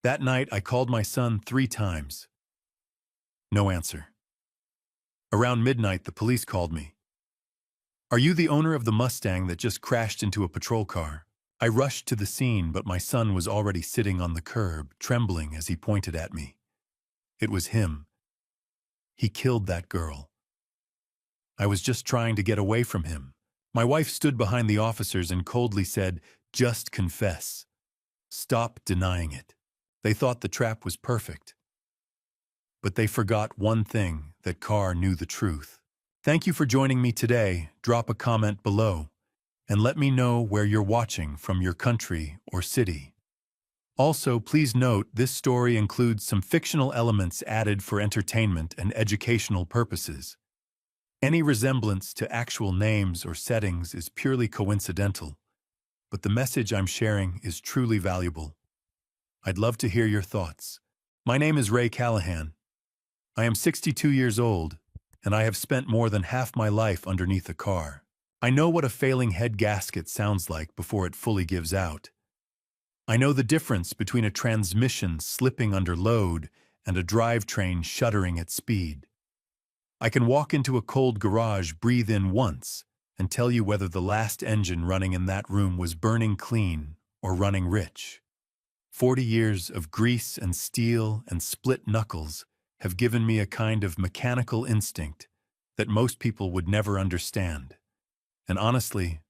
That night, I called my son 3 times. No answer. Around midnight, the police called me. "Are you the owner of the Mustang that just crashed into a patrol car?" I rushed to the scene, but my son was already sitting on the curb, trembling as he pointed at me. It was him. He killed that girl. I was just trying to get away from him. My wife stood behind the officers and coldly said, "Just confess. Stop denying it." They thought the trap was perfect. But they forgot one thing: that Carr knew the truth. Thank you for joining me today. Drop a comment below and let me know where you're watching from, your country or city. Also, please note this story includes some fictional elements added for entertainment and educational purposes. Any resemblance to actual names or settings is purely coincidental, but the message I'm sharing is truly valuable. I'd love to hear your thoughts. My name is Ray Callahan. I am 62 years old, and I have spent more than half my life underneath a car. I know what a failing head gasket sounds like before it fully gives out. I know the difference between a transmission slipping under load and a drivetrain shuddering at speed. I can walk into a cold garage, breathe in once, and tell you whether the last engine running in that room was burning clean or running rich. 40 years of grease and steel and split knuckles have given me a kind of mechanical instinct that most people would never understand. And honestly,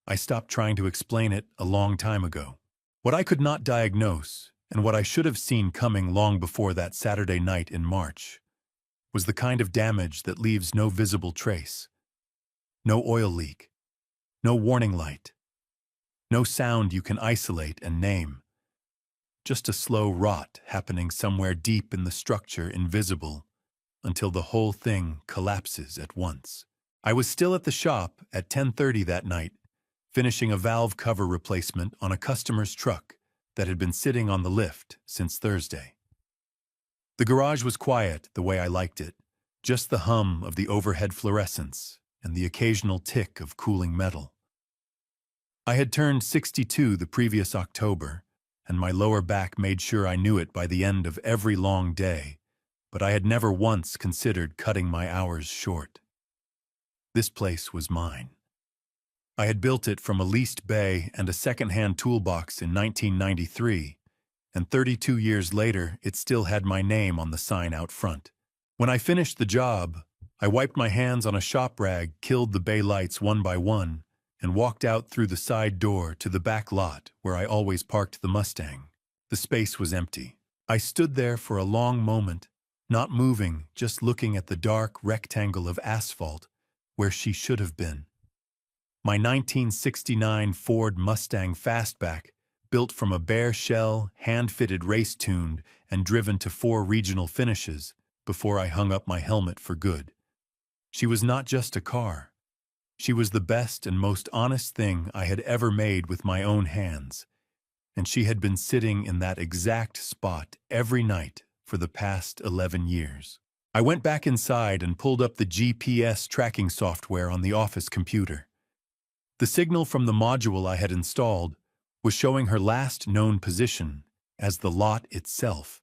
I stopped trying to explain it a long time ago. What I could not diagnose, and what I should have seen coming long before that Saturday night in March, was the kind of damage that leaves no visible trace. No oil leak, no warning light, no sound you can isolate and name. Just a slow rot happening somewhere deep in the structure, invisible, until the whole thing collapses at once. I was still at the shop at 10:30 that night, finishing a valve cover replacement on a customer's truck that had been sitting on the lift since Thursday. The garage was quiet the way I liked it, just the hum of the overhead fluorescents and the occasional tick of cooling metal. I had turned 62 the previous October, and my lower back made sure I knew it by the end of every long day, but I had never once considered cutting my hours short. This place was mine. I had built it from a leased bay and a second-hand toolbox in 1993, and 32 years later it still had my name on the sign out front. When I finished the job, I wiped my hands on a shop rag, killed the bay lights one by one, and walked out through the side door to the back lot where I always parked the Mustang. The space was empty. I stood there for a long moment, not moving, just looking at the dark rectangle of asphalt where she should have been. My 1969 Ford Mustang Fastback, built from a bare shell, hand-fitted, race-tuned, and driven to 4 regional finishes before I hung up my helmet for good. She was not just a car. She was the best and most honest thing I had ever made with my own hands, and she had been sitting in that exact spot every night for the past 11 years. I went back inside and pulled up the GPS tracking software on the office computer. The signal from the module I had installed was showing her last known position as the lot itself.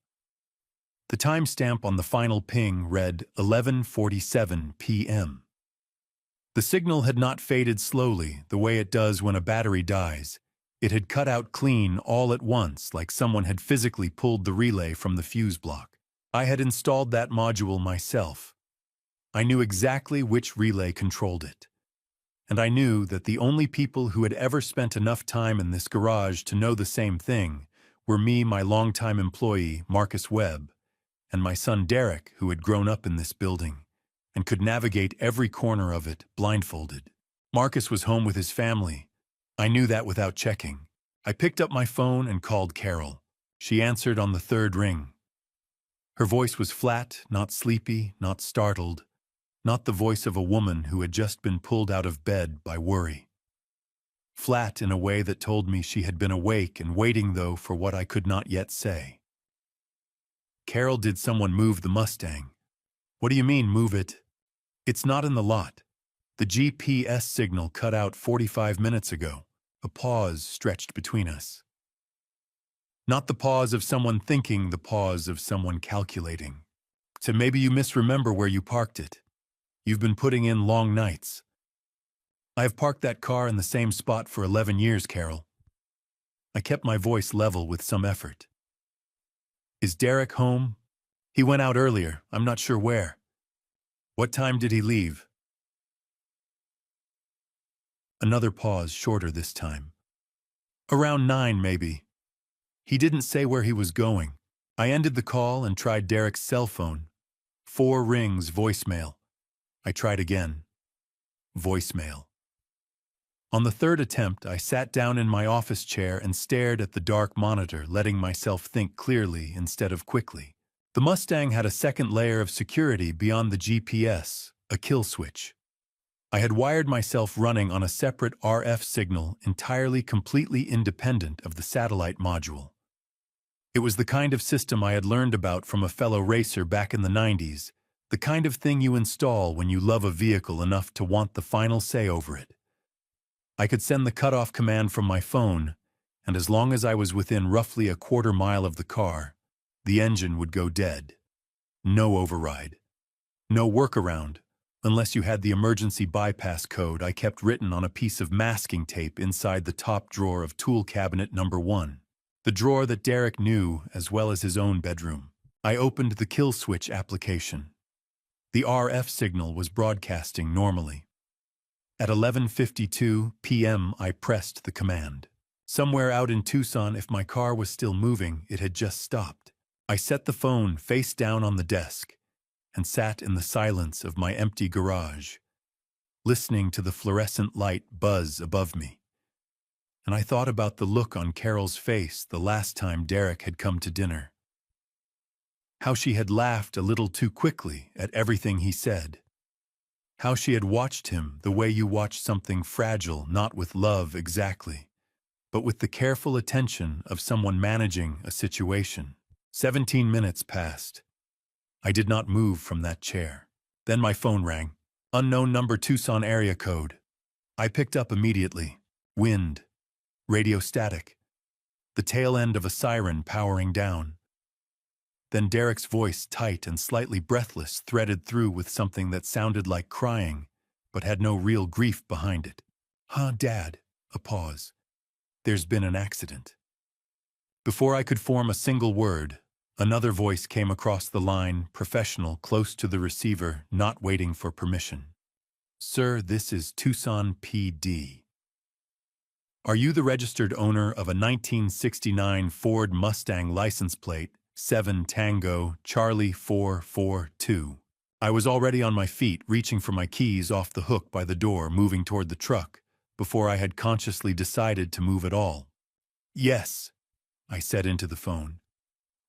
The timestamp on the final ping read 11:47 p.m. The signal had not faded slowly the way it does when a battery dies. It had cut out clean all at once, like someone had physically pulled the relay from the fuse block. I had installed that module myself. I knew exactly which relay controlled it. And I knew that the only people who had ever spent enough time in this garage to know the same thing were me, my longtime employee, Marcus Webb, and my son Derek, who had grown up in this building and could navigate every corner of it blindfolded. Marcus was home with his family. I knew that without checking. I picked up my phone and called Carol. She answered on the 3rd ring. Her voice was flat, not sleepy, not startled, not the voice of a woman who had just been pulled out of bed by worry. Flat in a way that told me she had been awake and waiting, though, for what I could not yet say. "Carol, did someone move the Mustang?" "What do you mean, move it?" "It's not in the lot. The GPS signal cut out 45 minutes ago." A pause stretched between us. Not the pause of someone thinking, the pause of someone calculating. So maybe you misremember where you parked it. You've been putting in long nights. I have parked that car in the same spot for 11 years, Carol. I kept my voice level with some effort. Is Derek home? He went out earlier. I'm not sure where. What time did he leave? Another pause, shorter this time. Around 9, maybe. He didn't say where he was going. I ended the call and tried Derek's cell phone. 4 rings, voicemail. I tried again. Voicemail. On the 3rd attempt, I sat down in my office chair and stared at the dark monitor, letting myself think clearly instead of quickly. The Mustang had a second layer of security beyond the GPS, a kill switch. I had wired myself running on a separate RF signal entirely completely independent of the satellite module. It was the kind of system I had learned about from a fellow racer back in the 90s, the kind of thing you install when you love a vehicle enough to want the final say over it. I could send the cutoff command from my phone, and as long as I was within roughly a quarter mile of the car, the engine would go dead. No override. No workaround, unless you had the emergency bypass code I kept written on a piece of masking tape inside the top drawer of tool cabinet number 1, the drawer that Derek knew as well as his own bedroom. I opened the kill switch application. The RF signal was broadcasting normally. At 11:52 p.m. I pressed the command. Somewhere out in Tucson, if my car was still moving, it had just stopped. I set the phone face down on the desk and sat in the silence of my empty garage, listening to the fluorescent light buzz above me. And I thought about the look on Carol's face the last time Derek had come to dinner. How she had laughed a little too quickly at everything he said. How she had watched him the way you watch something fragile, not with love exactly, but with the careful attention of someone managing a situation. 17 minutes passed. I did not move from that chair. Then my phone rang. Unknown number, Tucson area code. I picked up immediately. Wind. Radio static. The tail end of a siren powering down. Then Derek's voice, tight and slightly breathless, threaded through with something that sounded like crying, but had no real grief behind it. Dad. A pause. There's been an accident. Before I could form a single word, another voice came across the line, professional, close to the receiver, not waiting for permission. Sir, this is Tucson PD. Are you the registered owner of a 1969 Ford Mustang license plate, 7 Tango Charlie 442? I was already on my feet, reaching for my keys off the hook by the door, moving toward the truck, before I had consciously decided to move at all. Yes, I said into the phone.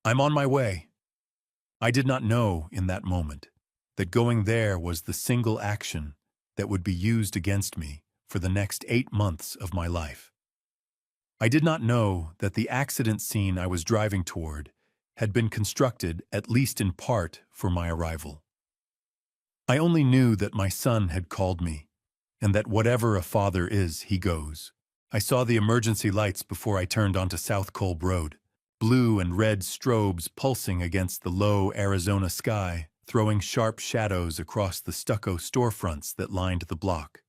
I'm on my way. I did not know in that moment that going there was the single action that would be used against me for the next 8 months of my life. I did not know that the accident scene I was driving toward had been constructed, at least in part, for my arrival. I only knew that my son had called me, and that whatever a father is, he goes. I saw the emergency lights before I turned onto South Kolb Road, blue and red strobes pulsing against the low Arizona sky, throwing sharp shadows across the stucco storefronts that lined the block.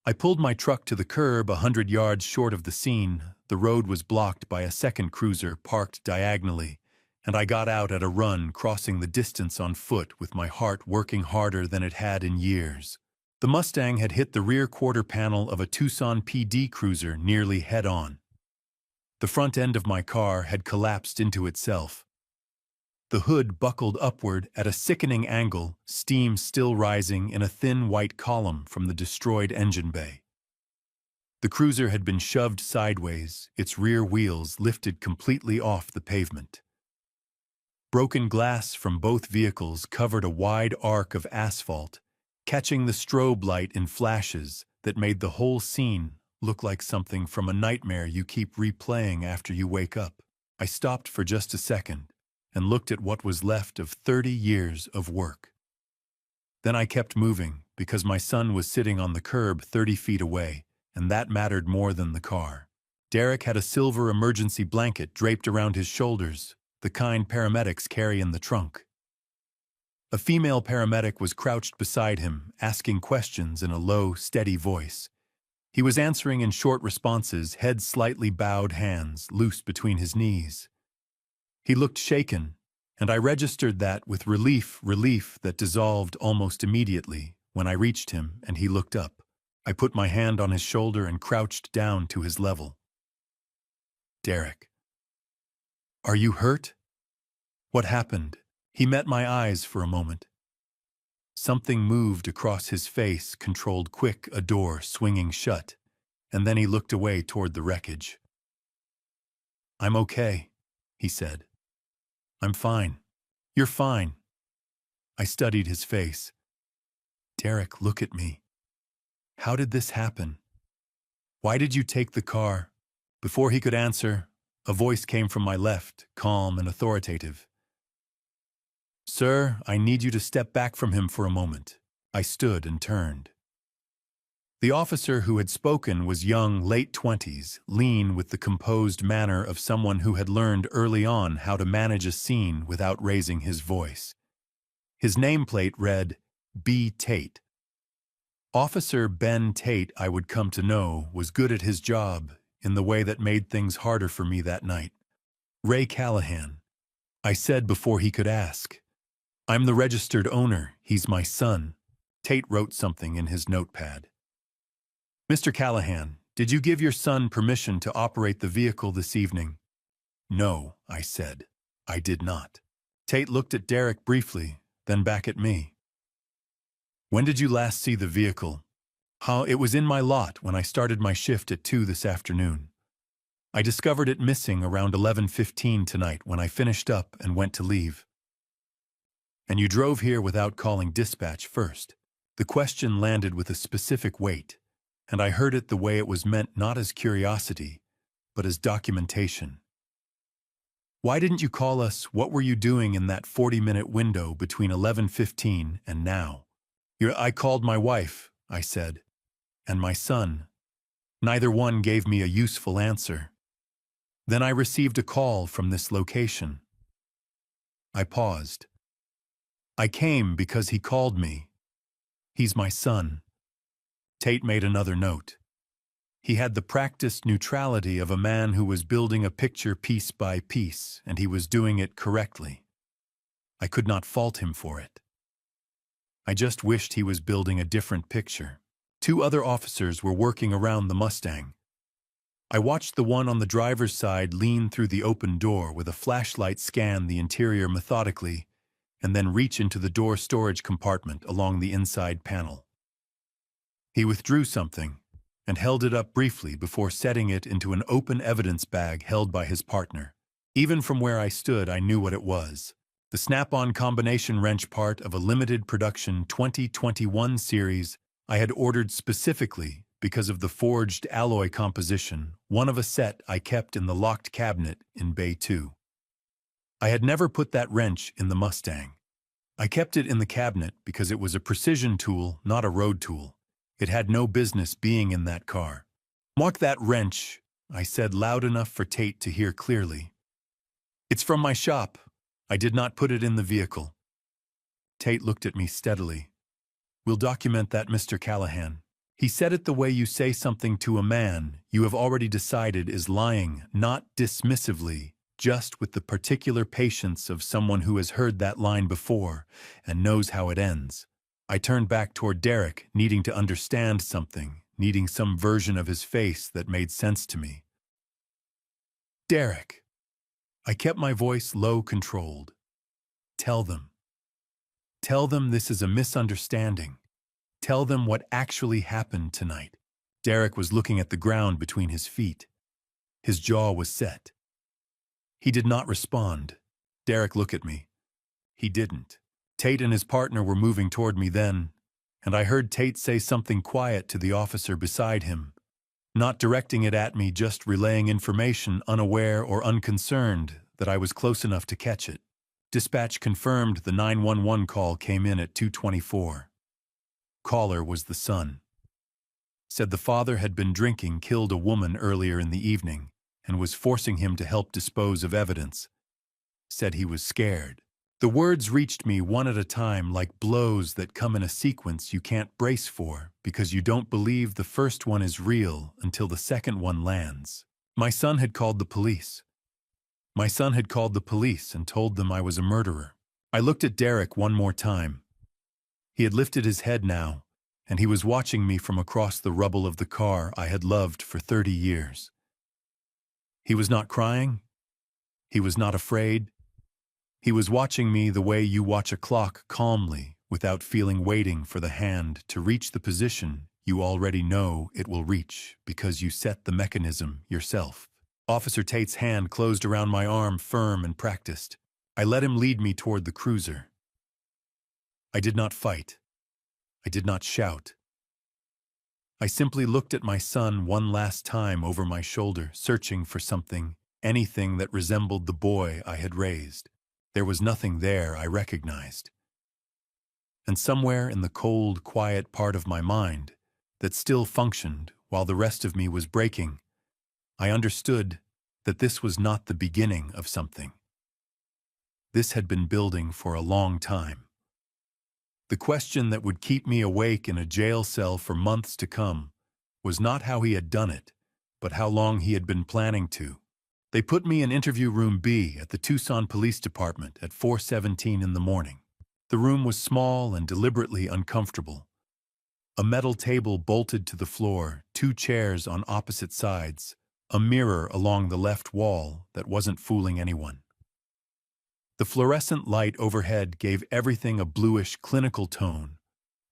I pulled my truck to the curb 100 yards short of the scene. The road was blocked by a second cruiser parked diagonally, and I got out at a run, crossing the distance on foot with my heart working harder than it had in years. The Mustang had hit the rear quarter panel of a Tucson PD cruiser nearly head-on. The front end of my car had collapsed into itself. The hood buckled upward at a sickening angle, steam still rising in a thin white column from the destroyed engine bay. The cruiser had been shoved sideways, its rear wheels lifted completely off the pavement. Broken glass from both vehicles covered a wide arc of asphalt, catching the strobe light in flashes that made the whole scene look like something from a nightmare you keep replaying after you wake up. I stopped for just a second and looked at what was left of 30 years of work. Then I kept moving because my son was sitting on the curb 30 feet away, and that mattered more than the car. Derek had a silver emergency blanket draped around his shoulders, the kind paramedics carry in the trunk. A female paramedic was crouched beside him, asking questions in a low, steady voice. He was answering in short responses, head slightly bowed, hands loose between his knees. He looked shaken, and I registered that with relief that dissolved almost immediately when I reached him and he looked up. I put my hand on his shoulder and crouched down to his level. Derek. Are you hurt? What happened? He met my eyes for a moment. Something moved across his face, controlled quick, a door swinging shut, and then he looked away toward the wreckage. I'm okay, he said. I'm fine. You're fine. I studied his face. Derek, look at me. How did this happen? Why did you take the car? Before he could answer, a voice came from my left, calm and authoritative. Sir, I need you to step back from him for a moment. I stood and turned. The officer who had spoken was young, late 20s, lean with the composed manner of someone who had learned early on how to manage a scene without raising his voice. His nameplate read, B. Tate. Officer Ben Tate, I would come to know, was good at his job in the way that made things harder for me that night. Ray Callahan, I said before he could ask. I'm the registered owner, he's my son. Tate wrote something in his notepad. Mr. Callahan, did you give your son permission to operate the vehicle this evening? No, I said. I did not. Tate looked at Derek briefly, then back at me. When did you last see the vehicle? It was in my lot when I started my shift at 2 this afternoon. I discovered it missing around 11:15 tonight when I finished up and went to leave. And you drove here without calling dispatch first. The question landed with a specific weight, and I heard it the way it was meant, not as curiosity, but as documentation. Why didn't you call us? What were you doing in that 40-minute window between 11:15 and now? I called my wife, I said, and my son. Neither one gave me a useful answer. Then I received a call from this location. I paused. I came because he called me. He's my son. Tate made another note. He had the practiced neutrality of a man who was building a picture piece by piece, and he was doing it correctly. I could not fault him for it. I just wished he was building a different picture. 2 other officers were working around the Mustang. I watched the one on the driver's side lean through the open door with a flashlight, scan the interior methodically, and then reach into the door storage compartment along the inside panel. He withdrew something and held it up briefly before setting it into an open evidence bag held by his partner. Even from where I stood, I knew what it was. The snap-on combination wrench part of a limited production 2021 series I had ordered specifically because of the forged alloy composition, one of a set I kept in the locked cabinet in Bay 2. I had never put that wrench in the Mustang. I kept it in the cabinet because it was a precision tool, not a road tool. It had no business being in that car. Mark that wrench, I said loud enough for Tate to hear clearly. It's from my shop. I did not put it in the vehicle. Tate looked at me steadily. We'll document that, Mr. Callahan. He said it the way you say something to a man you have already decided is lying, not dismissively, just with the particular patience of someone who has heard that line before and knows how it ends. I turned back toward Derek, needing to understand something, needing some version of his face that made sense to me. Derek. I kept my voice low, controlled. Tell them. Tell them this is a misunderstanding. Tell them what actually happened tonight. Derek was looking at the ground between his feet. His jaw was set. He did not respond. Derek looked at me. He didn't. Tate and his partner were moving toward me then, and I heard Tate say something quiet to the officer beside him. Not directing it at me, just relaying information, unaware or unconcerned that I was close enough to catch it. Dispatch confirmed the 911 call came in at 2:24. Caller was the son. said the father had been drinking, killed a woman earlier in the evening, and was forcing him to help dispose of evidence. Said he was scared. The words reached me one at a time like blows that come in a sequence you can't brace for because you don't believe the first one is real until the second one lands. My son had called the police. My son had called the police and told them I was a murderer. I looked at Derek one more time. He had lifted his head now, and he was watching me from across the rubble of the car I had loved for 30 years. He was not crying. He was not afraid. He was watching me the way you watch a clock calmly, without feeling, waiting for the hand to reach the position you already know it will reach because you set the mechanism yourself. Officer Tate's hand closed around my arm, firm and practiced. I let him lead me toward the cruiser. I did not fight. I did not shout. I simply looked at my son one last time over my shoulder, searching for something, anything that resembled the boy I had raised. There was nothing there I recognized. And somewhere in the cold, quiet part of my mind that still functioned while the rest of me was breaking, I understood that this was not the beginning of something. This had been building for a long time. The question that would keep me awake in a jail cell for months to come was not how he had done it, but how long he had been planning to. They put me in interview room B at the Tucson Police Department at 4:17 in the morning. The room was small and deliberately uncomfortable. A metal table bolted to the floor, 2 chairs on opposite sides, a mirror along the left wall that wasn't fooling anyone. The fluorescent light overhead gave everything a bluish, clinical tone,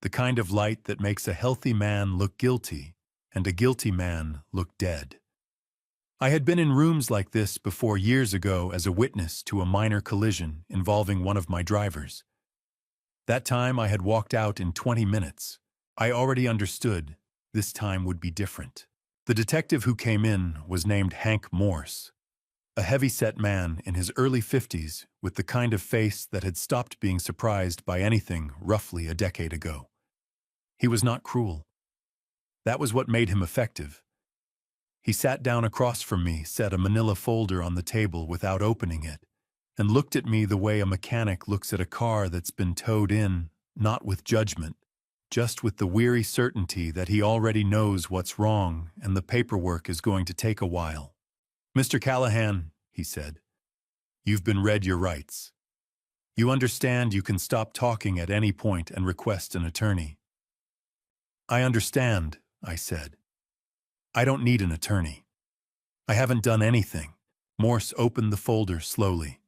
the kind of light that makes a healthy man look guilty and a guilty man look dead. I had been in rooms like this before years ago as a witness to a minor collision involving one of my drivers. That time I had walked out in 20 minutes. I already understood this time would be different. The detective who came in was named Hank Morse, a heavy-set man in his early 50s with the kind of face that had stopped being surprised by anything roughly a decade ago. He was not cruel. That was what made him effective. He sat down across from me, set a manila folder on the table without opening it, and looked at me the way a mechanic looks at a car that's been towed in, not with judgment, just with the weary certainty that he already knows what's wrong and the paperwork is going to take a while. "Mr. Callahan," he said, "you've been read your rights. You understand you can stop talking at any point and request an attorney." "I understand," I said. "I don't need an attorney. I haven't done anything." Morse opened the folder slowly.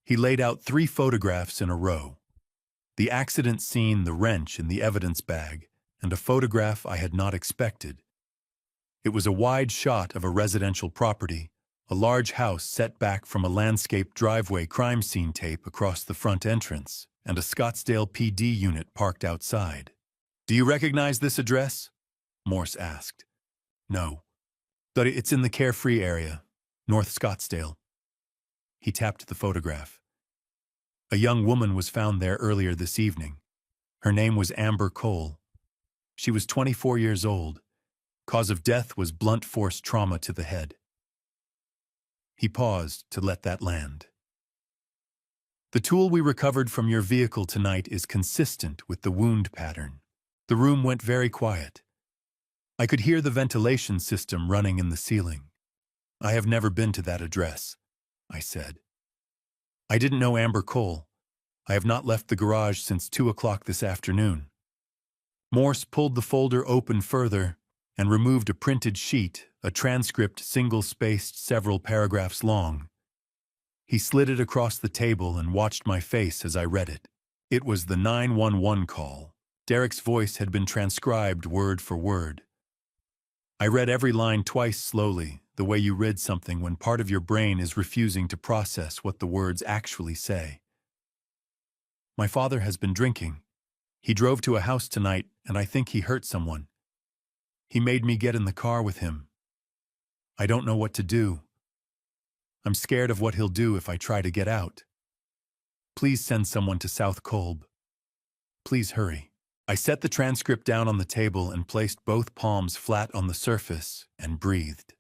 He laid out 3 photographs in a row. The accident scene, the wrench in the evidence bag, and a photograph I had not expected. It was a wide shot of a residential property, a large house set back from a landscaped driveway, crime scene tape across the front entrance, and a Scottsdale PD unit parked outside. "Do you recognize this address?" Morse asked. "No, but it's in the Carefree area, North Scottsdale." He tapped the photograph. A young woman was found there earlier this evening. Her name was Amber Cole. She was 24 years old. Cause of death was blunt force trauma to the head. He paused to let that land. "The tool we recovered from your vehicle tonight is consistent with the wound pattern." The room went very quiet. I could hear the ventilation system running in the ceiling. "I have never been to that address," I said. "I didn't know Amber Cole. I have not left the garage since 2 o'clock this afternoon." Morse pulled the folder open further and removed a printed sheet, a transcript single-spaced several paragraphs long. He slid it across the table and watched my face as I read it. It was the 911 call. Derek's voice had been transcribed word for word. I read every line twice slowly, the way you read something when part of your brain is refusing to process what the words actually say. "My father has been drinking. He drove to a house tonight, and I think he hurt someone. He made me get in the car with him. I don't know what to do. I'm scared of what he'll do if I try to get out. Please send someone to South Kolb. Please hurry." I set the transcript down on the table and placed both palms flat on the surface and breathed.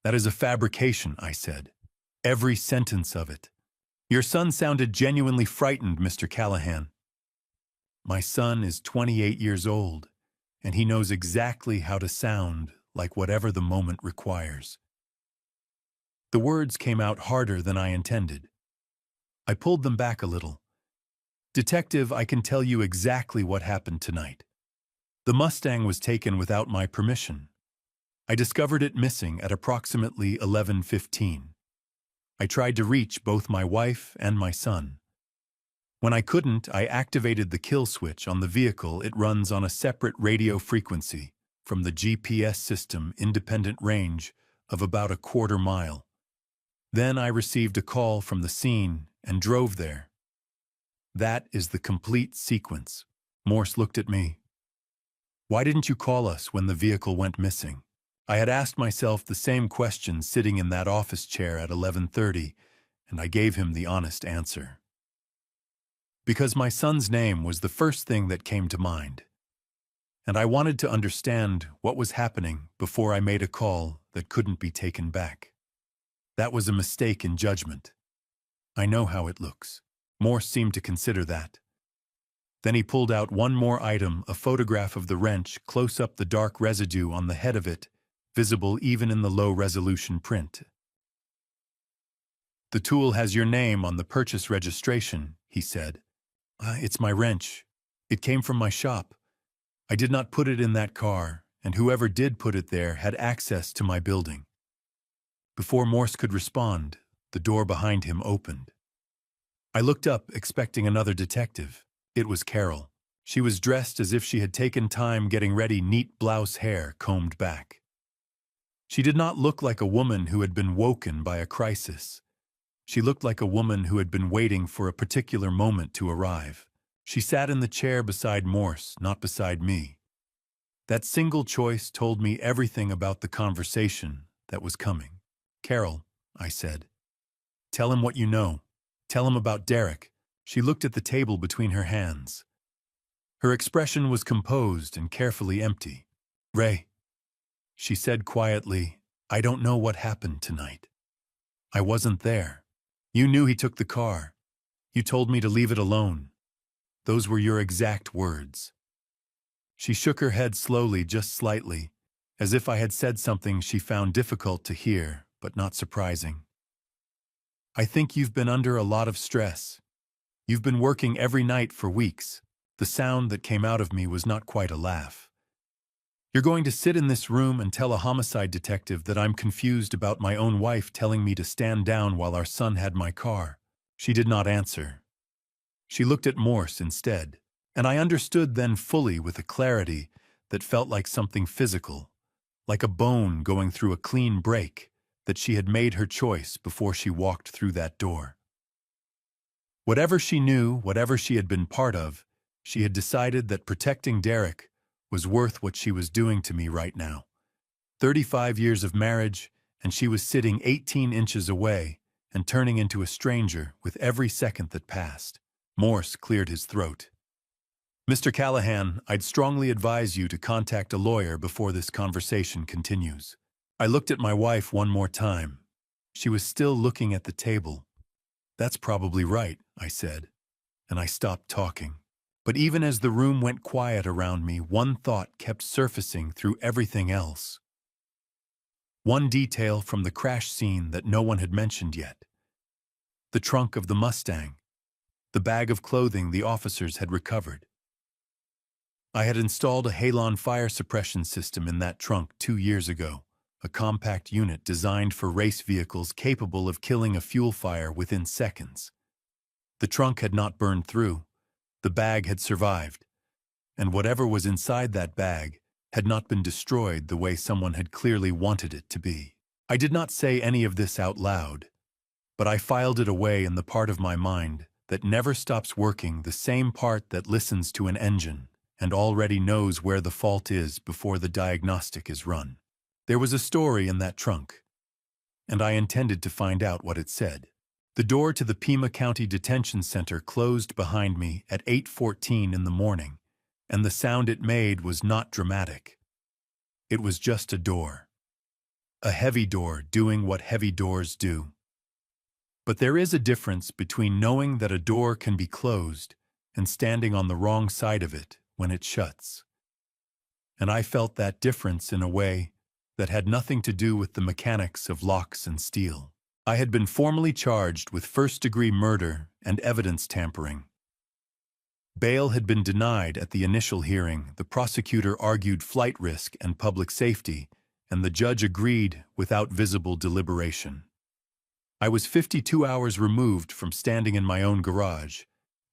That is a fabrication, I said. Every sentence of it. Your son sounded genuinely frightened, Mr. Callahan. My son is 28 years old, and he knows exactly how to sound like whatever the moment requires. The words came out harder than I intended. I pulled them back a little. Detective, I can tell you exactly what happened tonight. The Mustang was taken without my permission. I discovered it missing at approximately 11:15. I tried to reach both my wife and my son. When I couldn't, I activated the kill switch on the vehicle. It runs on a separate radio frequency from the GPS system, independent range of about a quarter mile. Then I received a call from the scene and drove there. That is the complete sequence. Morse looked at me. Why didn't you call us when the vehicle went missing? I had asked myself the same question sitting in that office chair at 11:30, and I gave him the honest answer. Because my son's name was the first thing that came to mind. And I wanted to understand what was happening before I made a call that couldn't be taken back. That was a mistake in judgment. I know how it looks. Morse seemed to consider that. Then he pulled out one more item, a photograph of the wrench, close up the dark residue on the head of it, visible even in the low-resolution print. The tool has your name on the purchase registration, he said. It's my wrench. It came from my shop. I did not put it in that car, and whoever did put it there had access to my building. Before Morse could respond, the door behind him opened. I looked up, expecting another detective. It was Carol. She was dressed as if she had taken time getting ready, neat blouse, hair combed back. She did not look like a woman who had been woken by a crisis. She looked like a woman who had been waiting for a particular moment to arrive. She sat in the chair beside Morse, not beside me. That single choice told me everything about the conversation that was coming. Carol, I said, tell him what you know. Tell him about Derek. She looked at the table between her hands. Her expression was composed and carefully empty. Ray, she said quietly, I don't know what happened tonight. I wasn't there. You knew he took the car. You told me to leave it alone. Those were your exact words. She shook her head slowly, just slightly, as if I had said something she found difficult to hear, but not surprising. I think you've been under a lot of stress. You've been working every night for weeks. The sound that came out of me was not quite a laugh. You're going to sit in this room and tell a homicide detective that I'm confused about my own wife telling me to stand down while our son had my car. She did not answer. She looked at Morse instead, and I understood then fully with a clarity that felt like something physical, like a bone going through a clean break, that she had made her choice before she walked through that door. Whatever she knew, whatever she had been part of, she had decided that protecting Derek was worth what she was doing to me right now. 35 years of marriage, and she was sitting 18 inches away and turning into a stranger with every second that passed. Morse cleared his throat. Mr. Callahan, I'd strongly advise you to contact a lawyer before this conversation continues. I looked at my wife one more time. She was still looking at the table. That's probably right, I said, and I stopped talking. But even as the room went quiet around me, one thought kept surfacing through everything else. One detail from the crash scene that no one had mentioned yet. The trunk of the Mustang. The bag of clothing the officers had recovered. I had installed a halon fire suppression system in that trunk 2 years ago, a compact unit designed for race vehicles capable of killing a fuel fire within seconds. The trunk had not burned through. The bag had survived, and whatever was inside that bag had not been destroyed the way someone had clearly wanted it to be. I did not say any of this out loud, but I filed it away in the part of my mind that never stops working, the same part that listens to an engine and already knows where the fault is before the diagnostic is run. There was a story in that trunk, and I intended to find out what it said. The door to the Pima County Detention Center closed behind me at 8:14 in the morning, and the sound it made was not dramatic. It was just a door. A heavy door doing what heavy doors do. But there is a difference between knowing that a door can be closed and standing on the wrong side of it when it shuts. And I felt that difference in a way that had nothing to do with the mechanics of locks and steel. I had been formally charged with first-degree murder and evidence tampering. Bail had been denied at the initial hearing. The prosecutor argued flight risk and public safety, and the judge agreed without visible deliberation. I was 52 hours removed from standing in my own garage,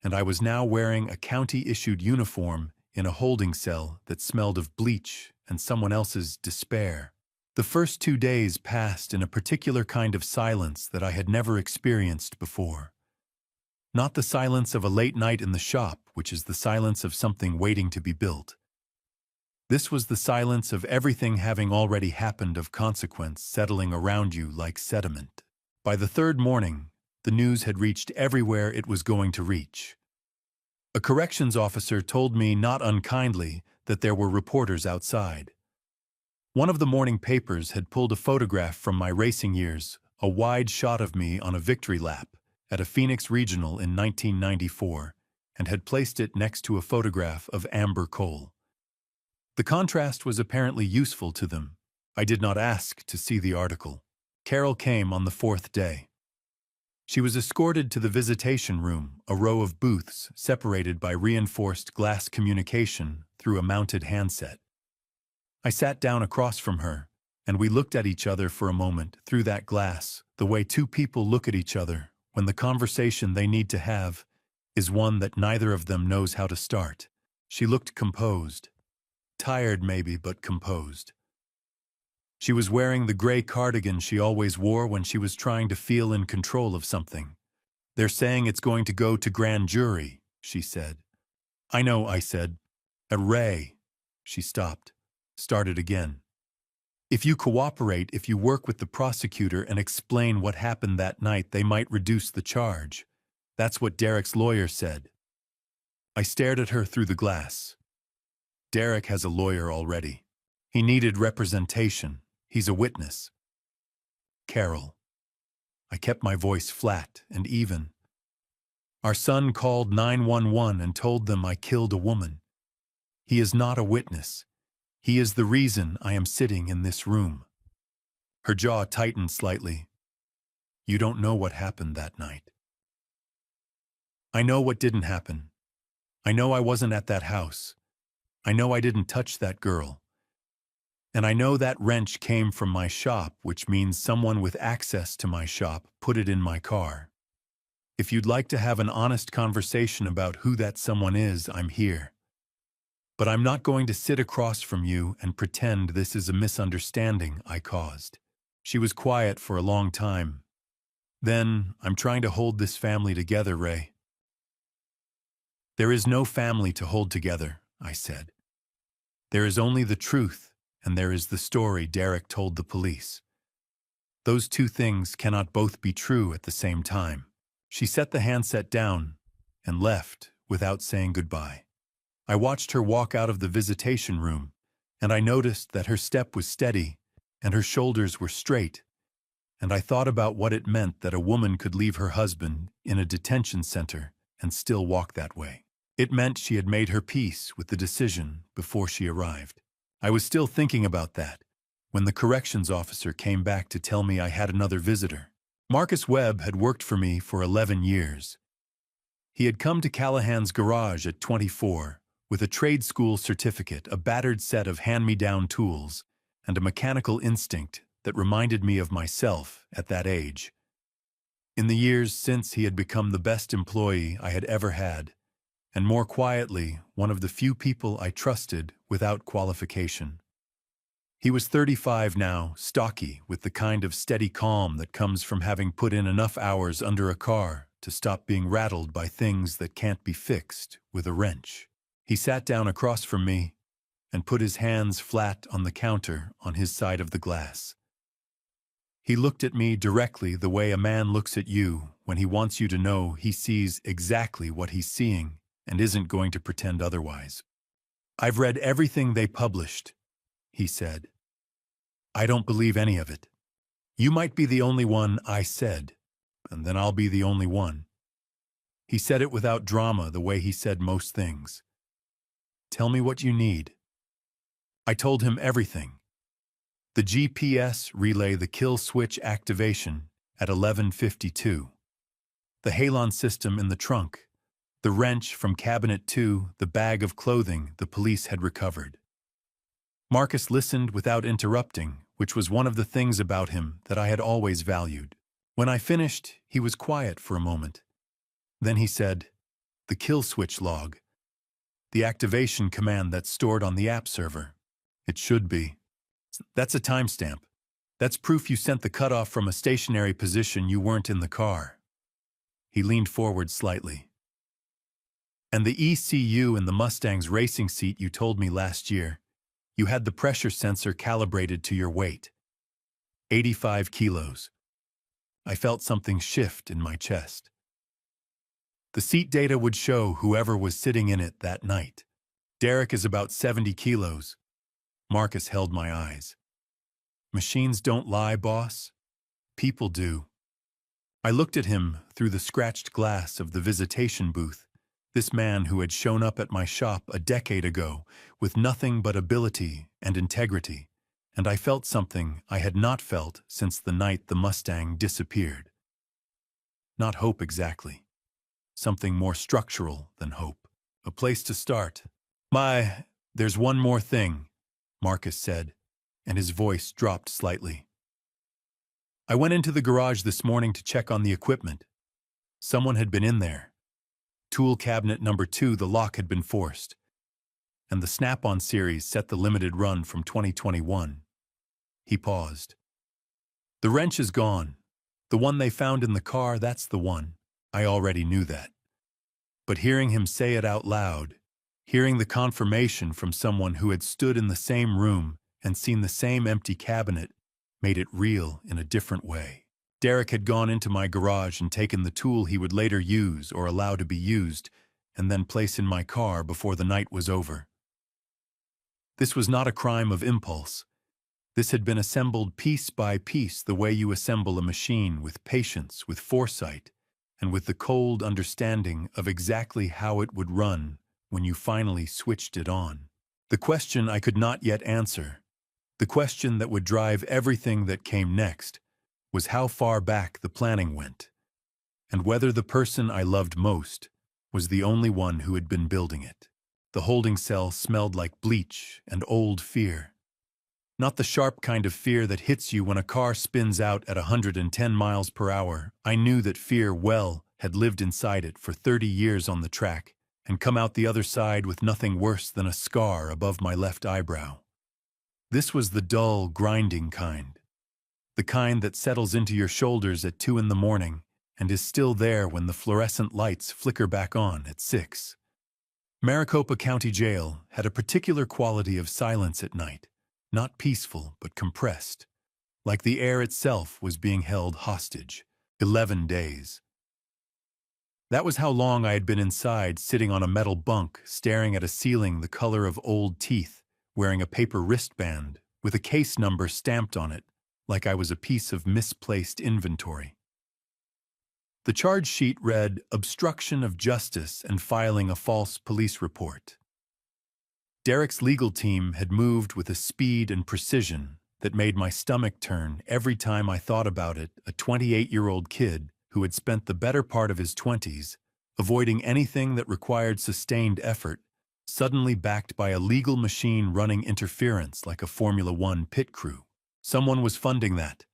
and I was now wearing a county-issued uniform in a holding cell that smelled of bleach and someone else's despair. The first 2 days passed in a particular kind of silence that I had never experienced before. Not the silence of a late night in the shop, which is the silence of something waiting to be built. This was the silence of everything having already happened of consequence settling around you like sediment. By the third morning, the news had reached everywhere it was going to reach. A corrections officer told me not unkindly that there were reporters outside. One of the morning papers had pulled a photograph from my racing years, a wide shot of me on a victory lap at a Phoenix Regional in 1994, and had placed it next to a photograph of Amber Cole. The contrast was apparently useful to them. I did not ask to see the article. Carol came on the fourth day. She was escorted to the visitation room, a row of booths separated by reinforced glass communication through a mounted handset. I sat down across from her, and we looked at each other for a moment through that glass, the way two people look at each other when the conversation they need to have is one that neither of them knows how to start. She looked composed. Tired maybe, but composed. She was wearing the gray cardigan she always wore when she was trying to feel in control of something. "They're saying it's going to go to grand jury," she said. "I know," I said. "Ray." She stopped. Started again. "If you cooperate, if you work with the prosecutor and explain what happened that night, they might reduce the charge. That's what Derek's lawyer said." I stared at her through the glass. Derek has a lawyer already. He needed representation. He's a witness. Carol. I kept my voice flat and even. "Our son called 911 and told them I killed a woman. He is not a witness. He is the reason I am sitting in this room." Her jaw tightened slightly. "You don't know what happened that night." "I know what didn't happen. I know I wasn't at that house. I know I didn't touch that girl. And I know that wrench came from my shop, which means someone with access to my shop put it in my car. If you'd like to have an honest conversation about who that someone is, I'm here. But I'm not going to sit across from you and pretend this is a misunderstanding I caused." She was quiet for a long time. "Then, I'm trying to hold this family together, Ray." "There is no family to hold together," I said. "There is only the truth, and there is the story Derek told the police. Those two things cannot both be true at the same time." She set the handset down and left without saying goodbye. I watched her walk out of the visitation room, and I noticed that her step was steady and her shoulders were straight, and I thought about what it meant that a woman could leave her husband in a detention center and still walk that way. It meant she had made her peace with the decision before she arrived. I was still thinking about that when the corrections officer came back to tell me I had another visitor. Marcus Webb had worked for me for 11 years. He had come to Callahan's garage at 24 with a trade school certificate, a battered set of hand-me-down tools, and a mechanical instinct that reminded me of myself at that age. In the years since, he had become the best employee I had ever had, and more quietly, one of the few people I trusted without qualification. He was 35 now, stocky, with the kind of steady calm that comes from having put in enough hours under a car to stop being rattled by things that can't be fixed with a wrench. He sat down across from me and put his hands flat on the counter on his side of the glass. He looked at me directly the way a man looks at you when he wants you to know he sees exactly what he's seeing and isn't going to pretend otherwise. "I've read everything they published," he said. "I don't believe any of it. You might be the only one I said, and then I'll be the only one." He said it without drama, the way he said most things. "Tell me what you need." I told him everything. The GPS relay, the kill switch activation at 11:52. The halon system in the trunk. The wrench from cabinet 2, the bag of clothing the police had recovered. Marcus listened without interrupting, which was one of the things about him that I had always valued. When I finished, he was quiet for a moment. Then he said, "The kill switch log. The activation command that's stored on the app server. It should be. That's a timestamp. That's proof you sent the cutoff from a stationary position. You weren't in the car." He leaned forward slightly. "And the ECU in the Mustang's racing seat you told me last year, you had the pressure sensor calibrated to your weight. 85 kilos. I felt something shift in my chest. The seat data would show whoever was sitting in it that night. Derek is about 70 kilos. Marcus held my eyes. "Machines don't lie, boss. People do." I looked at him through the scratched glass of the visitation booth, this man who had shown up at my shop a decade ago with nothing but ability and integrity, and I felt something I had not felt since the night the Mustang disappeared. Not hope exactly. Something more structural than hope. A place to start. There's one more thing," Marcus said, and his voice dropped slightly. "I went into the garage this morning to check on the equipment. Someone had been in there. Tool cabinet number 2, the lock had been forced. And the Snap-on series set the limited run from 2021. He paused. "The wrench is gone. The one they found in the car, that's the one. I already knew that. But hearing him say it out loud, hearing the confirmation from someone who had stood in the same room and seen the same empty cabinet, made it real in a different way. Derek had gone into my garage and taken the tool he would later use or allow to be used, and then place in my car before the night was over. This was not a crime of impulse. This had been assembled piece by piece the way you assemble a machine, with patience, with foresight, and with the cold understanding of exactly how it would run when you finally switched it on. The question I could not yet answer, the question that would drive everything that came next, was how far back the planning went, and whether the person I loved most was the only one who had been building it. The holding cell smelled like bleach and old fear. Not the sharp kind of fear that hits you when a car spins out at 110 miles per hour. I knew that fear had lived inside it for 30 years on the track and come out the other side with nothing worse than a scar above my left eyebrow. This was the dull, grinding kind. The kind that settles into your shoulders at 2 in the morning and is still there when the fluorescent lights flicker back on at 6. Maricopa County Jail had a particular quality of silence at night, not peaceful but compressed, like the air itself was being held hostage. 11 days. That was how long I had been inside, sitting on a metal bunk, staring at a ceiling the color of old teeth, wearing a paper wristband with a case number stamped on it, like I was a piece of misplaced inventory. The charge sheet read, "Obstruction of justice and filing a false police report." Derek's legal team had moved with a speed and precision that made my stomach turn every time I thought about it. A 28-year-old kid who had spent the better part of his 20s avoiding anything that required sustained effort, suddenly backed by a legal machine running interference like a Formula One pit crew. Someone was funding that.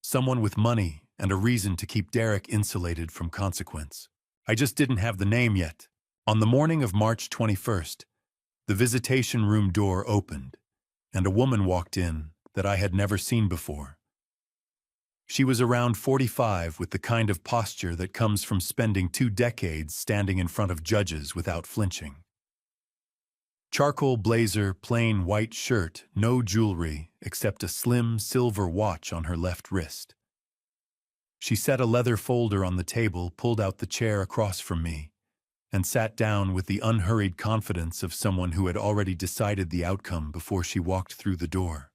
Someone with money and a reason to keep Derek insulated from consequence. I just didn't have the name yet. On the morning of March 21st, the visitation room door opened, and a woman walked in that I had never seen before. She was around 45, with the kind of posture that comes from spending 2 decades standing in front of judges without flinching. Charcoal blazer, plain white shirt, no jewelry except a slim silver watch on her left wrist. She set a leather folder on the table, pulled out the chair across from me, and sat down with the unhurried confidence of someone who had already decided the outcome before she walked through the door.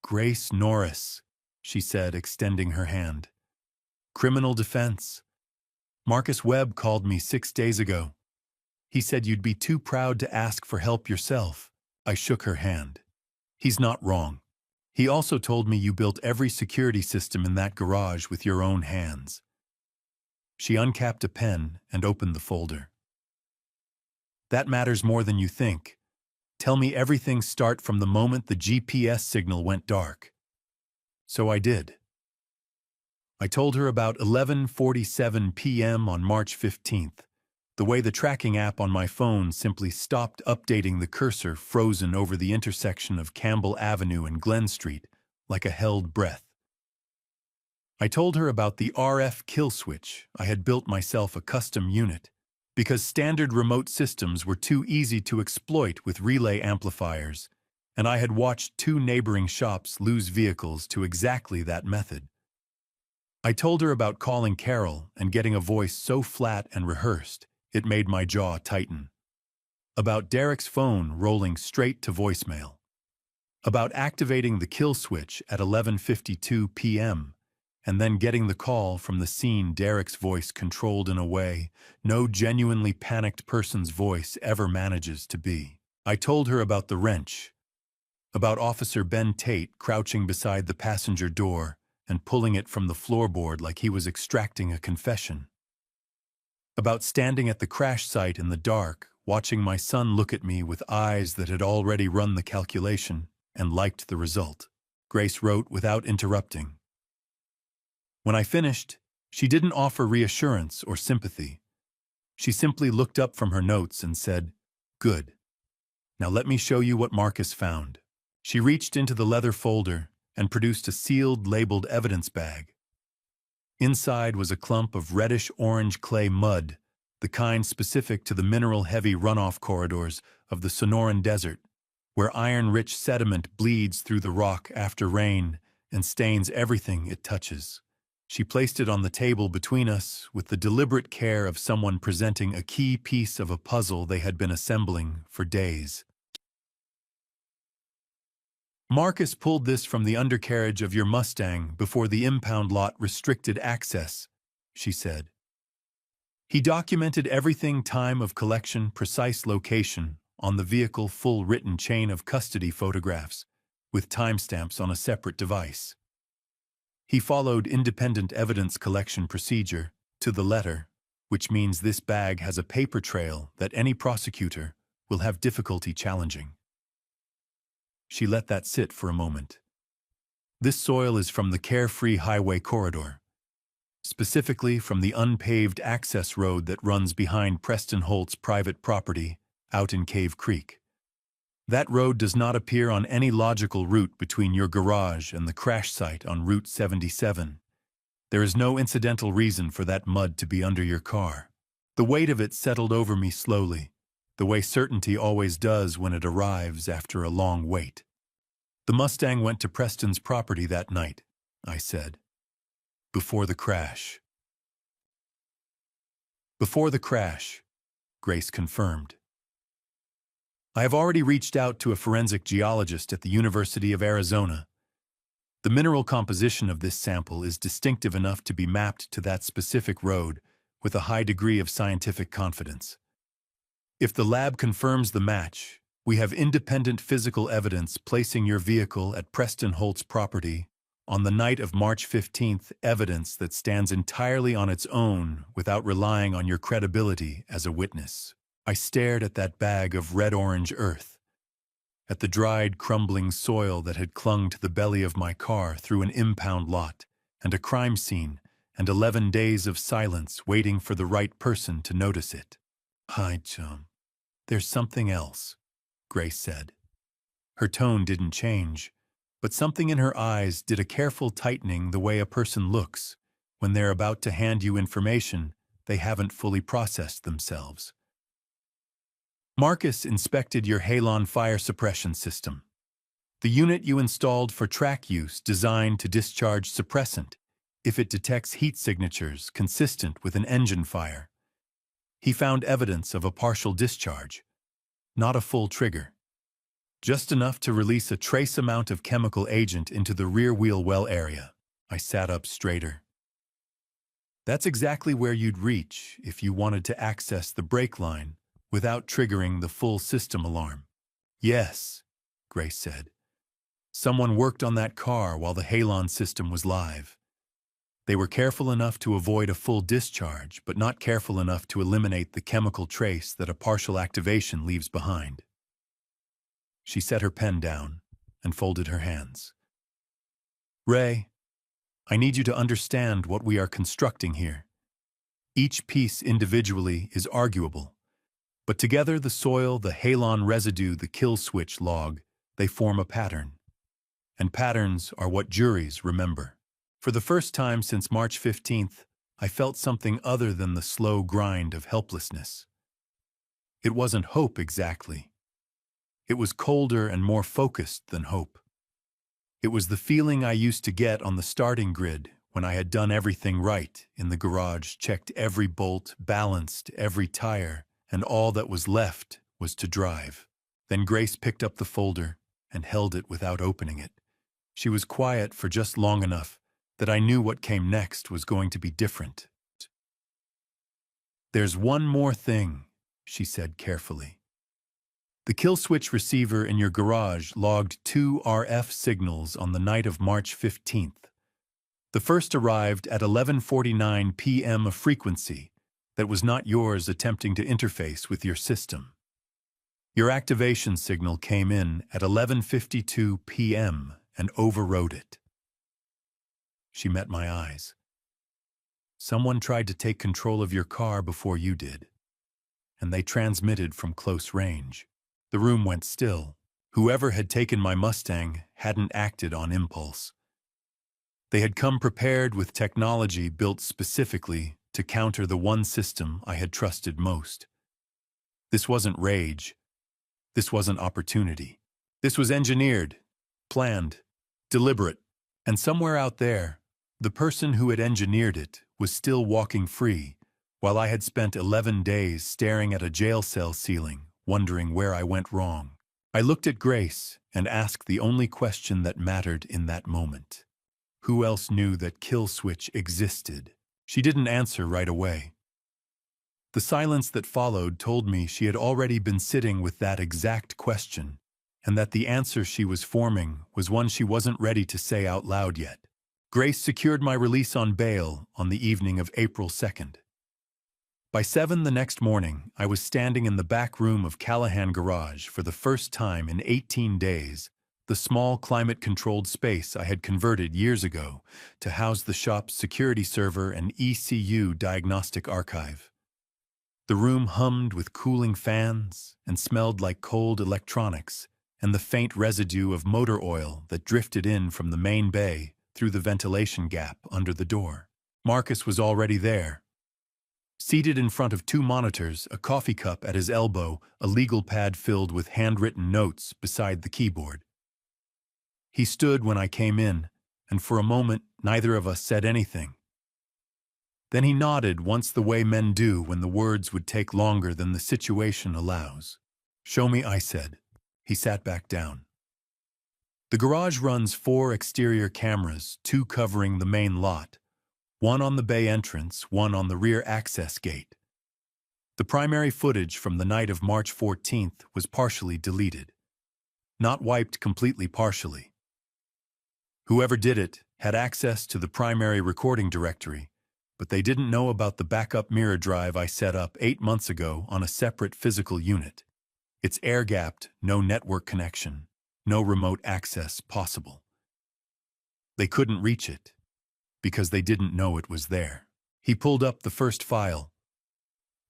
"Grace Norris," she said, extending her hand. "Criminal defense. Marcus Webb called me 6 days ago. He said you'd be too proud to ask for help yourself." I shook her hand. "He's not wrong. He also told me you built every security system in that garage with your own hands." She uncapped a pen and opened the folder. "That matters more than you think. Tell me everything start from the moment the GPS signal went dark." So I did. I told her about 11:47 p.m. on March 15th, the way the tracking app on my phone simply stopped updating the cursor frozen over the intersection of Campbell Avenue and Glen Street, like a held breath. I told her about the RF kill switch. I had built myself a custom unit, because standard remote systems were too easy to exploit with relay amplifiers, and I had watched 2 neighboring shops lose vehicles to exactly that method. I told her about calling Carol and getting a voice so flat and rehearsed, it made my jaw tighten. About Derek's phone rolling straight to voicemail. About activating the kill switch at 11:52 p.m., and then getting the call from the scene Derek's voice controlled in a way no genuinely panicked person's voice ever manages to be. I told her about the wrench, about Officer Ben Tate crouching beside the passenger door and pulling it from the floorboard like he was extracting a confession. About standing at the crash site in the dark, watching my son look at me with eyes that had already run the calculation and liked the result. Grace wrote without interrupting. When I finished, she didn't offer reassurance or sympathy. She simply looked up from her notes and said, "Good. Now let me show you what Marcus found." She reached into the leather folder and produced a sealed, labeled evidence bag. Inside was a clump of reddish-orange clay mud, the kind specific to the mineral-heavy runoff corridors of the Sonoran Desert, where iron-rich sediment bleeds through the rock after rain and stains everything it touches. She placed it on the table between us with the deliberate care of someone presenting a key piece of a puzzle they had been assembling for days. "Marcus pulled this from the undercarriage of your Mustang before the impound lot restricted access," she said. "He documented everything: time of collection, precise location, on the vehicle, full written chain of custody photographs, with timestamps on a separate device. He followed independent evidence collection procedure to the letter, which means this bag has a paper trail that any prosecutor will have difficulty challenging." She let that sit for a moment. "This soil is from the Carefree Highway corridor, specifically from the unpaved access road that runs behind Preston Holt's private property out in Cave Creek. That road does not appear on any logical route between your garage and the crash site on Route 77. There is no incidental reason for that mud to be under your car." The weight of it settled over me slowly, the way certainty always does when it arrives after a long wait. "The Mustang went to Preston's property that night," I said. "Before the crash." "Before the crash," Grace confirmed. "I have already reached out to a forensic geologist at the University of Arizona. The mineral composition of this sample is distinctive enough to be mapped to that specific road with a high degree of scientific confidence. If the lab confirms the match, we have independent physical evidence placing your vehicle at Preston Holt's property on the night of March 15th, evidence that stands entirely on its own without relying on your credibility as a witness." I stared at that bag of red-orange earth, at the dried, crumbling soil that had clung to the belly of my car through an impound lot, and a crime scene, and 11 days of silence waiting for the right person to notice it. "Hi, chum. There's something else," Grace said. Her tone didn't change, but something in her eyes did a careful tightening the way a person looks when they're about to hand you information they haven't fully processed themselves. "Marcus inspected your Halon fire suppression system, the unit you installed for track use designed to discharge suppressant if it detects heat signatures consistent with an engine fire. He found evidence of a partial discharge, not a full trigger. Just enough to release a trace amount of chemical agent into the rear wheel well area. I sat up straighter. That's exactly where you'd reach if you wanted to access the brake line without triggering the full system alarm. Yes, Grace said. Someone worked on that car while the halon system was live. They were careful enough to avoid a full discharge, but not careful enough to eliminate the chemical trace that a partial activation leaves behind. She set her pen down and folded her hands. Ray, I need you to understand what we are constructing here. Each piece individually is arguable, but together the soil, the halon residue, the kill switch log, they form a pattern. And patterns are what juries remember. For the first time since March 15th, I felt something other than the slow grind of helplessness. It wasn't hope exactly. It was colder and more focused than hope. It was the feeling I used to get on the starting grid when I had done everything right in the garage, checked every bolt, balanced every tire, and all that was left was to drive. Then Grace picked up the folder and held it without opening it. She was quiet for just long enough that I knew what came next was going to be different. There's one more thing, she said carefully. The kill switch receiver in your garage logged 2 RF signals on the night of March 15th. The first arrived at 11:49 p.m., a frequency that was not yours attempting to interface with your system. Your activation signal came in at 11:52 p.m. and overrode it. She met my eyes. Someone tried to take control of your car before you did, and they transmitted from close range. The room went still. Whoever had taken my Mustang hadn't acted on impulse. They had come prepared with technology built specifically to counter the one system I had trusted most. This wasn't rage. This wasn't opportunity. This was engineered, planned, deliberate, and somewhere out there, the person who had engineered it was still walking free, while I had spent 11 days staring at a jail cell ceiling, wondering where I went wrong. I looked at Grace and asked the only question that mattered in that moment. Who else knew that kill switch existed? She didn't answer right away. The silence that followed told me she had already been sitting with that exact question, and that the answer she was forming was one she wasn't ready to say out loud yet. Grace secured my release on bail on the evening of April 2nd. By 7 the next morning, I was standing in the back room of Callahan Garage for the first time in 18 days, the small climate-controlled space I had converted years ago to house the shop's security server and ECU diagnostic archive. The room hummed with cooling fans and smelled like cold electronics and the faint residue of motor oil that drifted in from the main bay through the ventilation gap under the door. Marcus was already there. Seated in front of 2 monitors, a coffee cup at his elbow, a legal pad filled with handwritten notes beside the keyboard. He stood when I came in, and for a moment neither of us said anything. Then he nodded once the way men do when the words would take longer than the situation allows. "Show me," I said. He sat back down. The garage runs 4 exterior cameras, 2 covering the main lot, 1 on the bay entrance, 1 on the rear access gate. The primary footage from the night of March 14th was partially deleted. Not wiped completely, partially. Whoever did it had access to the primary recording directory, but they didn't know about the backup mirror drive I set up 8 months ago on a separate physical unit. It's air-gapped, no network connection, no remote access possible. They couldn't reach it, because they didn't know it was there. He pulled up the first file.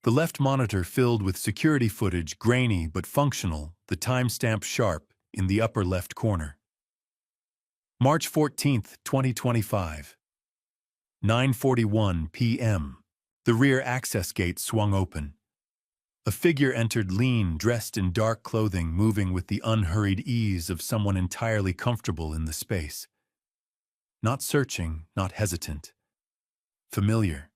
The left monitor filled with security footage, grainy but functional, the timestamp sharp in the upper left corner. March 14th, 2025. 9:41 p.m. The rear access gate swung open. A figure entered, lean, dressed in dark clothing, moving with the unhurried ease of someone entirely comfortable in the space. Not searching, not hesitant. Familiar.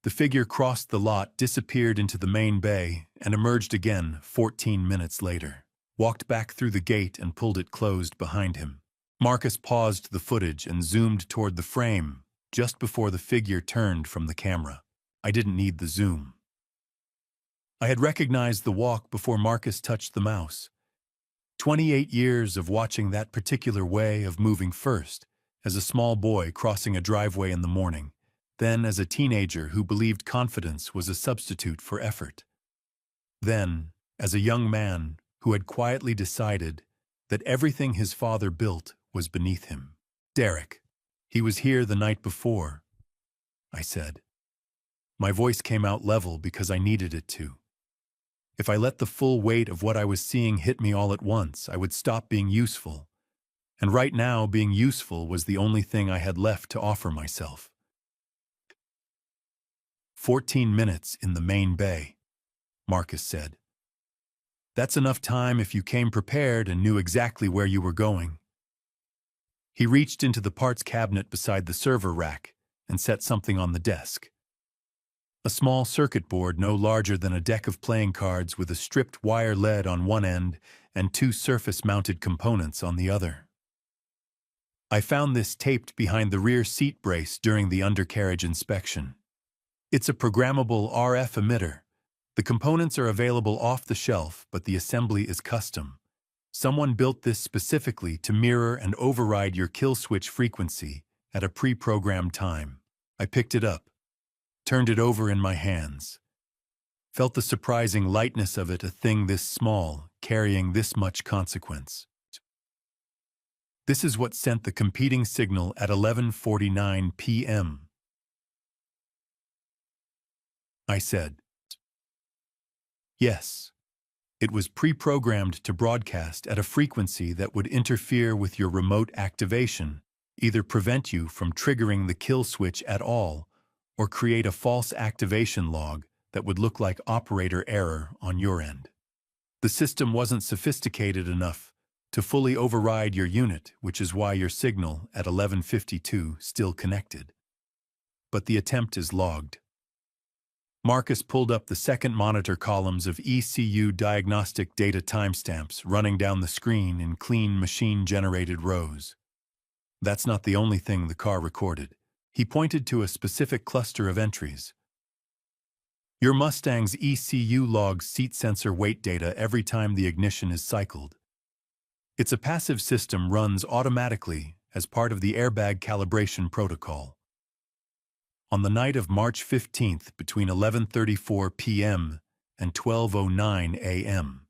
The figure crossed the lot, disappeared into the main bay, and emerged again 14 minutes later. Walked back through the gate and pulled it closed behind him. Marcus paused the footage and zoomed toward the frame just before the figure turned from the camera. I didn't need the zoom. I had recognized the walk before Marcus touched the mouse. 28 years of watching that particular way of moving, first as a small boy crossing a driveway in the morning, then as a teenager who believed confidence was a substitute for effort. Then, as a young man who had quietly decided that everything his father built was beneath him. Derek, he was here the night before, I said. My voice came out level because I needed it to. If I let the full weight of what I was seeing hit me all at once, I would stop being useful. And right now, being useful was the only thing I had left to offer myself. 14 minutes in the main bay, Marcus said. That's enough time if you came prepared and knew exactly where you were going. He reached into the parts cabinet beside the server rack and set something on the desk. A small circuit board no larger than a deck of playing cards with a stripped wire lead on one end and two surface-mounted components on the other. I found this taped behind the rear seat brace during the undercarriage inspection. It's a programmable RF emitter. The components are available off the shelf, but the assembly is custom. Someone built this specifically to mirror and override your kill switch frequency at a pre-programmed time. I picked it up, turned it over in my hands. Felt the surprising lightness of it, a thing this small, carrying this much consequence. This is what sent the competing signal at 11:49 p.m. I said. Yes. It was pre-programmed to broadcast at a frequency that would interfere with your remote activation, either prevent you from triggering the kill switch at all, or create a false activation log that would look like operator error on your end. The system wasn't sophisticated enough to fully override your unit, which is why your signal at 11:52 still connected. But the attempt is logged. Marcus pulled up the second monitor columns of ECU diagnostic data timestamps running down the screen in clean machine-generated rows. That's not the only thing the car recorded. He pointed to a specific cluster of entries. Your Mustang's ECU logs seat sensor weight data every time the ignition is cycled. It's a passive system, runs automatically as part of the airbag calibration protocol. On the night of March 15th, between 11:34 p.m. and 12:09 a.m.,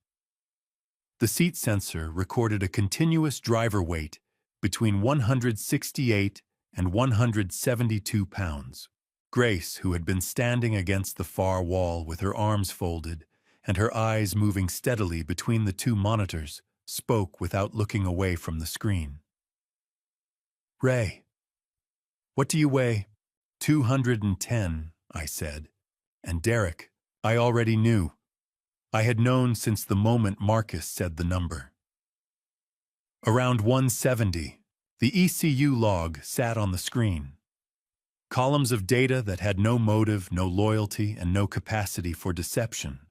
the seat sensor recorded a continuous driver weight between 168 and 172 pounds. Grace, who had been standing against the far wall with her arms folded and her eyes moving steadily between the two monitors, spoke without looking away from the screen. "Ray, what do you weigh?" 210, I said. And Derek, I already knew. I had known since the moment Marcus said the number. Around 170, the ECU log sat on the screen. Columns of data that had no motive, no loyalty, and no capacity for deception.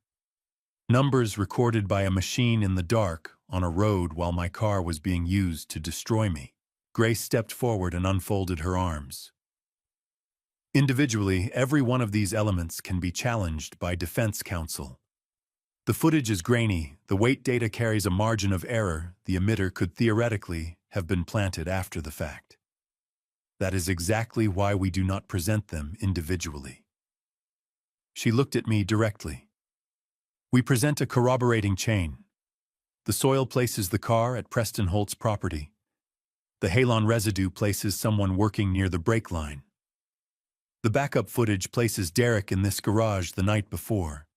Numbers recorded by a machine in the dark on a road while my car was being used to destroy me. Grace stepped forward and unfolded her arms. Individually, every one of these elements can be challenged by defense counsel. The footage is grainy, the weight data carries a margin of error, the emitter could theoretically have been planted after the fact. That is exactly why we do not present them individually. She looked at me directly. We present a corroborating chain. The soil places the car at Preston Holt's property. The halon residue places someone working near the brake line. The backup footage places Derek in this garage the night before.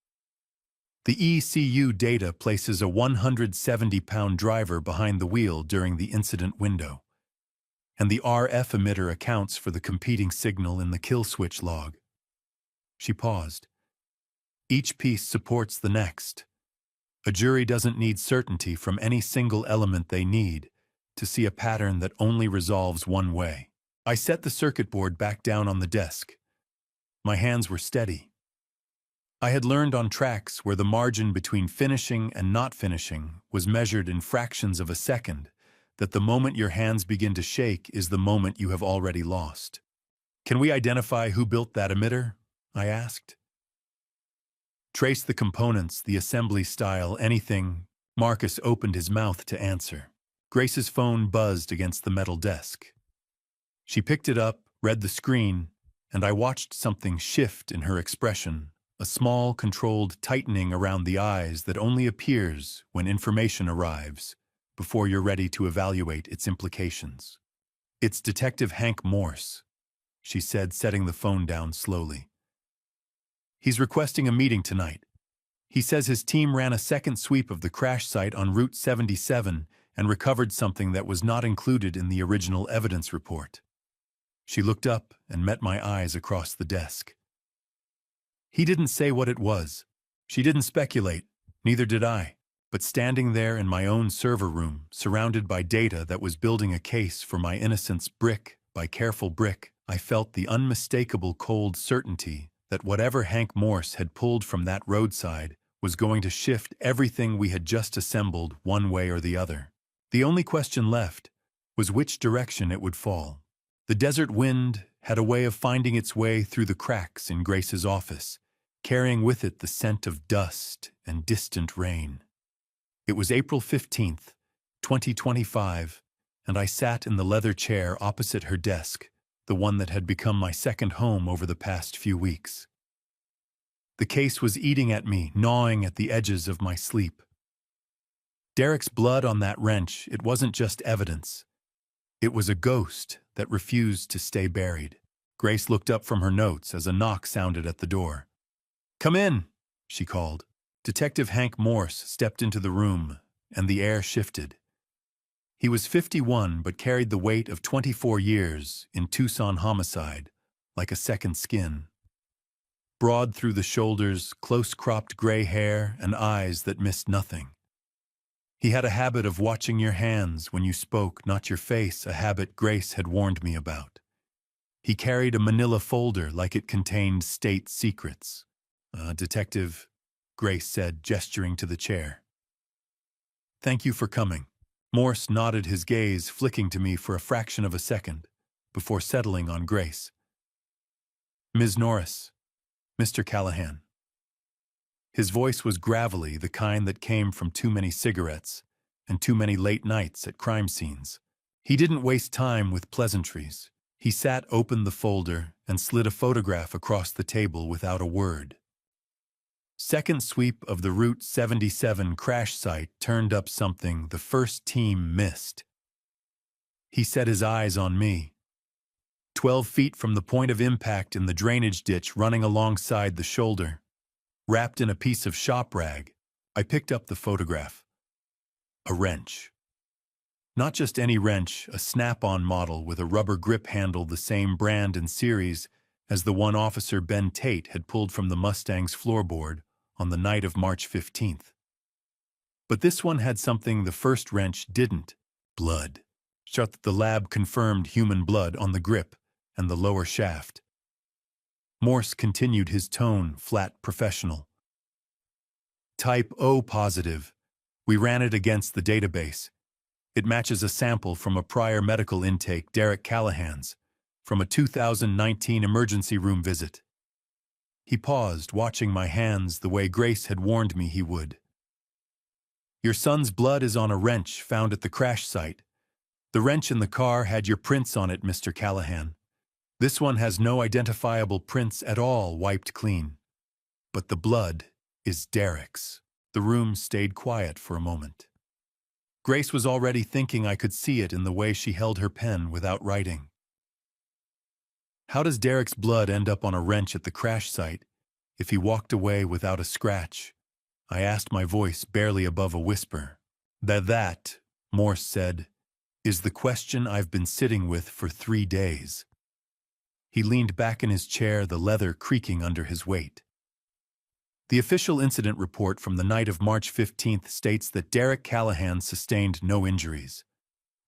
The ECU data places a 170-pound driver behind the wheel during the incident window. And the RF emitter accounts for the competing signal in the kill switch log. She paused. Each piece supports the next. A jury doesn't need certainty from any single element, they need to see a pattern that only resolves one way. I set the circuit board back down on the desk. My hands were steady. I had learned on tracks where the margin between finishing and not finishing was measured in fractions of a second, that the moment your hands begin to shake is the moment you have already lost. "Can we identify who built that emitter?" I asked. "Trace the components, the assembly style, anything." Marcus opened his mouth to answer. Grace's phone buzzed against the metal desk. She picked it up, read the screen, and I watched something shift in her expression, a small, controlled tightening around the eyes that only appears when information arrives, before you're ready to evaluate its implications. "It's Detective Hank Morse," she said, setting the phone down slowly. "He's requesting a meeting tonight. He says his team ran a second sweep of the crash site on Route 77 and recovered something that was not included in the original evidence report." She looked up and met my eyes across the desk. "He didn't say what it was. She didn't speculate, neither did I. But standing there in my own server room, surrounded by data that was building a case for my innocence brick by careful brick, I felt the unmistakable cold certainty that whatever Hank Morse had pulled from that roadside was going to shift everything we had just assembled one way or the other. The only question left was which direction it would fall. The desert wind had a way of finding its way through the cracks in Grace's office, carrying with it the scent of dust and distant rain. It was April 15th, 2025, and I sat in the leather chair opposite her desk, the one that had become my second home over the past few weeks. The case was eating at me, gnawing at the edges of my sleep. Derek's blood on that wrench, it wasn't just evidence. It was a ghost that refused to stay buried. Grace looked up from her notes as a knock sounded at the door. "Come in," she called. Detective Hank Morse stepped into the room, and the air shifted. He was 51 but carried the weight of 24 years in Tucson homicide, like a second skin. Broad through the shoulders, close-cropped gray hair, and eyes that missed nothing. He had a habit of watching your hands when you spoke, not your face, a habit Grace had warned me about. He carried a manila folder like it contained state secrets. "Detective," Grace said, gesturing to the chair. "Thank you for coming." Morse nodded, his gaze flicking to me for a fraction of a second, before settling on Grace. "Ms. Norris, Mr. Callahan." His voice was gravelly, the kind that came from too many cigarettes and too many late nights at crime scenes. He didn't waste time with pleasantries. He sat, opened the folder, and slid a photograph across the table without a word. Second sweep of the Route 77 crash site turned up something the first team missed. He set his eyes on me. 12 feet from the point of impact in the drainage ditch running alongside the shoulder, wrapped in a piece of shop rag, I picked up the photograph. A wrench. Not just any wrench, a snap-on model with a rubber grip handle the same brand and series as the one Officer Ben Tate had pulled from the Mustang's floorboard on the night of March 15th. But this one had something the first wrench didn't: blood. The lab confirmed human blood on the grip and the lower shaft. Morse continued, his tone flat, professional. "Type O positive. We ran it against the database. It matches a sample from a prior medical intake, Derek Callahan's, from a 2019 emergency room visit." He paused, watching my hands the way Grace had warned me he would. "Your son's blood is on a wrench found at the crash site. The wrench in the car had your prints on it, Mr. Callahan. This one has no identifiable prints at all, wiped clean. But the blood is Derek's." The room stayed quiet for a moment. Grace was already thinking I could see it in the way she held her pen without writing. "How does Derek's blood end up on a wrench at the crash site if he walked away without a scratch?" I asked, my voice barely above a whisper. That," Morse said, "is the question I've been sitting with for 3 days." He leaned back in his chair, the leather creaking under his weight. "The official incident report from the night of March 15th states that Derek Callahan sustained no injuries.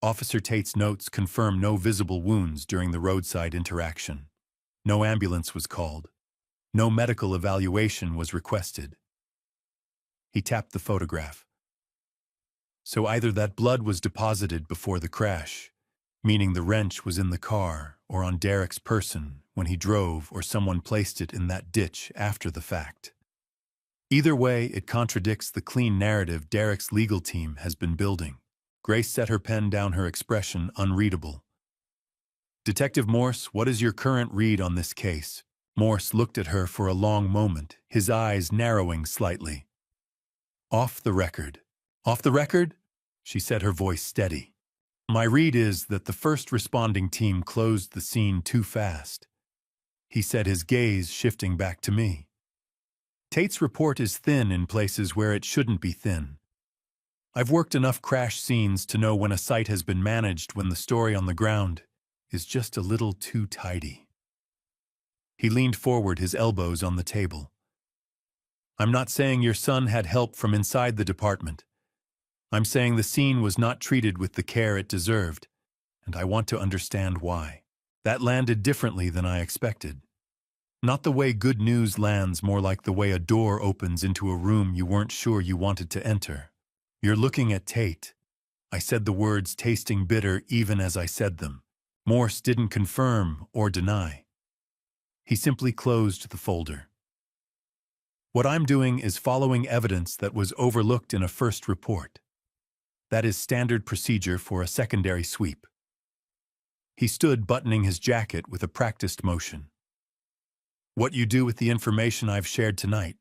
Officer Tate's notes confirm no visible wounds during the roadside interaction. No ambulance was called. No medical evaluation was requested. He tapped the photograph. So either that blood was deposited before the crash, meaning the wrench was in the car or on Derek's person when he drove, or someone placed it in that ditch after the fact. Either way, it contradicts the clean narrative Derek's legal team has been building. Grace set her pen down, her expression unreadable. Detective Morse, what is your current read on this case? Morse looked at her for a long moment, his eyes narrowing slightly. Off the record. Off the record? She said, her voice steady. My read is that the first responding team closed the scene too fast. He said, his gaze shifting back to me. Tate's report is thin in places where it shouldn't be thin. I've worked enough crash scenes to know when a site has been managed when the story on the ground is just a little too tidy. He leaned forward, his elbows on the table. I'm not saying your son had help from inside the department. I'm saying the scene was not treated with the care it deserved, and I want to understand why. That landed differently than I expected. Not the way good news lands, more like the way a door opens into a room you weren't sure you wanted to enter. You're looking at Tate. I said the words tasting bitter even as I said them. Morse didn't confirm or deny. He simply closed the folder. What I'm doing is following evidence that was overlooked in a first report. That is standard procedure for a secondary sweep. He stood buttoning his jacket with a practiced motion. What you do with the information I've shared tonight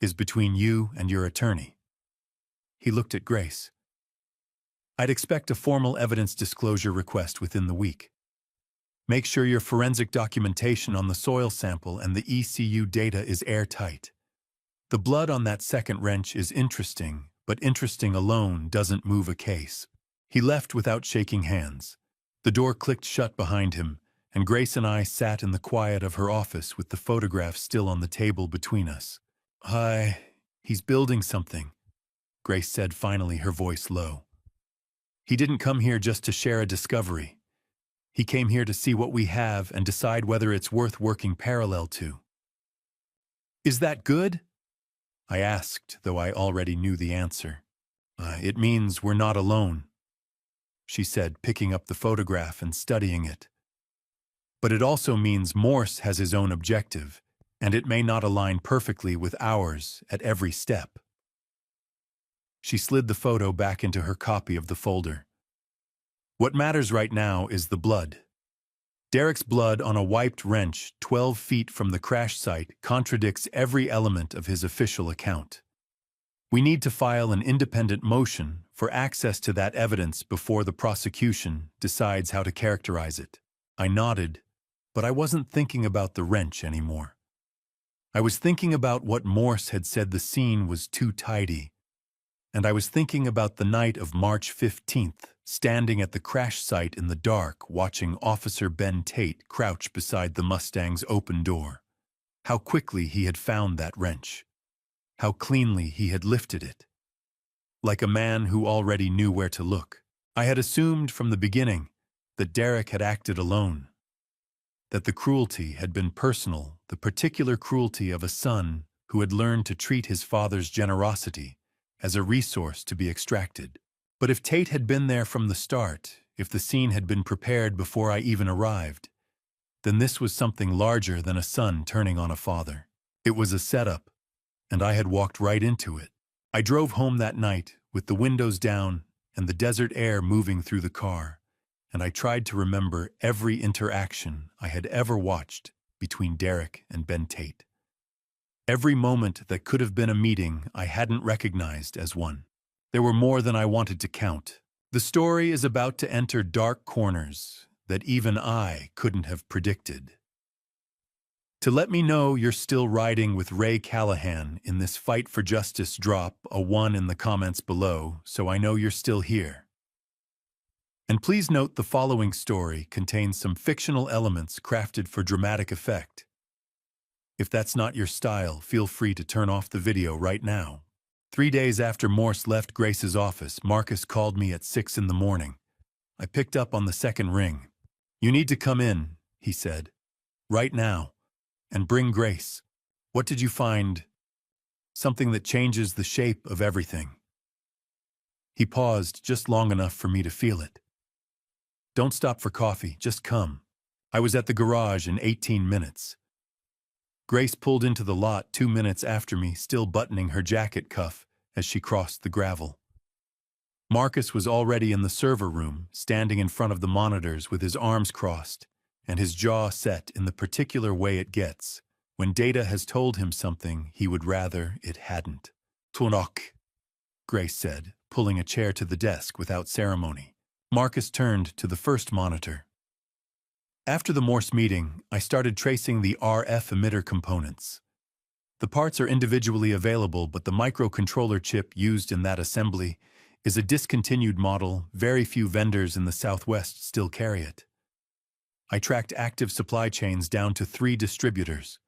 is between you and your attorney. He looked at Grace. I'd expect a formal evidence disclosure request within the week. Make sure your forensic documentation on the soil sample and the ECU data is airtight. The blood on that second wrench is interesting, but interesting alone doesn't move a case. He left without shaking hands. The door clicked shut behind him, and Grace and I sat in the quiet of her office with the photograph still on the table between us. Hi, he's building something, Grace said finally, her voice low. He didn't come here just to share a discovery. He came here to see what we have and decide whether it's worth working parallel to. Is that good? I asked, though I already knew the answer. It means we're not alone, she said, picking up the photograph and studying it. But it also means Morse has his own objective, and it may not align perfectly with ours at every step. She slid the photo back into her copy of the folder. What matters right now is the blood. Derek's blood on a wiped wrench 12 feet from the crash site contradicts every element of his official account. We need to file an independent motion for access to that evidence before the prosecution decides how to characterize it. I nodded, but I wasn't thinking about the wrench anymore. I was thinking about what Morse had said, the scene was too tidy. And I was thinking about the night of March 15th, standing at the crash site in the dark, watching Officer Ben Tate crouch beside the Mustang's open door. How quickly he had found that wrench. How cleanly he had lifted it. Like a man who already knew where to look. I had assumed from the beginning that Derek had acted alone. That the cruelty had been personal, the particular cruelty of a son who had learned to treat his father's generosity as a resource to be extracted. But if Tate had been there from the start, if the scene had been prepared before I even arrived, then this was something larger than a son turning on a father. It was a setup, and I had walked right into it. I drove home that night with the windows down and the desert air moving through the car, and I tried to remember every interaction I had ever watched between Derek and Ben Tate. Every moment that could have been a meeting I hadn't recognized as one. There were more than I wanted to count. The story is about to enter dark corners that even I couldn't have predicted. To let me know you're still riding with Ray Callahan in this fight for justice, drop a 1 in the comments below so I know you're still here. And please note the following story contains some fictional elements crafted for dramatic effect. If that's not your style, feel free to turn off the video right now. 3 days after Morse left Grace's office, Marcus called me at 6 in the morning. I picked up on the second ring. You need to come in, he said. Right now. And bring Grace. What did you find? Something that changes the shape of everything. He paused just long enough for me to feel it. Don't stop for coffee, just come. I was at the garage in 18 minutes. Grace pulled into the lot 2 minutes after me, still buttoning her jacket cuff as she crossed the gravel. Marcus was already in the server room, standing in front of the monitors with his arms crossed and his jaw set in the particular way it gets when data has told him something he would rather it hadn't. Tunok, Grace said, pulling a chair to the desk without ceremony. Marcus turned to the first monitor. After the Morse meeting, I started tracing the RF emitter components. The parts are individually available, but the microcontroller chip used in that assembly is a discontinued model. Very few vendors in the Southwest still carry it. I tracked active supply chains down to 3 distributors.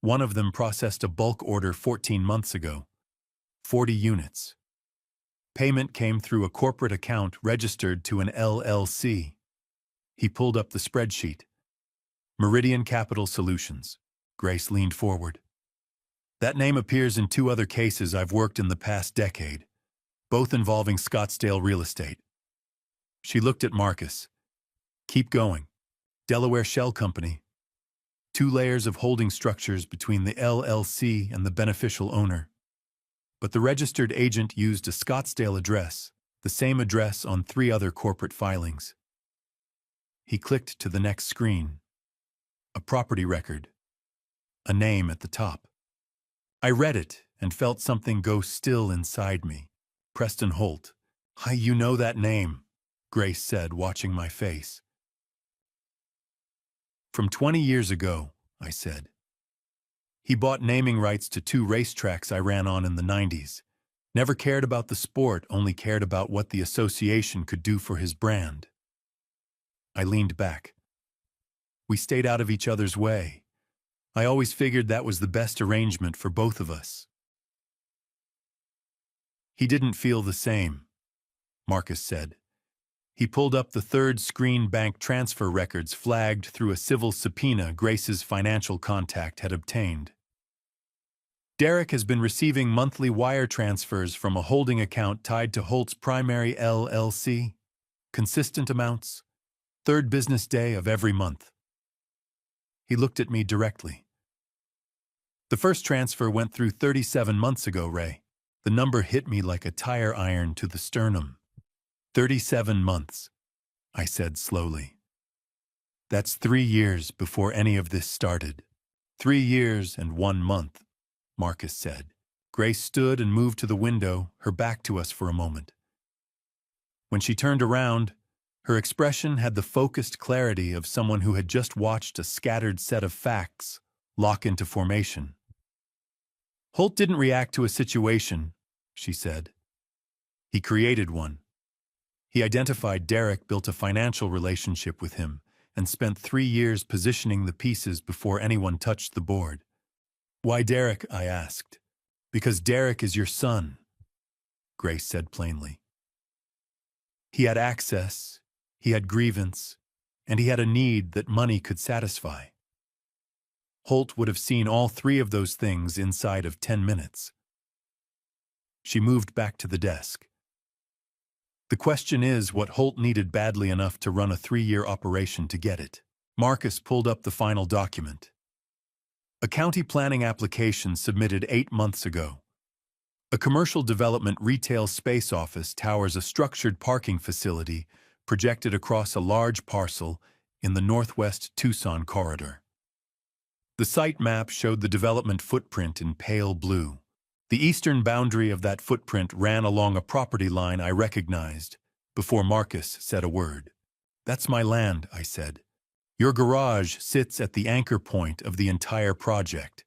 One of them processed a bulk order 14 months ago. 40 units. Payment came through a corporate account registered to an LLC. He pulled up the spreadsheet. Meridian Capital Solutions. Grace leaned forward. That name appears in 2 other cases I've worked in the past decade, both involving Scottsdale real estate. She looked at Marcus. Keep going. Delaware Shell Company. 2 layers of holding structures between the LLC and the beneficial owner. But the registered agent used a Scottsdale address, the same address on 3 other corporate filings. He clicked to the next screen. A property record. A name at the top. I read it and felt something go still inside me. Preston Holt. Hi, you know that name, Grace said, watching my face. From 20 years ago, I said. He bought naming rights to 2 racetracks I ran on in the 90s. Never cared about the sport, only cared about what the association could do for his brand. I leaned back. We stayed out of each other's way. I always figured that was the best arrangement for both of us. He didn't feel the same, Marcus said. He pulled up the 3rd screen. Bank transfer records flagged through a civil subpoena Grace's financial contact had obtained. Derek has been receiving monthly wire transfers from a holding account tied to Holt's primary LLC. Consistent amounts. 3rd business day of every month. He looked at me directly. The first transfer went through 37 months ago, Ray. The number hit me like a tire iron to the sternum. 37 months, I said slowly. That's 3 years before any of this started. 3 years and 1 month, Marcus said. Grace stood and moved to the window, her back to us for a moment. When she turned around, her expression had the focused clarity of someone who had just watched a scattered set of facts lock into formation. Holt didn't react to a situation, she said. He created one. He identified Derek, built a financial relationship with him, and spent 3 years positioning the pieces before anyone touched the board. Why Derek? I asked. Because Derek is your son, Grace said plainly. He had access, he had grievance, and he had a need that money could satisfy. Holt would have seen all 3 of those things inside of 10 minutes. She moved back to the desk. The question is what Holt needed badly enough to run a 3-year operation to get it. Marcus pulled up the final document. A county planning application submitted 8 months ago. A commercial development retail space office towers a structured parking facility projected across a large parcel in the northwest Tucson corridor. The site map showed the development footprint in pale blue. The eastern boundary of that footprint ran along a property line I recognized before Marcus said a word. That's my land, I said. Your garage sits at the anchor point of the entire project,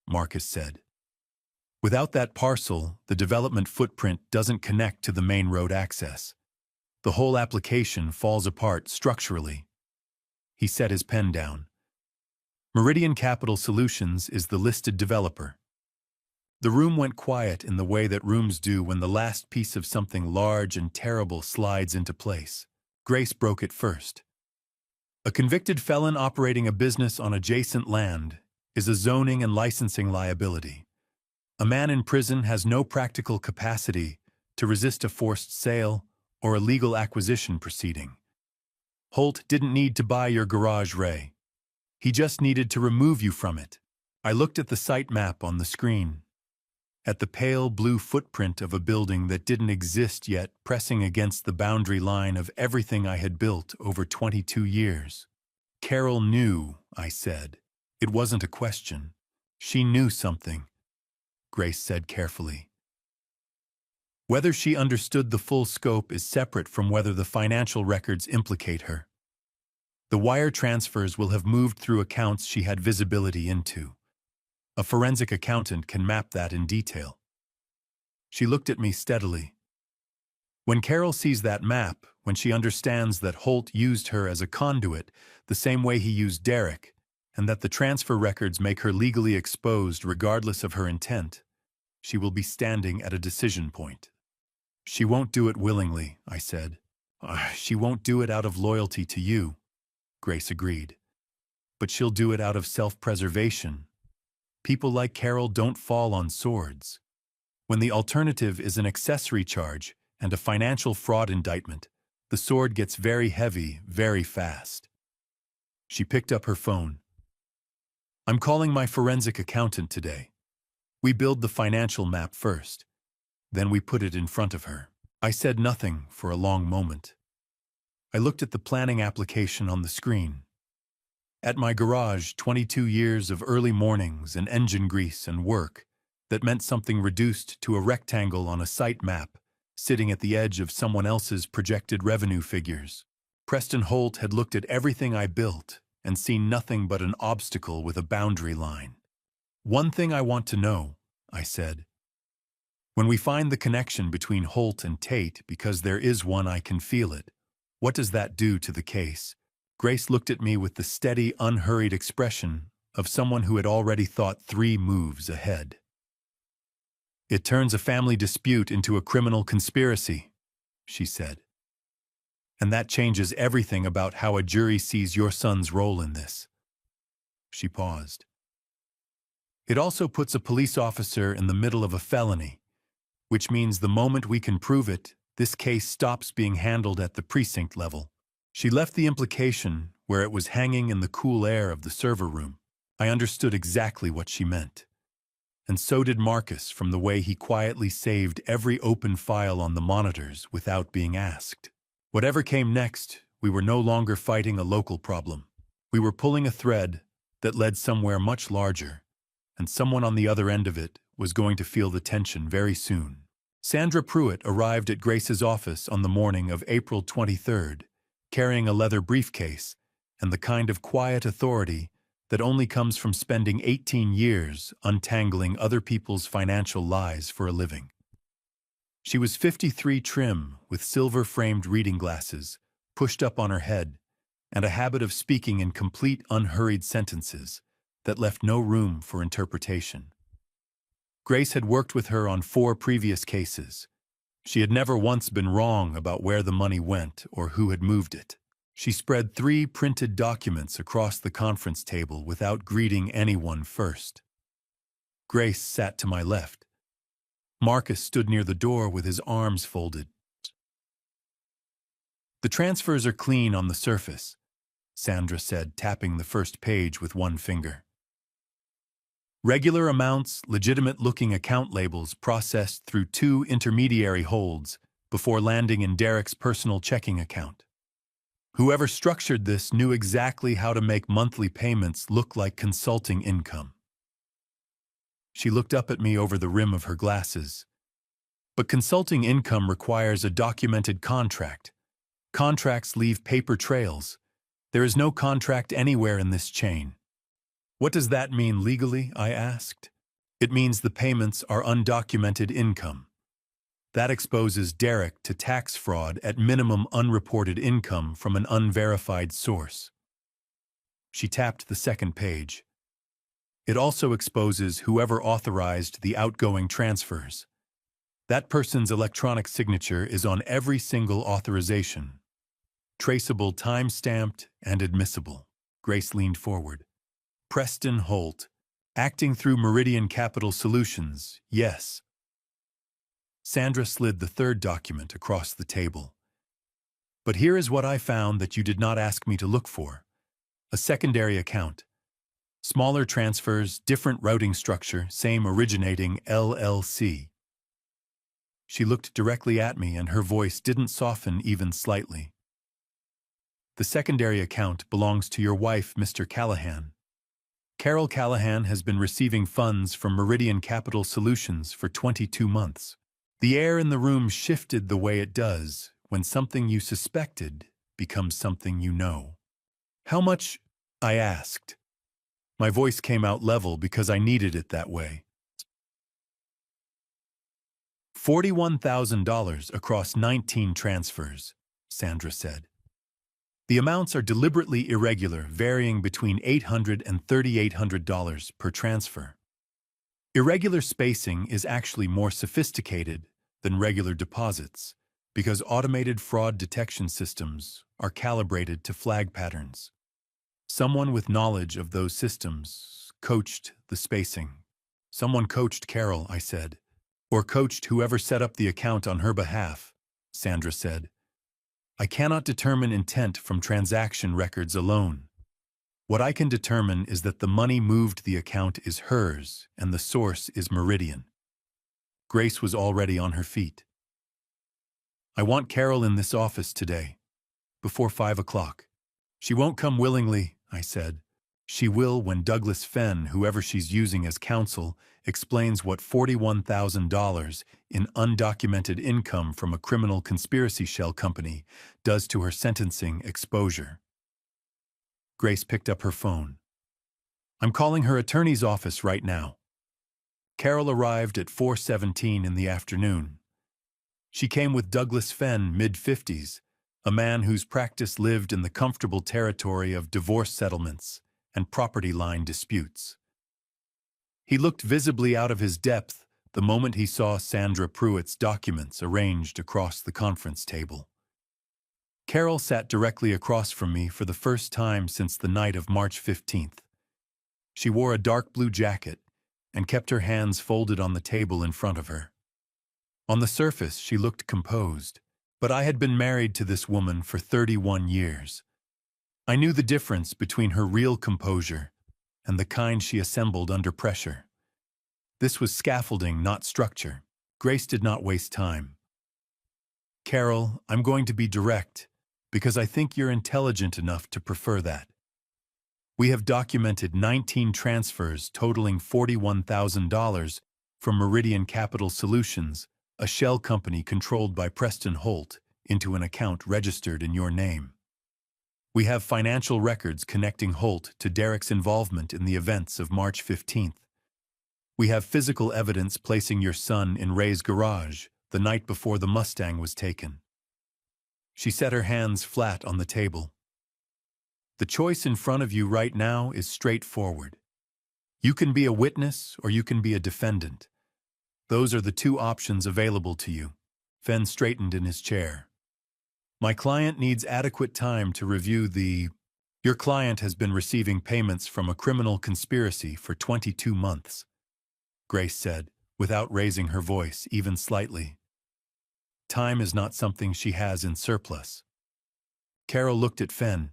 Marcus said. Without that parcel, the development footprint doesn't connect to the main road access. The whole application falls apart structurally. He set his pen down. Meridian Capital Solutions is the listed developer. The room went quiet in the way that rooms do when the last piece of something large and terrible slides into place. Grace broke it first. A convicted felon operating a business on adjacent land is a zoning and licensing liability. A man in prison has no practical capacity to resist a forced sale or a legal acquisition proceeding. Holt didn't need to buy your garage, Ray. He just needed to remove you from it. I looked at the site map on the screen, at the pale blue footprint of a building that didn't exist yet pressing against the boundary line of everything I had built over 22 years. Carol knew, I said. It wasn't a question. She knew something, Grace said carefully. Whether she understood the full scope is separate from whether the financial records implicate her. The wire transfers will have moved through accounts she had visibility into. A forensic accountant can map that in detail. She looked at me steadily. When Carol sees that map, when she understands that Holt used her as a conduit the same way he used Derek, and that the transfer records make her legally exposed regardless of her intent, she will be standing at a decision point. She won't do it willingly, I said. She won't do it out of loyalty to you, Grace agreed. But she'll do it out of self-preservation. People like Carol don't fall on swords. When the alternative is an accessory charge and a financial fraud indictment, the sword gets very heavy very fast. She picked up her phone. I'm calling my forensic accountant today. We build the financial map first. Then we put it in front of her. I said nothing for a long moment. I looked at the planning application on the screen. At my garage, 22 years of early mornings and engine grease and work that meant something reduced to a rectangle on a site map, sitting at the edge of someone else's projected revenue figures. Preston Holt had looked at everything I built and seen nothing but an obstacle with a boundary line. One thing I want to know, I said. When we find the connection between Holt and Tate, because there is one, I can feel it, what does that do to the case? Grace looked at me with the steady, unhurried expression of someone who had already thought 3 moves ahead. It turns a family dispute into a criminal conspiracy, she said. And that changes everything about how a jury sees your son's role in this. She paused. It also puts a police officer in the middle of a felony, which means the moment we can prove it, this case stops being handled at the precinct level. She left the implication where it was hanging in the cool air of the server room. I understood exactly what she meant. And so did Marcus, from the way he quietly saved every open file on the monitors without being asked. Whatever came next, we were no longer fighting a local problem. We were pulling a thread that led somewhere much larger, and someone on the other end of it was going to feel the tension very soon. Sandra Pruitt arrived at Grace's office on the morning of April 23rd, carrying a leather briefcase and the kind of quiet authority that only comes from spending 18 years untangling other people's financial lies for a living. She was 53 trim, with silver-framed reading glasses pushed up on her head, and a habit of speaking in complete, unhurried sentences that left no room for interpretation. Grace had worked with her on 4 previous cases. She had never once been wrong about where the money went or who had moved it. She spread 3 printed documents across the conference table without greeting anyone first. Grace sat to my left. Marcus stood near the door with his arms folded. The transfers are clean on the surface, Sandra said, tapping the first page with one finger. Regular amounts, legitimate-looking account labels processed through 2 intermediary holds before landing in Derek's personal checking account. Whoever structured this knew exactly how to make monthly payments look like consulting income. She looked up at me over the rim of her glasses. But consulting income requires a documented contract. Contracts leave paper trails. There is no contract anywhere in this chain. What does that mean legally? I asked. It means the payments are undocumented income. That exposes Derek to tax fraud at minimum unreported income from an unverified source. She tapped the second page. It also exposes whoever authorized the outgoing transfers. That person's electronic signature is on every single authorization. Traceable, time-stamped, and admissible. Grace leaned forward. Preston Holt, Acting through Meridian Capital Solutions, yes. Sandra slid the third document across the table. But here is what I found that you did not ask me to look for. A secondary account. Smaller transfers, different routing structure, same originating LLC. She looked directly at me and her voice didn't soften even slightly. The secondary account belongs to your wife, Mr. Callahan. Carol Callahan has been receiving funds from Meridian Capital Solutions for 22 months. The air in the room shifted the way it does when something you suspected becomes something you know. How much? I asked. My voice came out level because I needed it that way. $41,000 across 19 transfers, Sandra said. The amounts are deliberately irregular, varying between $800 and $3,800 per transfer. Irregular spacing is actually more sophisticated than regular deposits because automated fraud detection systems are calibrated to flag patterns. Someone with knowledge of those systems coached the spacing. Someone coached Carol, I said. Or coached whoever set up the account on her behalf, Sandra said. I cannot determine intent from transaction records alone. What I can determine is that the money moved the account is hers and the source is Meridian. Grace was already on her feet. I want Carol in this office today, before 5 o'clock. She won't come willingly, I said. She will when Douglas Fenn, whoever she's using as counsel, explains what $41,000 in undocumented income from a criminal conspiracy shell company does to her sentencing exposure. Grace picked up her phone. I'm calling her attorney's office right now. Carol arrived at 4:17 in the afternoon. She came with Douglas Fenn, mid-50s, a man whose practice lived in the comfortable territory of divorce settlements and property line disputes. He looked visibly out of his depth the moment he saw Sandra Pruitt's documents arranged across the conference table. Carol sat directly across from me for the first time since the night of March 15th. She wore a dark blue jacket and kept her hands folded on the table in front of her. On the surface, she looked composed, but I had been married to this woman for 31 years. I knew the difference between her real composure and the kind she assembled under pressure. This was scaffolding, not structure. Grace did not waste time. Carol, I'm going to be direct, because I think you're intelligent enough to prefer that. We have documented 19 transfers totaling $41,000 from Meridian Capital Solutions, a shell company controlled by Preston Holt, into an account registered in your name. We have financial records connecting Holt to Derek's involvement in the events of March 15th. We have physical evidence placing your son in Ray's garage the night before the Mustang was taken. She set her hands flat on the table. The choice in front of you right now is straightforward. You can be a witness or you can be a defendant. Those are the two options available to you. Fenn straightened in his chair. My client needs adequate time to review Your client has been receiving payments from a criminal conspiracy for 22 months, Grace said, without raising her voice even slightly. Time is not something she has in surplus. Carol looked at Fenn.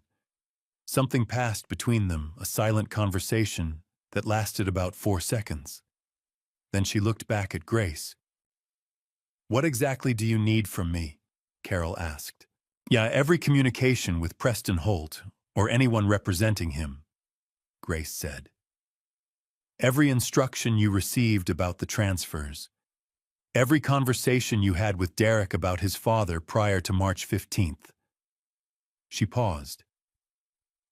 Something passed between them, a silent conversation that lasted about 4 seconds. Then she looked back at Grace. What exactly do you need from me? Carol asked. Yeah, every communication with Preston Holt, or anyone representing him, Grace said. Every instruction you received about the transfers. Every conversation you had with Derek about his father prior to March 15th. She paused.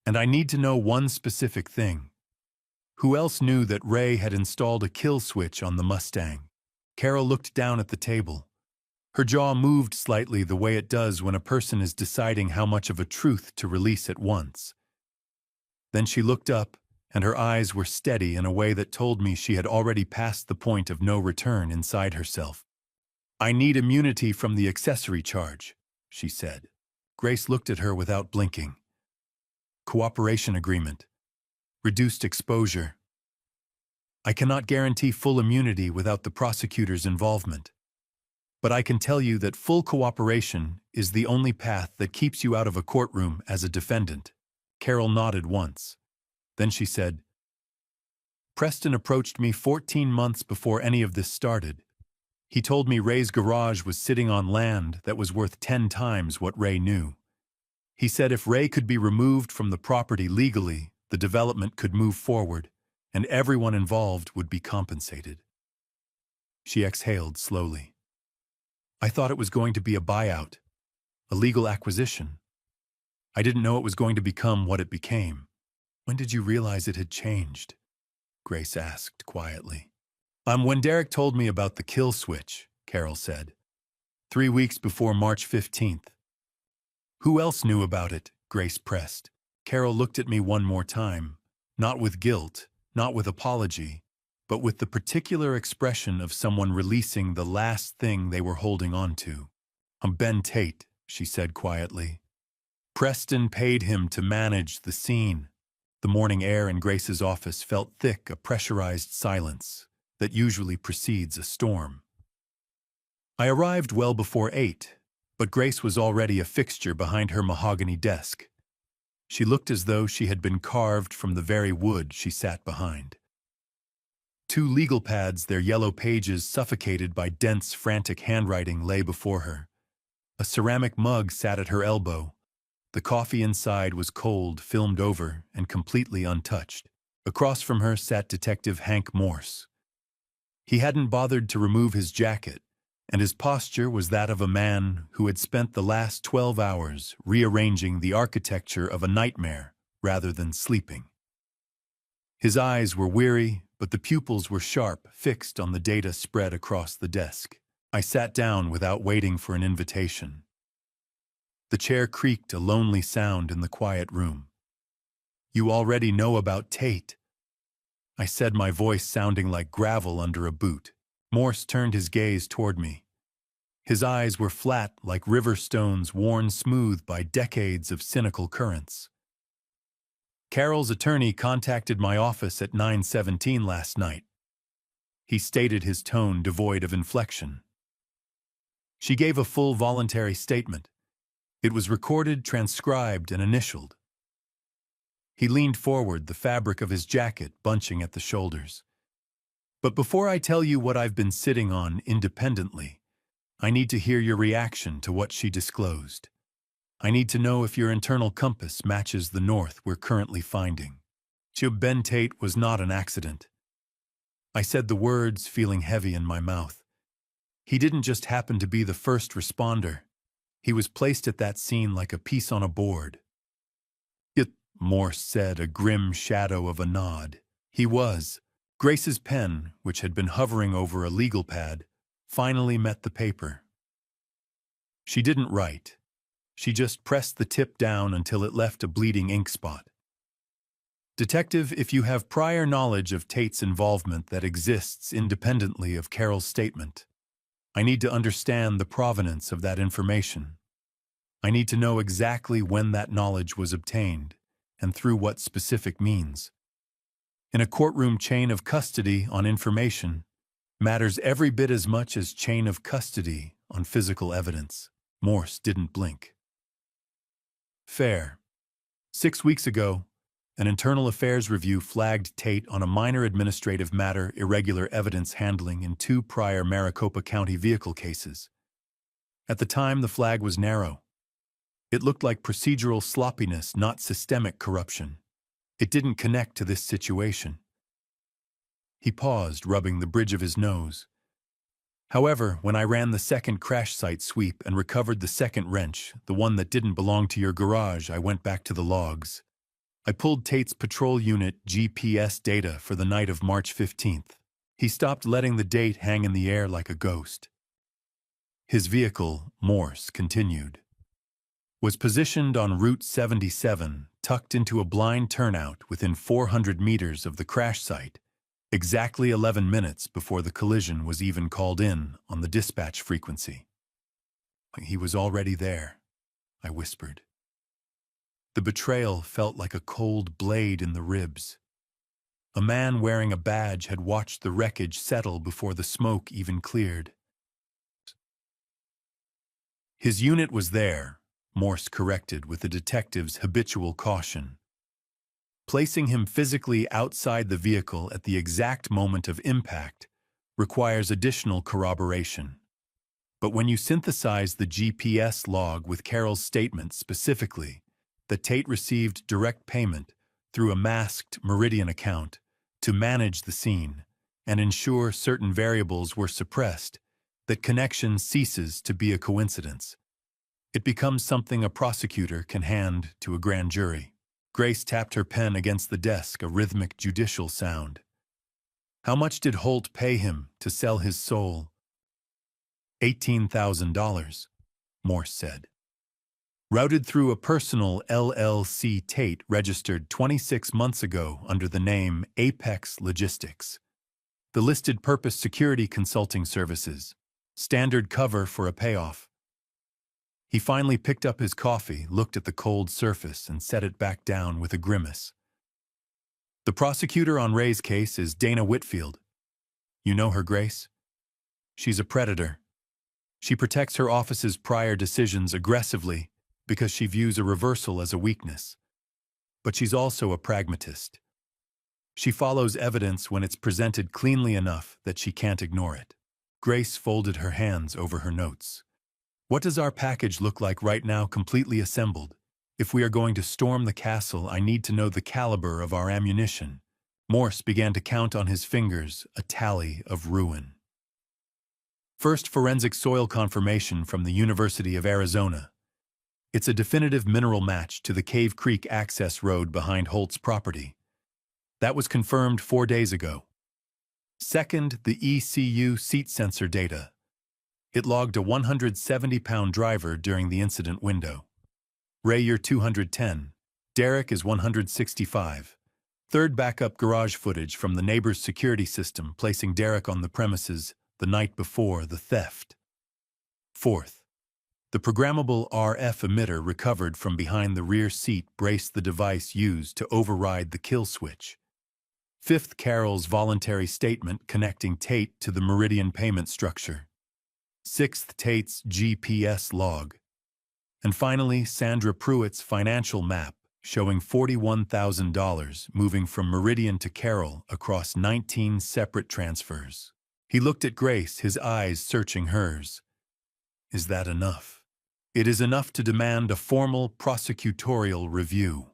And I need to know one specific thing. Who else knew that Ray had installed a kill switch on the Mustang? Carol looked down at the table. Her jaw moved slightly the way it does when a person is deciding how much of a truth to release at once. Then she looked up, and her eyes were steady in a way that told me she had already passed the point of no return inside herself. I need immunity from the accessory charge, she said. Grace looked at her without blinking. Cooperation agreement. Reduced exposure. I cannot guarantee full immunity without the prosecutor's involvement. But I can tell you that full cooperation is the only path that keeps you out of a courtroom as a defendant. Carol nodded once. Then she said, Preston approached me 14 months before any of this started. He told me Ray's garage was sitting on land that was worth 10 times what Ray knew. He said if Ray could be removed from the property legally, the development could move forward, and everyone involved would be compensated. She exhaled slowly. I thought it was going to be a buyout, a legal acquisition. I didn't know it was going to become what it became. When did you realize it had changed? Grace asked quietly. When Derek told me about the kill switch, Carol said. 3 weeks before March 15th. Who else knew about it? Grace pressed. Carol looked at me one more time, not with guilt, not with apology, but with the particular expression of someone releasing the last thing they were holding on to. I'm Ben Tate, she said quietly. Preston paid him to manage the scene. The morning air in Grace's office felt thick, a pressurized silence that usually precedes a storm. I arrived well before 8, but Grace was already a fixture behind her mahogany desk. She looked as though she had been carved from the very wood she sat behind. 2 legal pads, their yellow pages suffocated by dense, frantic handwriting, lay before her. A ceramic mug sat at her elbow. The coffee inside was cold, filmed over, and completely untouched. Across from her sat Detective Hank Morse. He hadn't bothered to remove his jacket, and his posture was that of a man who had spent the last 12 hours rearranging the architecture of a nightmare rather than sleeping. His eyes were weary, but the pupils were sharp, fixed on the data spread across the desk. I sat down without waiting for an invitation. The chair creaked, a lonely sound in the quiet room. You already know about Tate, I said, my voice sounding like gravel under a boot. Morse turned his gaze toward me. His eyes were flat like river stones worn smooth by decades of cynical currents. Carol's attorney contacted my office at 9:17 last night. He stated, his tone devoid of inflection. She gave a full voluntary statement. It was recorded, transcribed, and initialed. He leaned forward, the fabric of his jacket bunching at the shoulders. But before I tell you what I've been sitting on independently, I need to hear your reaction to what she disclosed. I need to know if your internal compass matches the north we're currently finding. Ben Tate was not an accident. I said the words, feeling heavy in my mouth. He didn't just happen to be the first responder. He was placed at that scene like a piece on a board. Morse said, a grim shadow of a nod. He was. Grace's pen, which had been hovering over a legal pad, finally met the paper. She didn't write. She just pressed the tip down until it left a bleeding ink spot. Detective, if you have prior knowledge of Tate's involvement that exists independently of Carol's statement, I need to understand the provenance of that information. I need to know exactly when that knowledge was obtained, and through what specific means. In a courtroom, chain of custody on information matters every bit as much as chain of custody on physical evidence. Morse didn't blink. Fair. 6 weeks ago, an internal affairs review flagged Tate on a minor administrative matter, irregular evidence handling in 2 prior Maricopa County vehicle cases. At the time, the flag was narrow. It looked like procedural sloppiness, not systemic corruption. It didn't connect to this situation. He paused, rubbing the bridge of his nose. However, when I ran the second crash site sweep and recovered the second wrench, the one that didn't belong to your garage, I went back to the logs. I pulled Tate's patrol unit GPS data for the night of March 15th. He stopped letting the date hang in the air like a ghost. His vehicle, Morse continued, was positioned on Route 77, tucked into a blind turnout within 400 meters of the crash site, exactly 11 minutes before the collision was even called in on the dispatch frequency. He was already there, I whispered. The betrayal felt like a cold blade in the ribs. A man wearing a badge had watched the wreckage settle before the smoke even cleared. His unit was there, Morse corrected with the detective's habitual caution. Placing him physically outside the vehicle at the exact moment of impact requires additional corroboration. But when you synthesize the GPS log with Carol's statement specifically that Tate received direct payment through a masked Meridian account to manage the scene and ensure certain variables were suppressed, that connection ceases to be a coincidence. It becomes something a prosecutor can hand to a grand jury. Grace tapped her pen against the desk, a rhythmic judicial sound. How much did Holt pay him to sell his soul? $18,000, Morse said. Routed through a personal LLC. Tate registered 26 months ago under the name Apex Logistics. The listed purpose security consulting services. Standard cover for a payoff. He finally picked up his coffee, looked at the cold surface, and set it back down with a grimace. The prosecutor on Ray's case is Dana Whitfield. You know her, Grace? She's a predator. She protects her office's prior decisions aggressively because she views a reversal as a weakness. But she's also a pragmatist. She follows evidence when it's presented cleanly enough that she can't ignore it. Grace folded her hands over her notes. What does our package look like right now, completely assembled? If we are going to storm the castle, I need to know the caliber of our ammunition. Morse began to count on his fingers, a tally of ruin. First, forensic soil confirmation from the University of Arizona. It's a definitive mineral match to the Cave Creek access road behind Holt's property. That was confirmed 4 days ago. Second, the ECU seat sensor data. It logged a 170-pound driver during the incident window. Ray, you're 210. Derek is 165. Third, backup garage footage from the neighbor's security system, placing Derek on the premises the night before the theft. Fourth, the programmable RF emitter recovered from behind the rear seat braced the device used to override the kill switch. Fifth, Carol's voluntary statement connecting Tate to the Meridian payment structure. Sixth, Tate's GPS log. And finally, Sandra Pruitt's financial map showing $41,000 moving from Meridian to Carol across 19 separate transfers. He looked at Grace, his eyes searching hers. Is that enough? It is enough to demand a formal prosecutorial review.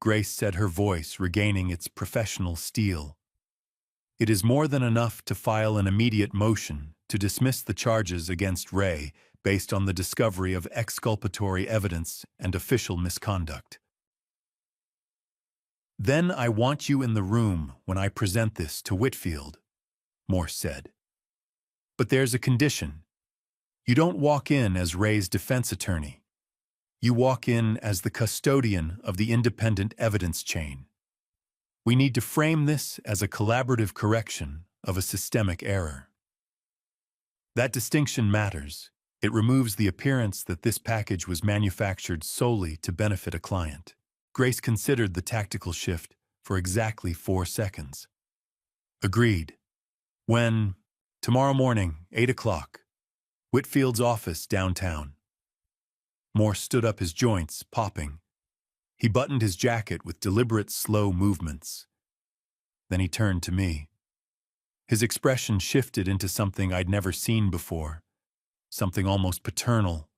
Grace said, her voice regaining its professional steel. It is more than enough to file an immediate motion to dismiss the charges against Ray based on the discovery of exculpatory evidence and official misconduct. Then I want you in the room when I present this to Whitfield, Morse said. But there's a condition. You don't walk in as Ray's defense attorney. You walk in as the custodian of the independent evidence chain. We need to frame this as a collaborative correction of a systemic error. That distinction matters. It removes the appearance that this package was manufactured solely to benefit a client. Grace considered the tactical shift for exactly 4 seconds. Agreed. When? Tomorrow morning, 8 o'clock. Whitfield's office downtown. Morse stood up, his joints popping. He buttoned his jacket with deliberate, slow movements. Then he turned to me. His expression shifted into something I'd never seen before, something almost paternal,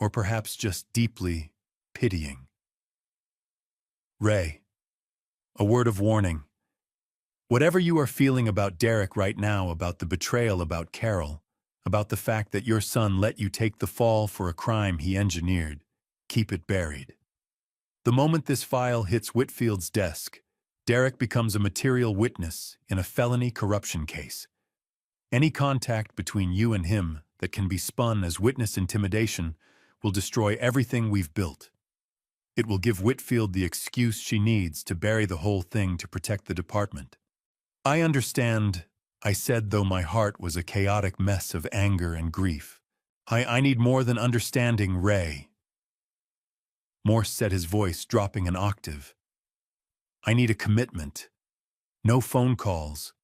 or perhaps just deeply pitying. Ray, a word of warning. Whatever you are feeling about Derek right now, about the betrayal, about Carol, about the fact that your son let you take the fall for a crime he engineered, keep it buried. The moment this file hits Whitfield's desk, Derek becomes a material witness in a felony corruption case. Any contact between you and him that can be spun as witness intimidation will destroy everything we've built. It will give Whitfield the excuse she needs to bury the whole thing to protect the department. I understand, I said, though my heart was a chaotic mess of anger and grief. I need more than understanding, Ray. Morse said, his voice dropping an octave. I need a commitment. No phone calls.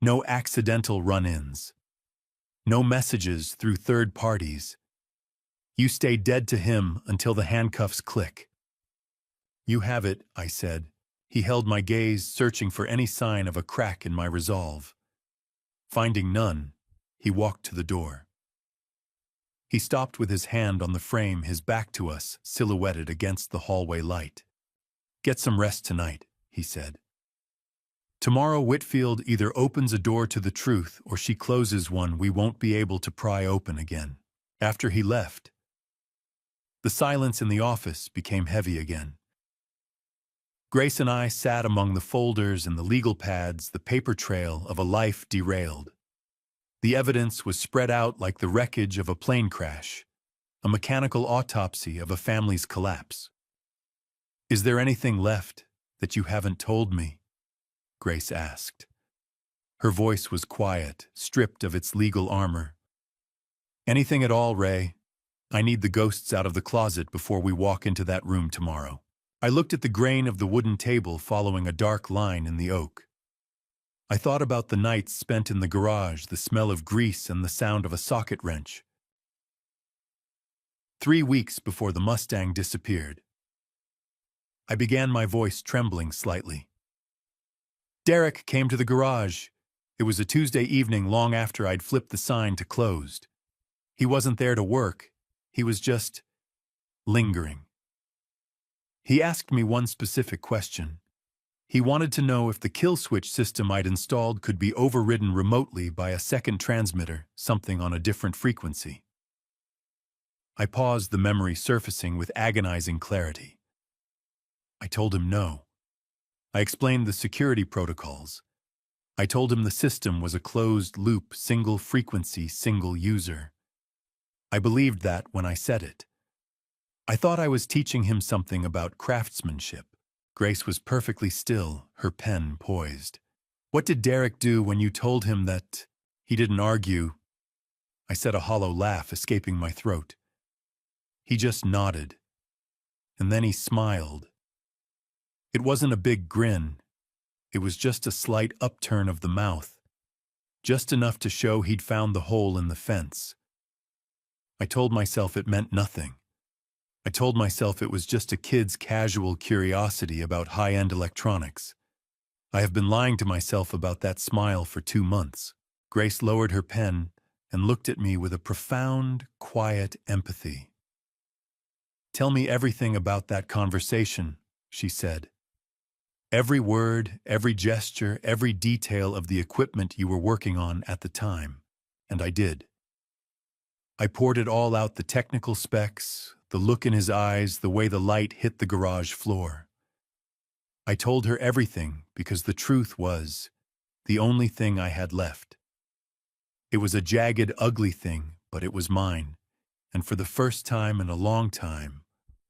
No accidental run-ins. No messages through third parties. You stay dead to him until the handcuffs click. You have it, I said. He held my gaze, searching for any sign of a crack in my resolve. Finding none, he walked to the door. He stopped with his hand on the frame, his back to us, silhouetted against the hallway light. Get some rest tonight, he said. Tomorrow Whitfield either opens a door to the truth or she closes one we won't be able to pry open again. After he left, the silence in the office became heavy again. Grace and I sat among the folders and the legal pads, the paper trail of a life derailed. The evidence was spread out like the wreckage of a plane crash, a mechanical autopsy of a family's collapse. Is there anything left that you haven't told me? Grace asked. Her voice was quiet, stripped of its legal armor. Anything at all, Ray. I need the ghosts out of the closet before we walk into that room tomorrow. I looked at the grain of the wooden table following a dark line in the oak. I thought about the nights spent in the garage, the smell of grease and the sound of a socket wrench. 3 weeks before the Mustang disappeared. I began, my voice trembling slightly. Derek came to the garage. It was a Tuesday evening long after I'd flipped the sign to closed. He wasn't there to work. He was just lingering. He asked me one specific question. He wanted to know if the kill switch system I'd installed could be overridden remotely by a second transmitter, something on a different frequency. I paused, the memory surfacing with agonizing clarity. I told him no. I explained the security protocols. I told him the system was a closed-loop, single-frequency, single-user. I believed that when I said it. I thought I was teaching him something about craftsmanship. Grace was perfectly still, her pen poised. What did Derek do when you told him that? He didn't argue. I said, a hollow laugh escaping my throat. He just nodded. And then he smiled. It wasn't a big grin. It was just a slight upturn of the mouth. Just enough to show he'd found the hole in the fence. I told myself it meant nothing. I told myself it was just a kid's casual curiosity about high-end electronics. I have been lying to myself about that smile for 2 months. Grace lowered her pen and looked at me with a profound, quiet empathy. Tell me everything about that conversation, she said. Every word, every gesture, every detail of the equipment you were working on at the time. And I did. I poured it all out, the technical specs, the look in his eyes, the way the light hit the garage floor. I told her everything because the truth was the only thing I had left. It was a jagged, ugly thing, but it was mine. And for the first time in a long time,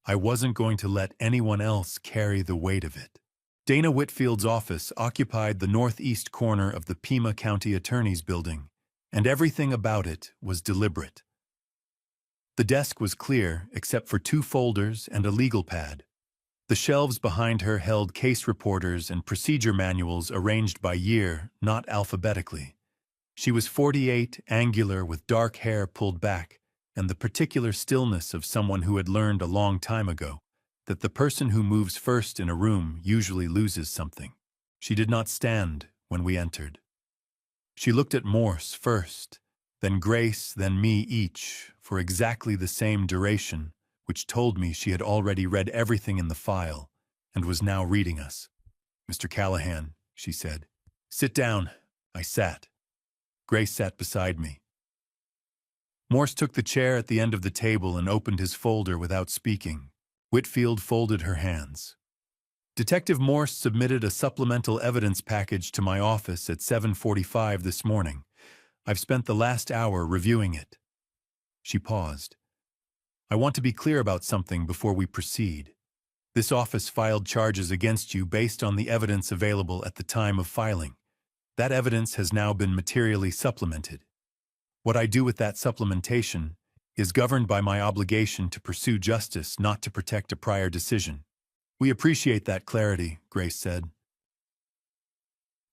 I wasn't going to let anyone else carry the weight of it. Dana Whitfield's office occupied the northeast corner of the Pima County Attorney's building, and everything about it was deliberate. The desk was clear, except for 2 folders and a legal pad. The shelves behind her held case reporters and procedure manuals arranged by year, not alphabetically. She was 48, angular, with dark hair pulled back, and the particular stillness of someone who had learned a long time ago that the person who moves first in a room usually loses something. She did not stand when we entered. She looked at Morse first, then Grace, then me, each, for exactly the same duration, which told me she had already read everything in the file and was now reading us. Mr. Callahan, she said. Sit down. I sat. Grace sat beside me. Morse took the chair at the end of the table and opened his folder without speaking. Whitfield folded her hands. Detective Morse submitted a supplemental evidence package to my office at 7:45 this morning. I've spent the last hour reviewing it. She paused. I want to be clear about something before we proceed. This office filed charges against you based on the evidence available at the time of filing. That evidence has now been materially supplemented. What I do with that supplementation is governed by my obligation to pursue justice, not to protect a prior decision. We appreciate that clarity, Grace said.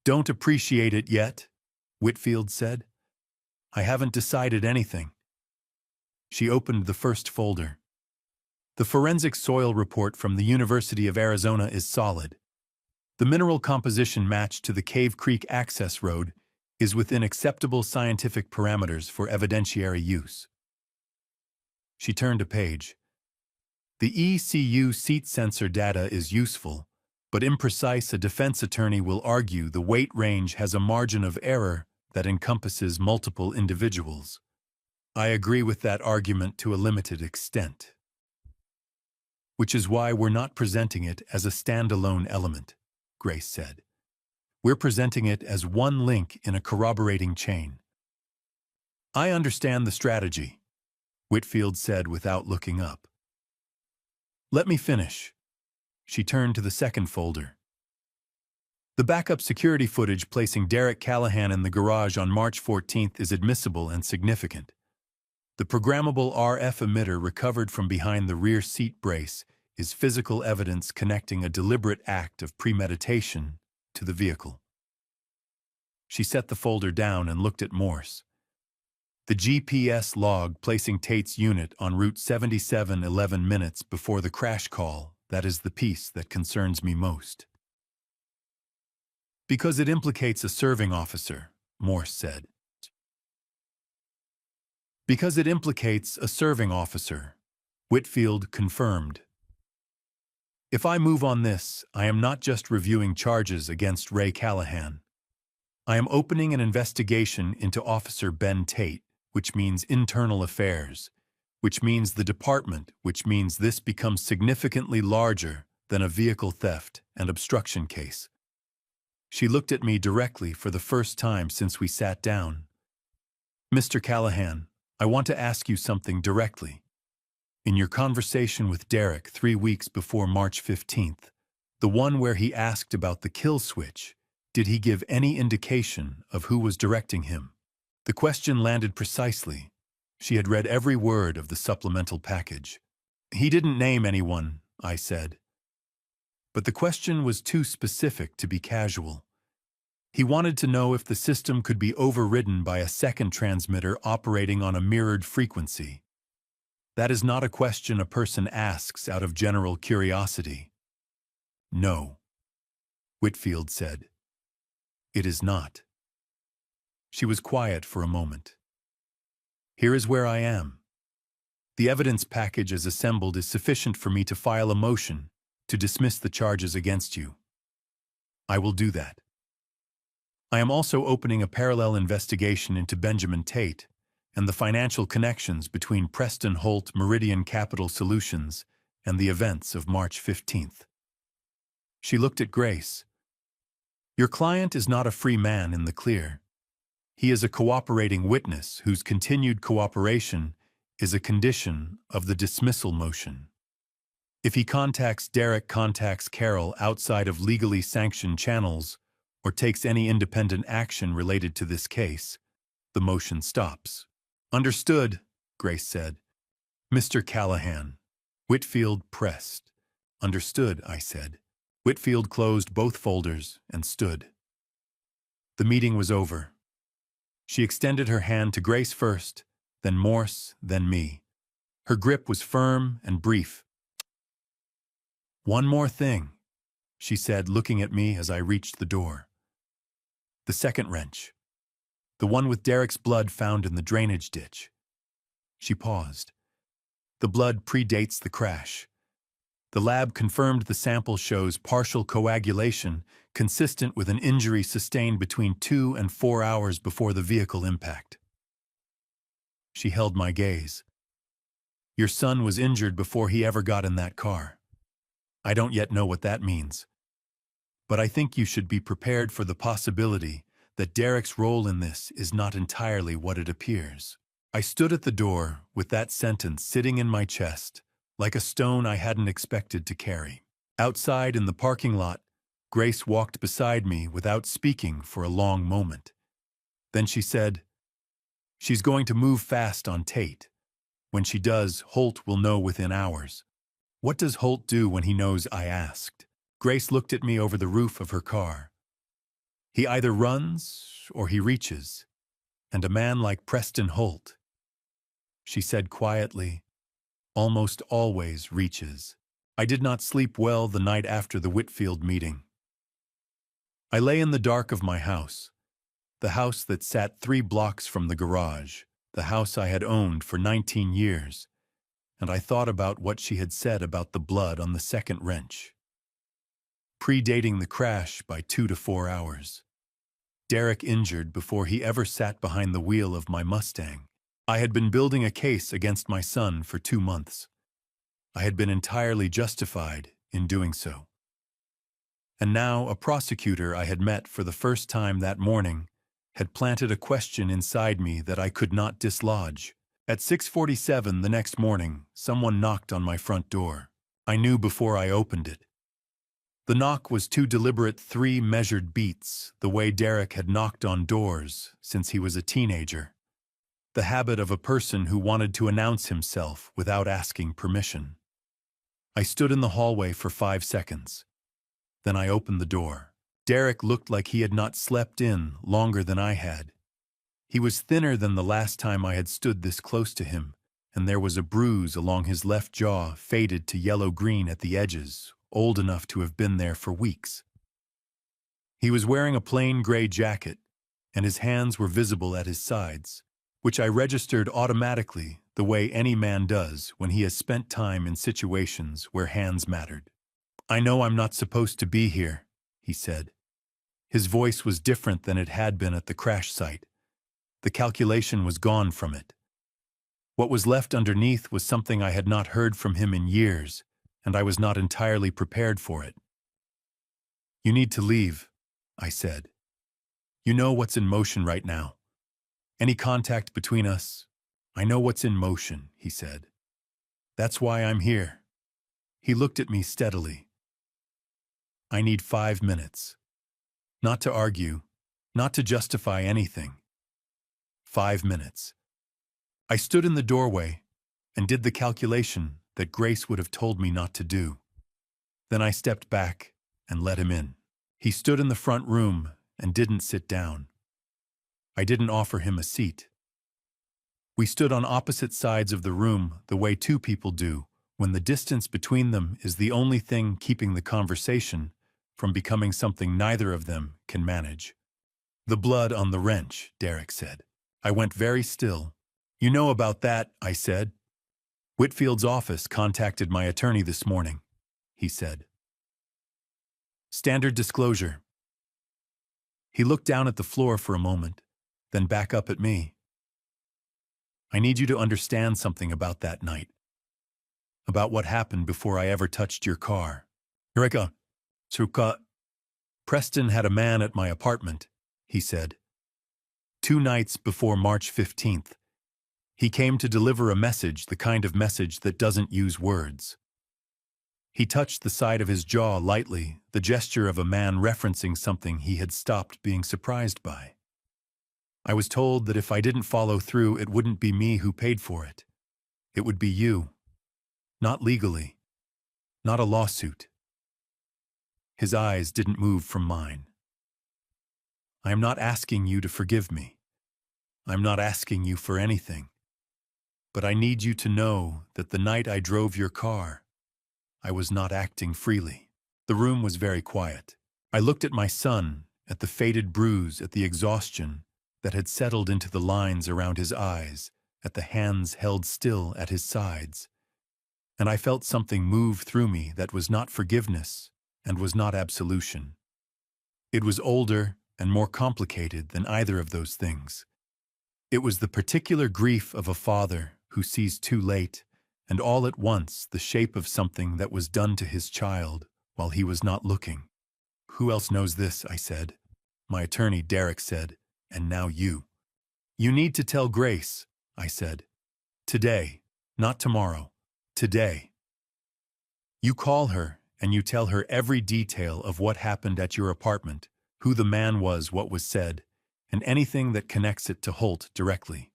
Don't appreciate it yet, Whitfield said. I haven't decided anything. She opened the first folder. The forensic soil report from the University of Arizona is solid. The mineral composition matched to the Cave Creek access road is within acceptable scientific parameters for evidentiary use. She turned a page. The ECU seat sensor data is useful, but imprecise. A defense attorney will argue the weight range has a margin of error that encompasses multiple individuals. I agree with that argument to a limited extent. Which is why we're not presenting it as a standalone element, Grace said. We're presenting it as one link in a corroborating chain. I understand the strategy, Whitfield said without looking up. Let me finish. She turned to the second folder. The backup security footage placing Derek Callahan in the garage on March 14th is admissible and significant. The programmable RF emitter recovered from behind the rear seat brace is physical evidence connecting a deliberate act of premeditation to the vehicle. She set the folder down and looked at Morse. The GPS log placing Tate's unit en route 77 11 minutes before the crash call, that is the piece that concerns me most. Because it implicates a serving officer, Morse said. Because it implicates a serving officer, Whitfield confirmed. If I move on this, I am not just reviewing charges against Ray Callahan. I am opening an investigation into Officer Ben Tate, which means internal affairs, which means the department, which means this becomes significantly larger than a vehicle theft and obstruction case. She looked at me directly for the first time since we sat down. Mr. Callahan, I want to ask you something directly. In your conversation with Derek 3 weeks before March 15th, the one where he asked about the kill switch, did he give any indication of who was directing him? The question landed precisely. She had read every word of the supplemental package. He didn't name anyone, I said. But the question was too specific to be casual. He wanted to know if the system could be overridden by a second transmitter operating on a mirrored frequency. That is not a question a person asks out of general curiosity. No, Whitfield said. It is not. She was quiet for a moment. Here is where I am. The evidence package as assembled is sufficient for me to file a motion to dismiss the charges against you. I will do that. I am also opening a parallel investigation into Benjamin Tate and the financial connections between Preston Holt Meridian Capital Solutions and the events of March 15th. She looked at Grace. Your client is not a free man in the clear. He is a cooperating witness whose continued cooperation is a condition of the dismissal motion. If he contacts Carol outside of legally sanctioned channels or takes any independent action related to this case, the motion stops. Understood, Grace said. Mr. Callahan. Whitfield pressed. Understood, I said. Whitfield closed both folders and stood. The meeting was over. She extended her hand to Grace first, then Morse, then me. Her grip was firm and brief. One more thing, she said, looking at me as I reached the door. The second wrench. The one with Derek's blood found in the drainage ditch. She paused. The blood predates the crash. The lab confirmed the sample shows partial coagulation consistent with an injury sustained between 2 and 4 hours before the vehicle impact. She held my gaze. Your son was injured before he ever got in that car. I don't yet know what that means. But I think you should be prepared for the possibility that Derek's role in this is not entirely what it appears. I stood at the door with that sentence sitting in my chest, like a stone I hadn't expected to carry. Outside in the parking lot, Grace walked beside me without speaking for a long moment. Then she said, "She's going to move fast on Tate. When she does, Holt will know within hours." What does Holt do when he knows I asked? Grace looked at me over the roof of her car. He either runs or he reaches, and a man like Preston Holt, she said quietly, almost always reaches. I did not sleep well the night after the Whitfield meeting. I lay in the dark of my house, the house that sat 3 blocks from the garage, the house I had owned for 19 years, and I thought about what she had said about the blood on the second wrench, predating the crash by 2 to 4 hours. Derek injured before he ever sat behind the wheel of my Mustang. I had been building a case against my son for 2 months. I had been entirely justified in doing so. And now a prosecutor I had met for the first time that morning had planted a question inside me that I could not dislodge. At 6:47 the next morning, someone knocked on my front door. I knew before I opened it. The knock was 2 deliberate 3 measured beats, the way Derek had knocked on doors since he was a teenager. The habit of a person who wanted to announce himself without asking permission. I stood in the hallway for 5 seconds. Then I opened the door. Derek looked like he had not slept in longer than I had. He was thinner than the last time I had stood this close to him, and there was a bruise along his left jaw, faded to yellow-green at the edges, old enough to have been there for weeks. He was wearing a plain gray jacket, and his hands were visible at his sides, which I registered automatically the way any man does when he has spent time in situations where hands mattered. "I know I'm not supposed to be here," he said. His voice was different than it had been at the crash site. The calculation was gone from it. What was left underneath was something I had not heard from him in years, and I was not entirely prepared for it. "You need to leave," I said. "You know what's in motion right now. Any contact between us, I know what's in motion," he said. "That's why I'm here." He looked at me steadily. "I need 5 minutes. Not to argue, not to justify anything. 5 minutes." I stood in the doorway and did the calculation that Grace would have told me not to do. Then I stepped back and let him in. He stood in the front room and didn't sit down. I didn't offer him a seat. We stood on opposite sides of the room the way 2 people do when the distance between them is the only thing keeping the conversation from becoming something neither of them can manage. "The blood on the wrench," Derek said. I went very still. "You know about that," I said. "Whitfield's office contacted my attorney this morning," he said. "Standard disclosure." He looked down at the floor for a moment, then back up at me. "I need you to understand something about that night. About what happened before I ever touched your car. Eureka! Suka. Preston had a man at my apartment," he said. 2 nights before March 15th. He came to deliver a message, the kind of message that doesn't use words. He touched the side of his jaw lightly, the gesture of a man referencing something he had stopped being surprised by. I was told that if I didn't follow through, it wouldn't be me who paid for it. It would be you. Not legally. Not a lawsuit. His eyes didn't move from mine. "I am not asking you to forgive me. I'm not asking you for anything. But I need you to know that the night I drove your car, I was not acting freely." The room was very quiet. I looked at my son, at the faded bruise, at the exhaustion that had settled into the lines around his eyes, at the hands held still at his sides. And I felt something move through me that was not forgiveness and was not absolution. It was older and more complicated than either of those things. It was the particular grief of a father who sees too late, and all at once the shape of something that was done to his child while he was not looking. "Who else knows this?" I said. "My attorney," Derek said, "and now you." "You need to tell Grace," I said. "Today, not tomorrow. Today. You call her and you tell her every detail of what happened at your apartment, who the man was, what was said, and anything that connects it to Holt directly."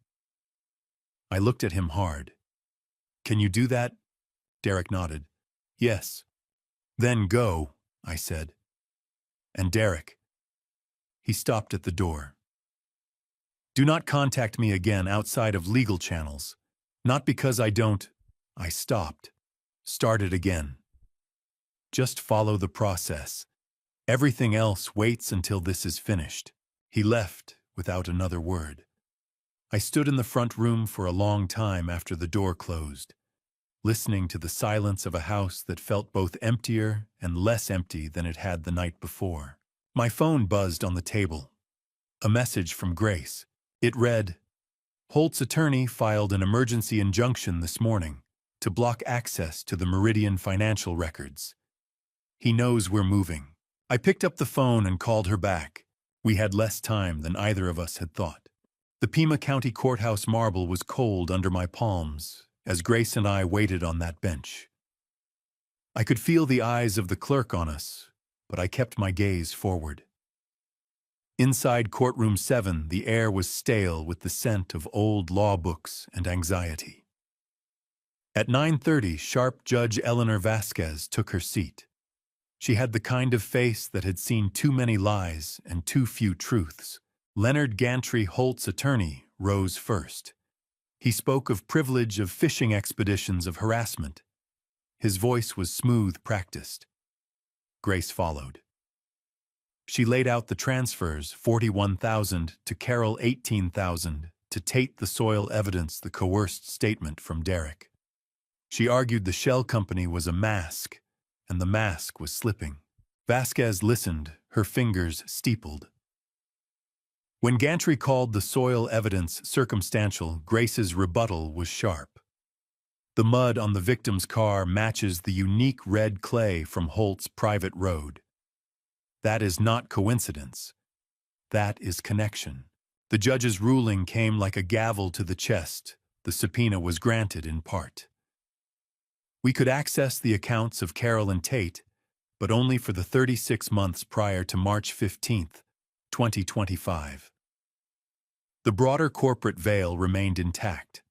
I looked at him hard. "Can you do that?" Derek nodded. "Yes." "Then go," I said. "And Derek, He stopped at the door. Do not contact me again outside of legal channels. Not because I don't. I stopped. Started again. Just follow the process. Everything else waits until this is finished. He left without another word. I stood in the front room for a long time after the door closed, listening to the silence of a house that felt both emptier and less empty than it had the night before. My phone buzzed on the table. A message from Grace. It read, Holt's attorney filed an emergency injunction this morning to block access to the Meridian financial records. He knows we're moving. I picked up the phone and called her back. We had less time than either of us had thought. The Pima County Courthouse marble was cold under my palms as Grace and I waited on that bench. I could feel the eyes of the clerk on us, but I kept my gaze forward. Inside courtroom 7, the air was stale with the scent of old law books and anxiety. At 9:30, sharp Judge Eleanor Vasquez took her seat. She had the kind of face that had seen too many lies and too few truths. Leonard Gantry, Holt's attorney, rose first. He spoke of privilege of fishing expeditions of harassment. His voice was smooth, practiced. Grace followed. She laid out the transfers, $41,000 to Carol, $18,000, to Tate the soil evidence, the coerced statement from Derek. She argued the shell company was a mask, and the mask was slipping. Vasquez listened, her fingers steepled. When Gantry called the soil evidence circumstantial, Grace's rebuttal was sharp. The mud on the victim's car matches the unique red clay from Holt's private road. That is not coincidence. That is connection. The judge's ruling came like a gavel to the chest. The subpoena was granted in part. We could access the accounts of Carol and Tate, but only for the 36 months prior to March 15, 2025. The broader corporate veil remained intact.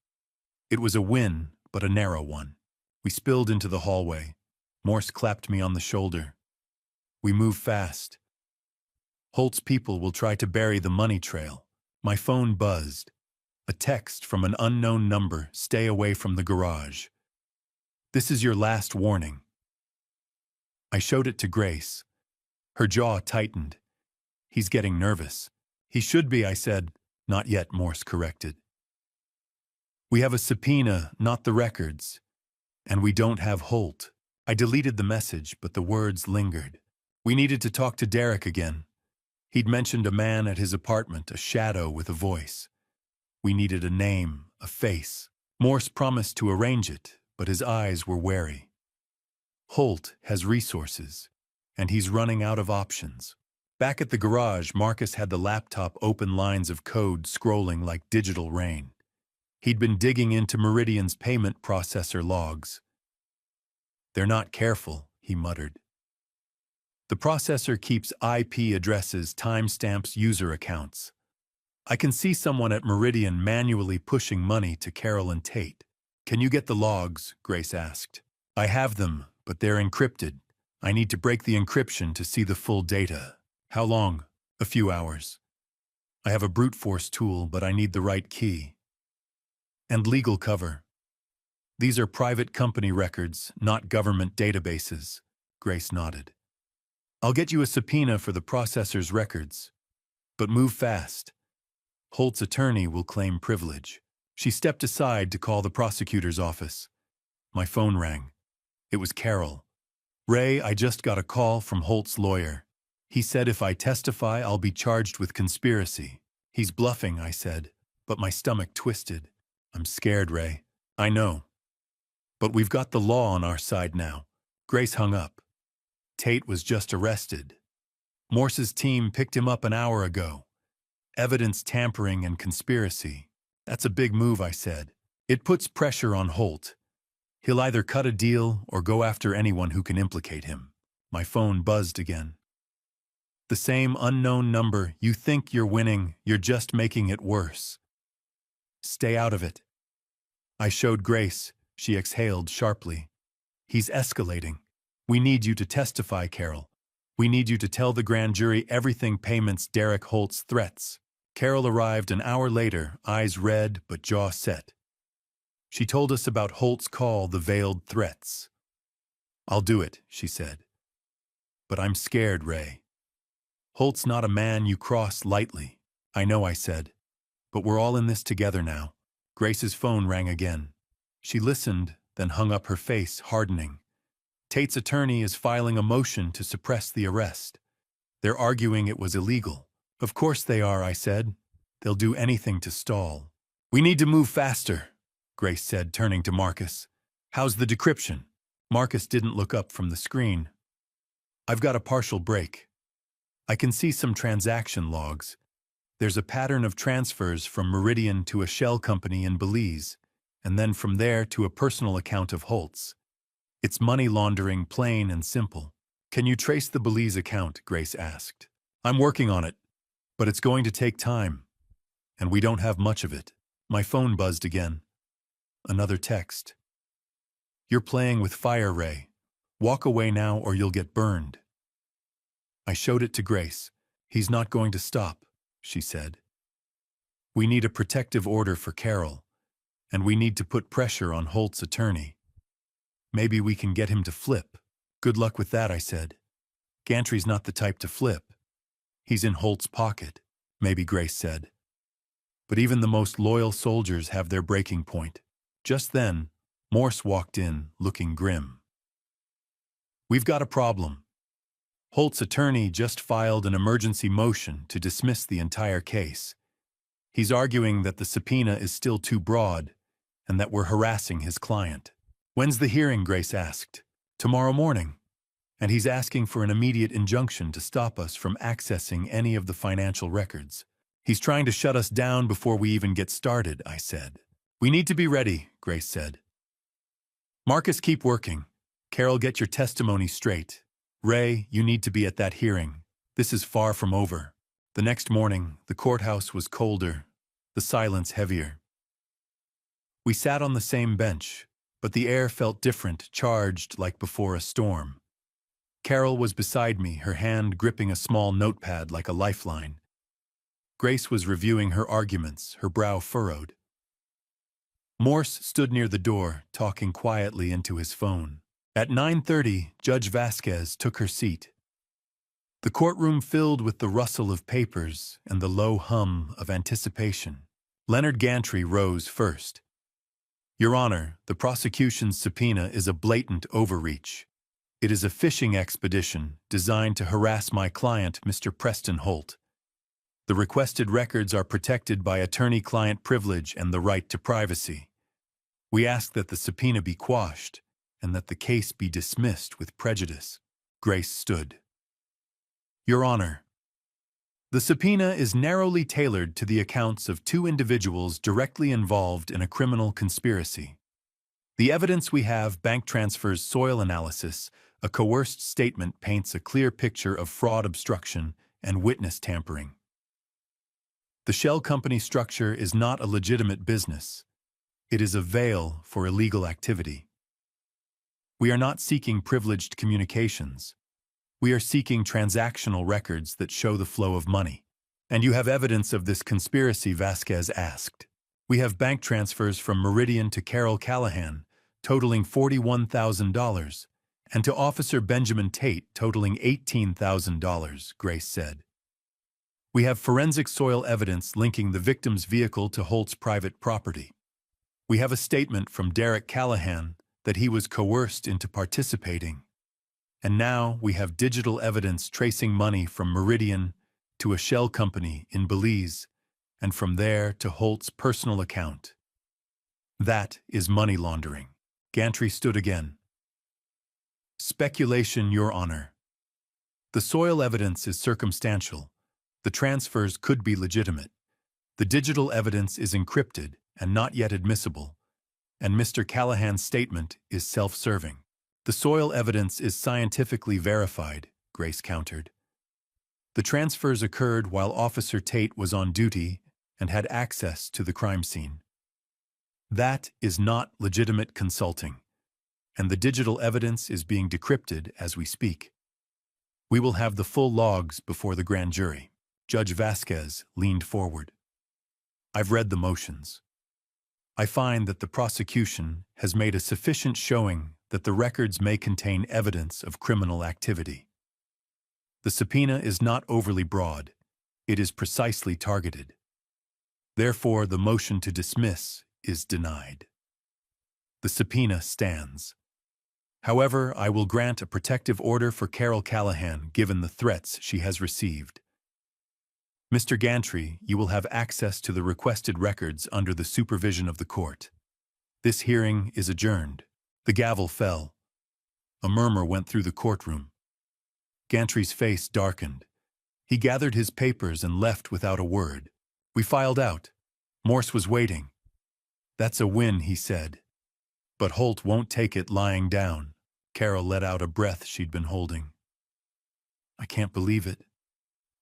It was a win, but a narrow one. We spilled into the hallway. Morse clapped me on the shoulder. We move fast. Holt's people will try to bury the money trail. My phone buzzed. A text from an unknown number, stay away from the garage. This is your last warning. I showed it to Grace. Her jaw tightened. He's getting nervous. He should be, I said. Not yet, Morse corrected. We have a subpoena, not the records. And we don't have Holt. I deleted the message, but the words lingered. We needed to talk to Derek again. He'd mentioned a man at his apartment, a shadow with a voice. We needed a name, a face. Morse promised to arrange it, but his eyes were wary. Holt has resources, and he's running out of options. Back at the garage, Marcus had the laptop open, lines of code scrolling like digital rain. He'd been digging into Meridian's payment processor logs. They're not careful, he muttered. The processor keeps IP addresses, timestamps, user accounts. I can see someone at Meridian manually pushing money to Carol and Tate. Can you get the logs? Grace asked. I have them, but they're encrypted. I need to break the encryption to see the full data. How long? A few hours. I have a brute force tool, but I need the right key. And legal cover. These are private company records, not government databases. Grace nodded. I'll get you a subpoena for the processor's records. But move fast. Holt's attorney will claim privilege. She stepped aside to call the prosecutor's office. My phone rang. It was Carol. Ray, I just got a call from Holt's lawyer. He said if I testify, I'll be charged with conspiracy. He's bluffing, I said, but my stomach twisted. I'm scared, Ray. I know. But we've got the law on our side now. Grace hung up. Tate was just arrested. Morse's team picked him up an hour ago. Evidence tampering and conspiracy. That's a big move, I said. It puts pressure on Holt. He'll either cut a deal or go after anyone who can implicate him. My phone buzzed again. The same unknown number. You think you're winning, you're just making it worse. Stay out of it. I showed Grace. She exhaled sharply. He's escalating. We need you to testify, Carol. We need you to tell the grand jury everything payments Derek Holt's threats. Carol arrived an hour later, eyes red but jaw set. She told us about Holt's call, the veiled threats. I'll do it, she said. But I'm scared, Ray. Holt's not a man you cross lightly. I know, I said. But we're all in this together now. Grace's phone rang again. She listened, then hung up, her face hardening. Tate's attorney is filing a motion to suppress the arrest. They're arguing it was illegal. Of course they are, I said. They'll do anything to stall. We need to move faster, Grace said, turning to Marcus. How's the decryption? Marcus didn't look up from the screen. I've got a partial break. I can see some transaction logs. There's a pattern of transfers from Meridian to a shell company in Belize, and then from there to a personal account of Holt's. It's money laundering, plain and simple. Can you trace the Belize account? Grace asked. I'm working on it, but it's going to take time, and we don't have much of it. My phone buzzed again. Another text. You're playing with fire, Ray. Walk away now or you'll get burned. I showed it to Grace. He's not going to stop, she said. We need a protective order for Carol, and we need to put pressure on Holt's attorney. Maybe we can get him to flip. Good luck with that, I said. Gantry's not the type to flip. He's in Holt's pocket, maybe Grace said. But even the most loyal soldiers have their breaking point. Just then, Morse walked in, looking grim. We've got a problem. Holt's attorney just filed an emergency motion to dismiss the entire case. He's arguing that the subpoena is still too broad and that we're harassing his client. When's the hearing? Grace asked. Tomorrow morning. And he's asking for an immediate injunction to stop us from accessing any of the financial records. He's trying to shut us down before we even get started, I said. We need to be ready, Grace said. Marcus, keep working. Carol, get your testimony straight. Ray, you need to be at that hearing. This is far from over. The next morning, the courthouse was colder, the silence heavier. We sat on the same bench, but the air felt different, charged like before a storm. Carol was beside me, her hand gripping a small notepad like a lifeline. Grace was reviewing her arguments, her brow furrowed. Morse stood near the door, talking quietly into his phone. At 9:30, Judge Vasquez took her seat. The courtroom filled with the rustle of papers and the low hum of anticipation. Leonard Gantry rose first. Your Honor, the prosecution's subpoena is a blatant overreach. It is a fishing expedition designed to harass my client, Mr. Preston Holt. The requested records are protected by attorney-client privilege and the right to privacy. We ask that the subpoena be quashed and that the case be dismissed with prejudice. Grace stood. Your Honor, the subpoena is narrowly tailored to the accounts of two individuals directly involved in a criminal conspiracy. The evidence we have, bank transfers, soil analysis, a coerced statement, paints a clear picture of fraud, obstruction, and witness tampering. The shell company structure is not a legitimate business. It is a veil for illegal activity. We are not seeking privileged communications. We are seeking transactional records that show the flow of money. And you have evidence of this conspiracy, Vasquez asked. We have bank transfers from Meridian to Carol Callahan, totaling $41,000, and to Officer Benjamin Tate, totaling $18,000, Grace said. We have forensic soil evidence linking the victim's vehicle to Holt's private property. We have a statement from Derek Callahan that he was coerced into participating. And now we have digital evidence tracing money from Meridian to a shell company in Belize, and from there to Holt's personal account. That is money laundering. Gantry stood again. Speculation, Your Honor. The soil evidence is circumstantial. The transfers could be legitimate. The digital evidence is encrypted and not yet admissible, and Mr. Callahan's statement is self-serving. The soil evidence is scientifically verified, Grace countered. The transfers occurred while Officer Tate was on duty and had access to the crime scene. That is not legitimate consulting, and the digital evidence is being decrypted as we speak. We will have the full logs before the grand jury. Judge Vasquez leaned forward. I've read the motions. I find that the prosecution has made a sufficient showing that the records may contain evidence of criminal activity. The subpoena is not overly broad. It is precisely targeted. Therefore, the motion to dismiss is denied. The subpoena stands. However, I will grant a protective order for Carol Callahan given the threats she has received. Mr. Gantry, you will have access to the requested records under the supervision of the court. This hearing is adjourned. The gavel fell. A murmur went through the courtroom. Gantry's face darkened. He gathered his papers and left without a word. We filed out. Morse was waiting. That's a win, he said. But Holt won't take it lying down. Carol let out a breath she'd been holding. I can't believe it.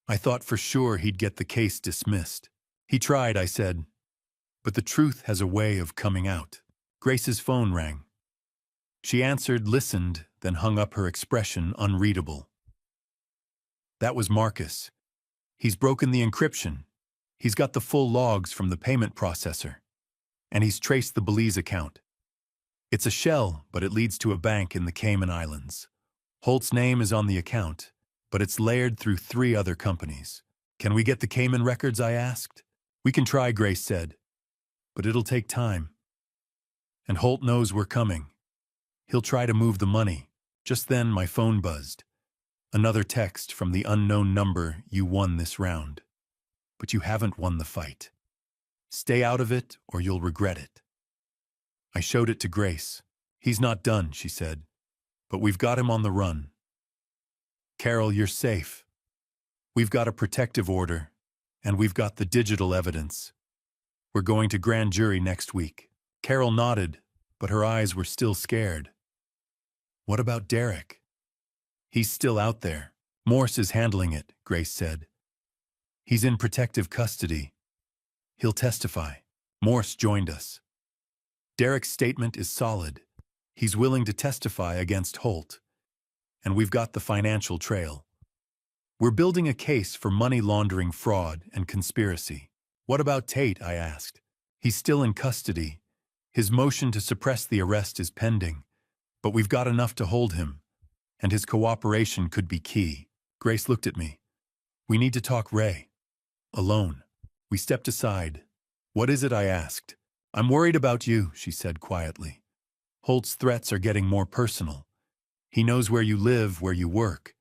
I thought for sure he'd get the case dismissed. He tried, I said. But the truth has a way of coming out. Grace's phone rang. She answered, listened, then hung up, her expression unreadable. That was Marcus. He's broken the encryption. He's got the full logs from the payment processor. And he's traced the Belize account. It's a shell, but it leads to a bank in the Cayman Islands. Holt's name is on the account, but it's layered through 3 other companies. Can we get the Cayman records, I asked. We can try, Grace said. But it'll take time. And Holt knows we're coming. He'll try to move the money. Just then my phone buzzed. Another text from the unknown number. You won this round. But you haven't won the fight. Stay out of it or you'll regret it. I showed it to Grace. He's not done, she said. But we've got him on the run. Carol, you're safe. We've got a protective order, and we've got the digital evidence. We're going to grand jury next week. Carol nodded, but her eyes were still scared. What about Derek? He's still out there. Morse is handling it, Grace said. He's in protective custody. He'll testify. Morse joined us. Derek's statement is solid. He's willing to testify against Holt. And we've got the financial trail. We're building a case for money laundering, fraud, and conspiracy. What about Tate, I asked. He's still in custody. His motion to suppress the arrest is pending. But we've got enough to hold him. And his cooperation could be key. Grace looked at me. We need to talk Ray. Alone. We stepped aside. What is it, I asked. I'm worried about you, she said quietly. Holt's threats are getting more personal. He knows where you live, where you work.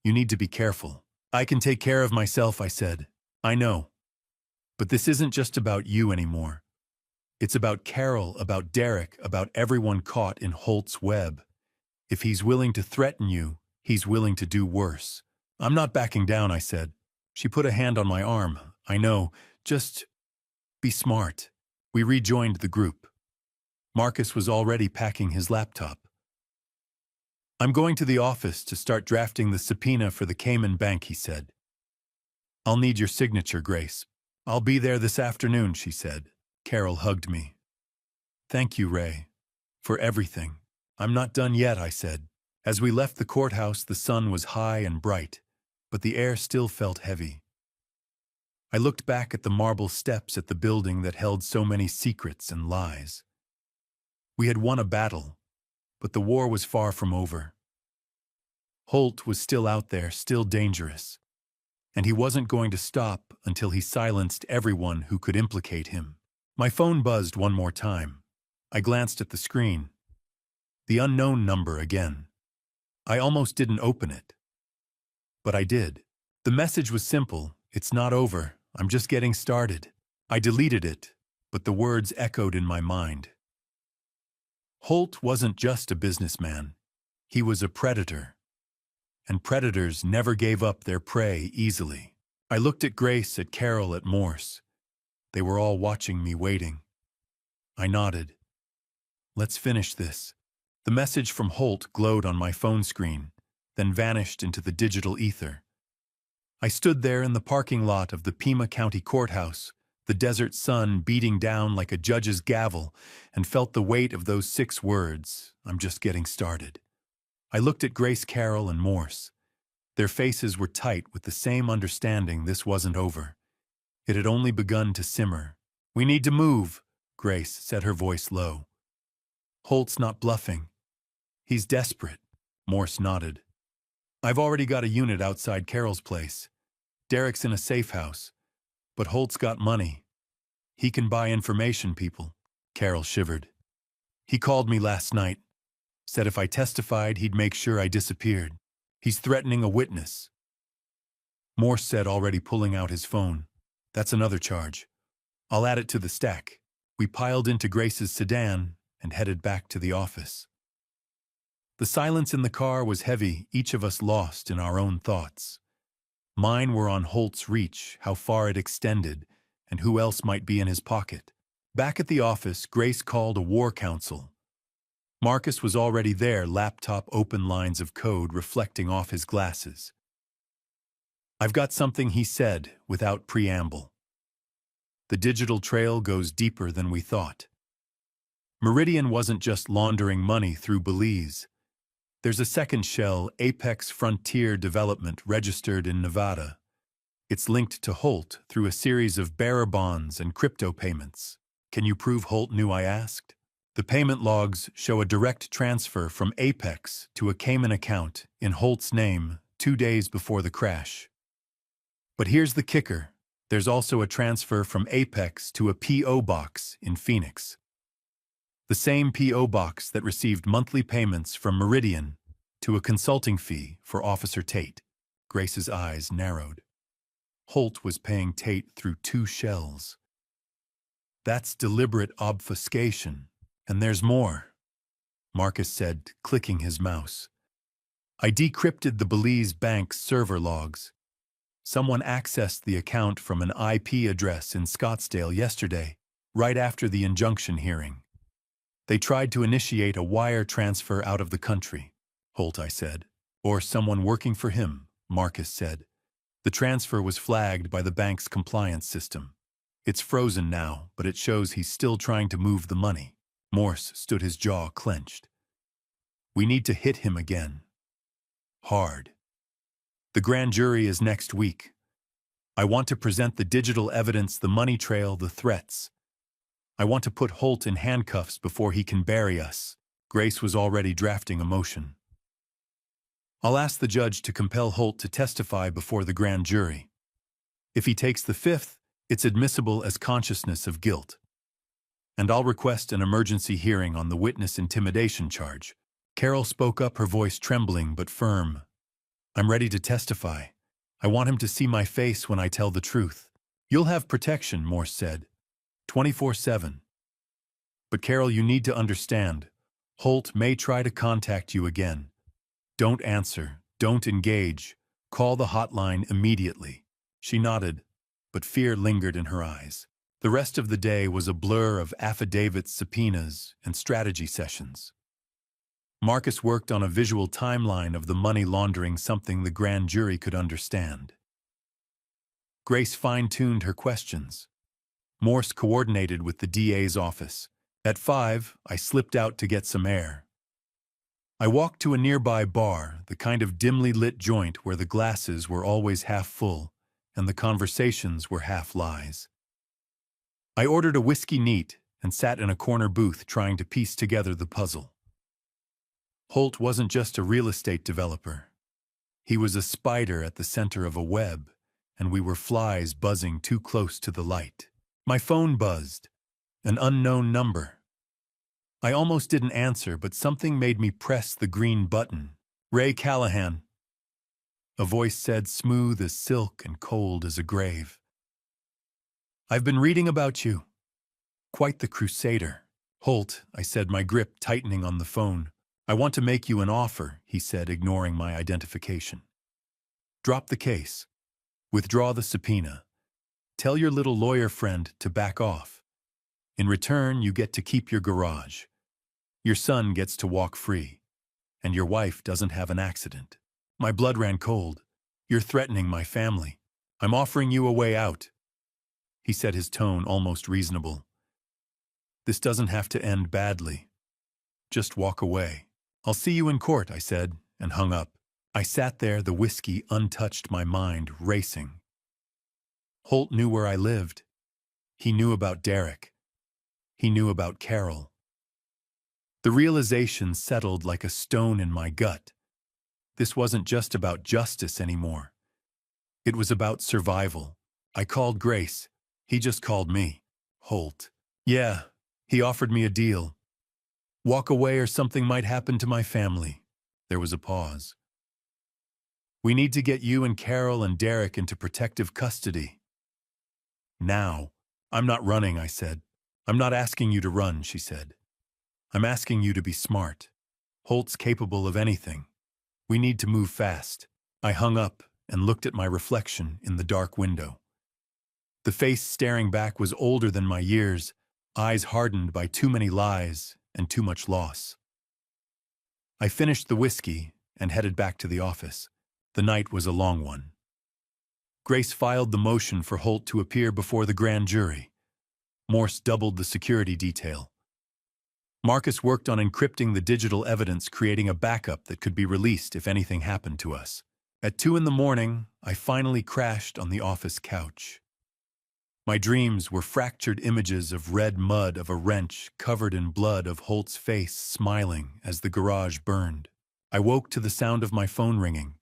You need to be careful. I can take care of myself, I said. I know. But this isn't just about you anymore. It's about Carol, about Derek, about everyone caught in Holt's web. If he's willing to threaten you, he's willing to do worse. I'm not backing down, I said. She put a hand on my arm. I know. Just be smart. We rejoined the group. Marcus was already packing his laptop. I'm going to the office to start drafting the subpoena for the Cayman Bank, he said. I'll need your signature, Grace. I'll be there this afternoon, she said. Carol hugged me. Thank you, Ray, for everything. I'm not done yet, I said. As we left the courthouse, the sun was high and bright, but the air still felt heavy. I looked back at the marble steps at the building that held so many secrets and lies. We had won a battle, but the war was far from over. Holt was still out there, still dangerous, and he wasn't going to stop until he silenced everyone who could implicate him. My phone buzzed one more time. I glanced at the screen. The unknown number again. I almost didn't open it. But I did. The message was simple. It's not over. I'm just getting started. I deleted it, but the words echoed in my mind. Holt wasn't just a businessman. He was a predator. And predators never gave up their prey easily. I looked at Grace, at Carol, at Morse. They were all watching me, waiting. I nodded. Let's finish this. The message from Holt glowed on my phone screen, then vanished into the digital ether. I stood there in the parking lot of the Pima County Courthouse, the desert sun beating down like a judge's gavel, and felt the weight of those 6 words, I'm just getting started. I looked at Grace, Carol, and Morse. Their faces were tight with the same understanding this wasn't over. It had only begun to simmer. "We need to move," Grace said, her voice low. "Holt's not bluffing. He's desperate." Morse nodded. "I've already got a unit outside Carol's place. Derek's in a safe house. But Holt's got money. He can buy information, people." Carol shivered. "He called me last night. Said if I testified, he'd make sure I disappeared. He's threatening a witness." Morse said, already pulling out his phone. "That's another charge. I'll add it to the stack." We piled into Grace's sedan and headed back to the office. The silence in the car was heavy, each of us lost in our own thoughts. Mine were on Holt's reach, how far it extended, and who else might be in his pocket. Back at the office, Grace called a war council. Marcus was already there, laptop open, lines of code reflecting off his glasses. "I've got something," he said, without preamble. "The digital trail goes deeper than we thought. Meridian wasn't just laundering money through Belize. There's a second shell, Apex Frontier Development, registered in Nevada. It's linked to Holt through a series of bearer bonds and crypto payments." "Can you prove Holt knew?" I asked. "The payment logs show a direct transfer from Apex to a Cayman account in Holt's name 2 days before the crash. But here's the kicker. There's also a transfer from Apex to a P.O. box in Phoenix. The same P.O. box that received monthly payments from Meridian to a consulting fee for Officer Tate." Grace's eyes narrowed. Holt was paying Tate through 2 shells. "That's deliberate obfuscation. And there's more," Marcus said, clicking his mouse. "I decrypted the Belize bank's server logs. Someone accessed the account from an IP address in Scottsdale yesterday, right after the injunction hearing. They tried to initiate a wire transfer out of the country." "Holt," I said. "Or someone working for him," Marcus said. "The transfer was flagged by the bank's compliance system. It's frozen now, but it shows he's still trying to move the money." Morse stood, his jaw clenched. "We need to hit him again. Hard. The grand jury is next week. I want to present the digital evidence, the money trail, the threats. I want to put Holt in handcuffs before he can bury us." Grace was already drafting a motion. "I'll ask the judge to compel Holt to testify before the grand jury. If he takes the fifth, it's admissible as consciousness of guilt. And I'll request an emergency hearing on the witness intimidation charge." Carol spoke up, her voice trembling but firm. "I'm ready to testify. I want him to see my face when I tell the truth." "You'll have protection," Morse said. 24/7. But Carol, you need to understand. Holt may try to contact you again. Don't answer. Don't engage. Call the hotline immediately." She nodded, but fear lingered in her eyes. The rest of the day was a blur of affidavits, subpoenas, and strategy sessions. Marcus worked on a visual timeline of the money laundering, something the grand jury could understand. Grace fine-tuned her questions. Morse coordinated with the DA's office. At 5, I slipped out to get some air. I walked to a nearby bar, the kind of dimly lit joint where the glasses were always half full and the conversations were half lies. I ordered a whiskey neat and sat in a corner booth trying to piece together the puzzle. Holt wasn't just a real estate developer. He was a spider at the center of a web, and we were flies buzzing too close to the light. My phone buzzed. An unknown number. I almost didn't answer, but something made me press the green button. "Ray Callahan," a voice said, smooth as silk and cold as a grave. "I've been reading about you. Quite the crusader." "Holt," I said, my grip tightening on the phone. "I want to make you an offer," he said, ignoring my identification. "Drop the case. Withdraw the subpoena. Tell your little lawyer friend to back off. In return, you get to keep your garage. Your son gets to walk free. And your wife doesn't have an accident." My blood ran cold. "You're threatening my family. I'm offering you a way out," he said, his tone almost reasonable. "This doesn't have to end badly. Just walk away." "I'll see you in court," I said, and hung up. I sat there, the whiskey untouched, my mind racing. Holt knew where I lived. He knew about Derek. He knew about Carol. The realization settled like a stone in my gut. This wasn't just about justice anymore. It was about survival. I called Grace. He just called me. Holt. Yeah, he offered me a deal. Walk away or something might happen to my family. There was a pause. We need to get you and Carol and Derek into protective custody. Now. I'm not running, I said. I'm not asking you to run, she said. I'm asking you to be smart. Holt's capable of anything. We need to move fast. I hung up and looked at my reflection in the dark window. The face staring back was older than my years, eyes hardened by too many lies and too much loss. I finished the whiskey and headed back to the office. The night was a long one. Grace filed the motion for Holt to appear before the grand jury. Morse doubled the security detail. Marcus worked on encrypting the digital evidence, creating a backup that could be released if anything happened to us. At 2 a.m, I finally crashed on the office couch. My dreams were fractured images of red mud, of a wrench covered in blood, of Holt's face smiling as the garage burned. I woke to the sound of my phone ringing.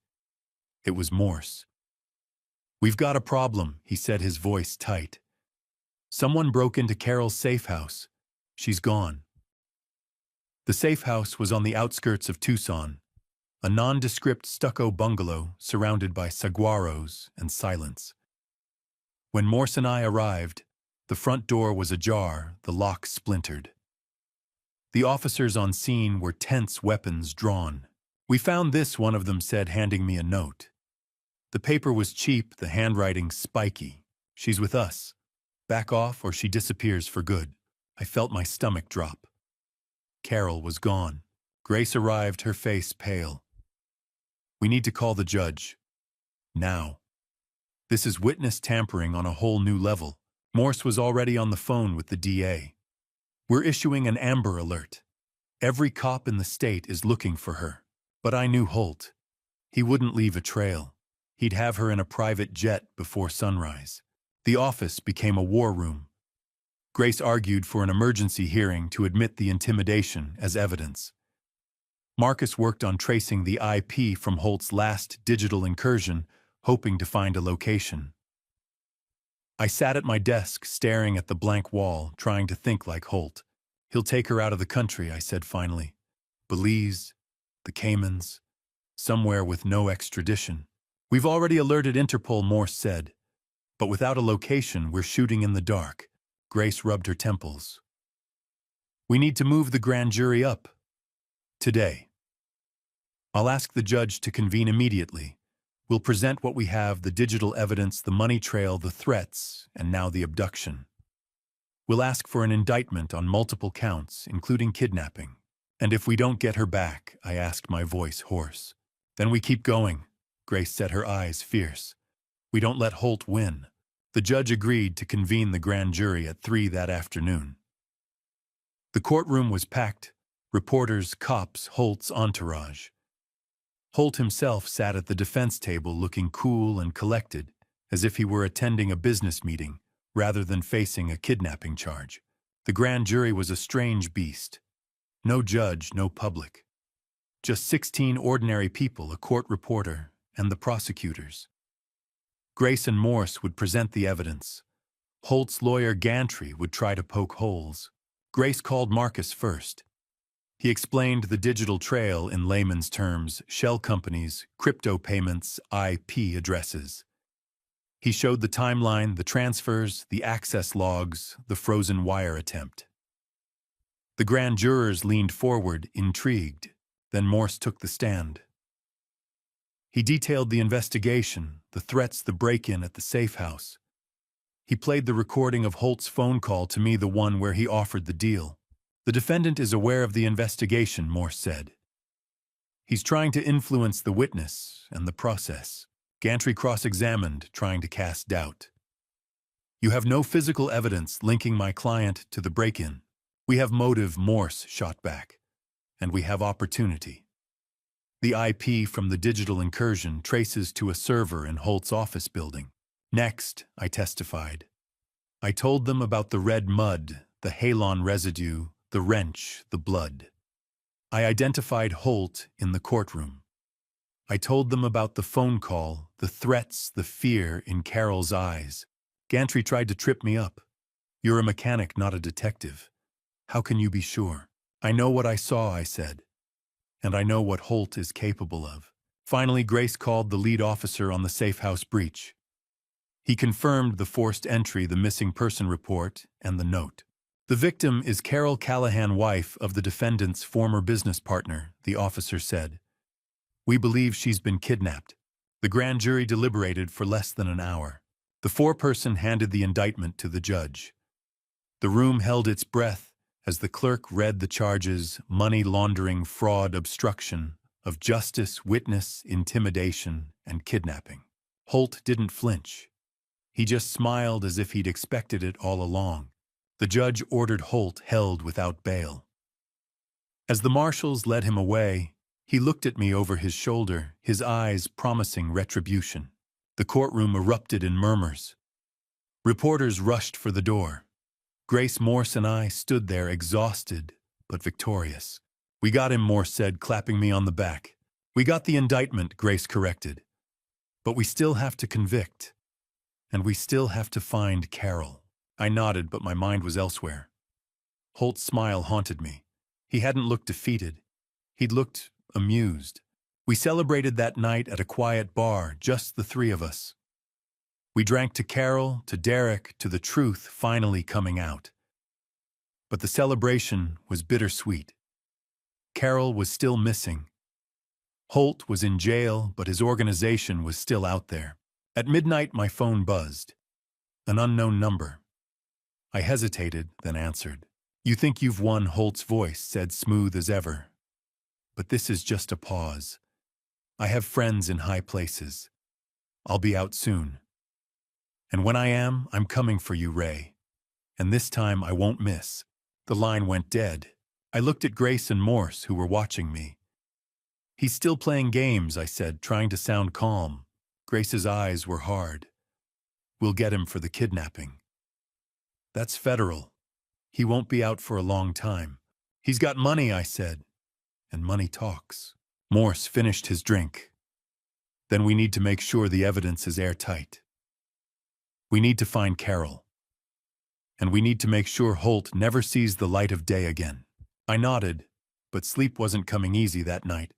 It was Morse. "We've got a problem," he said, his voice tight. "Someone broke into Carol's safe house. She's gone." The safe house was on the outskirts of Tucson, a nondescript stucco bungalow surrounded by saguaros and silence. When Morse and I arrived, the front door was ajar, the lock splintered. The officers on scene were tense, weapons drawn. "We found this," one of them said, handing me a note. The paper was cheap, the handwriting spiky. "She's with us. Back off or she disappears for good." I felt my stomach drop. Carol was gone. Grace arrived, her face pale. "We need to call the judge. Now. This is witness tampering on a whole new level." Morse was already on the phone with the DA. "We're issuing an Amber Alert. Every cop in the state is looking for her." But I knew Holt. He wouldn't leave a trail. He'd have her in a private jet before sunrise. The office became a war room. Grace argued for an emergency hearing to admit the intimidation as evidence. Marcus worked on tracing the IP from Holt's last digital incursion, hoping to find a location. I sat at my desk, staring at the blank wall, trying to think like Holt. "He'll take her out of the country," I said finally. "Belize, the Caymans, somewhere with no extradition." "We've already alerted Interpol," Morse said. "But without a location, we're shooting in the dark." Grace rubbed her temples. "We need to move the grand jury up. Today. I'll ask the judge to convene immediately. We'll present what we have, the digital evidence, the money trail, the threats, and now the abduction. We'll ask for an indictment on multiple counts, including kidnapping. And if we don't get her back," I asked, my voice hoarse. "Then we keep going." Grace said, her eyes fierce. "We don't let Holt win." The judge agreed to convene the grand jury at 3 that afternoon. The courtroom was packed. Reporters, cops, Holt's entourage. Holt himself sat at the defense table looking cool and collected, as if he were attending a business meeting rather than facing a kidnapping charge. The grand jury was a strange beast. No judge, no public. Just 16 ordinary people, a court reporter, and the prosecutors. Grace and Morse would present the evidence. Holt's lawyer Gantry would try to poke holes. Grace called Marcus first. He explained the digital trail in layman's terms: shell companies, crypto payments, IP addresses. He showed the timeline, the transfers, the access logs, the frozen wire attempt. The grand jurors leaned forward, intrigued. Then Morse took the stand. He detailed the investigation, the threats, the break-in at the safe house. He played the recording of Holt's phone call to me, the one where he offered the deal. "The defendant is aware of the investigation," Morse said. "He's trying to influence the witness and the process." Gantry cross-examined, trying to cast doubt. "You have no physical evidence linking my client to the break-in." "We have motive," Morse shot back. "And we have opportunity." The IP from the digital incursion traces to a server in Holt's office building. Next, I testified. I told them about the red mud, the halon residue, the wrench, the blood. I identified Holt in the courtroom. I told them about the phone call, the threats, the fear in Carol's eyes. Gantry tried to trip me up. You're a mechanic, not a detective. How can you be sure? I know what I saw, I said. And I know what Holt is capable of. Finally, Grace called the lead officer on the safe house breach. He confirmed the forced entry, the missing person report, and the note. The victim is Carol Callahan, wife of the defendant's former business partner, the officer said. We believe she's been kidnapped. The grand jury deliberated for less than an hour. The foreperson handed the indictment to the judge. The room held its breath as the clerk read the charges: money laundering, fraud, obstruction of justice, witness, intimidation, and kidnapping. Holt didn't flinch. He just smiled as if he'd expected it all along. The judge ordered Holt held without bail. As the marshals led him away, he looked at me over his shoulder, his eyes promising retribution. The courtroom erupted in murmurs. Reporters rushed for the door. Grace, Morse, and I stood there exhausted but victorious. We got him, Morse said, clapping me on the back. We got the indictment, Grace corrected. But we still have to convict. And we still have to find Carol. I nodded, but my mind was elsewhere. Holt's smile haunted me. He hadn't looked defeated. He'd looked amused. We celebrated that night at a quiet bar, just the three of us. We drank to Carol, to Derek, to the truth finally coming out. But the celebration was bittersweet. Carol was still missing. Holt was in jail, but his organization was still out there. At midnight, my phone buzzed. An unknown number. I hesitated, then answered. You think you've won, Holt's voice said, smooth as ever. But this is just a pause. I have friends in high places. I'll be out soon. And when I am, I'm coming for you, Ray. And this time I won't miss. The line went dead. I looked at Grace and Morse, who were watching me. He's still playing games, I said, trying to sound calm. Grace's eyes were hard. We'll get him for the kidnapping. That's federal. He won't be out for a long time. He's got money, I said. And money talks. Morse finished his drink. Then we need to make sure the evidence is airtight. We need to find Carol. And we need to make sure Holt never sees the light of day again. I nodded, but sleep wasn't coming easy that night.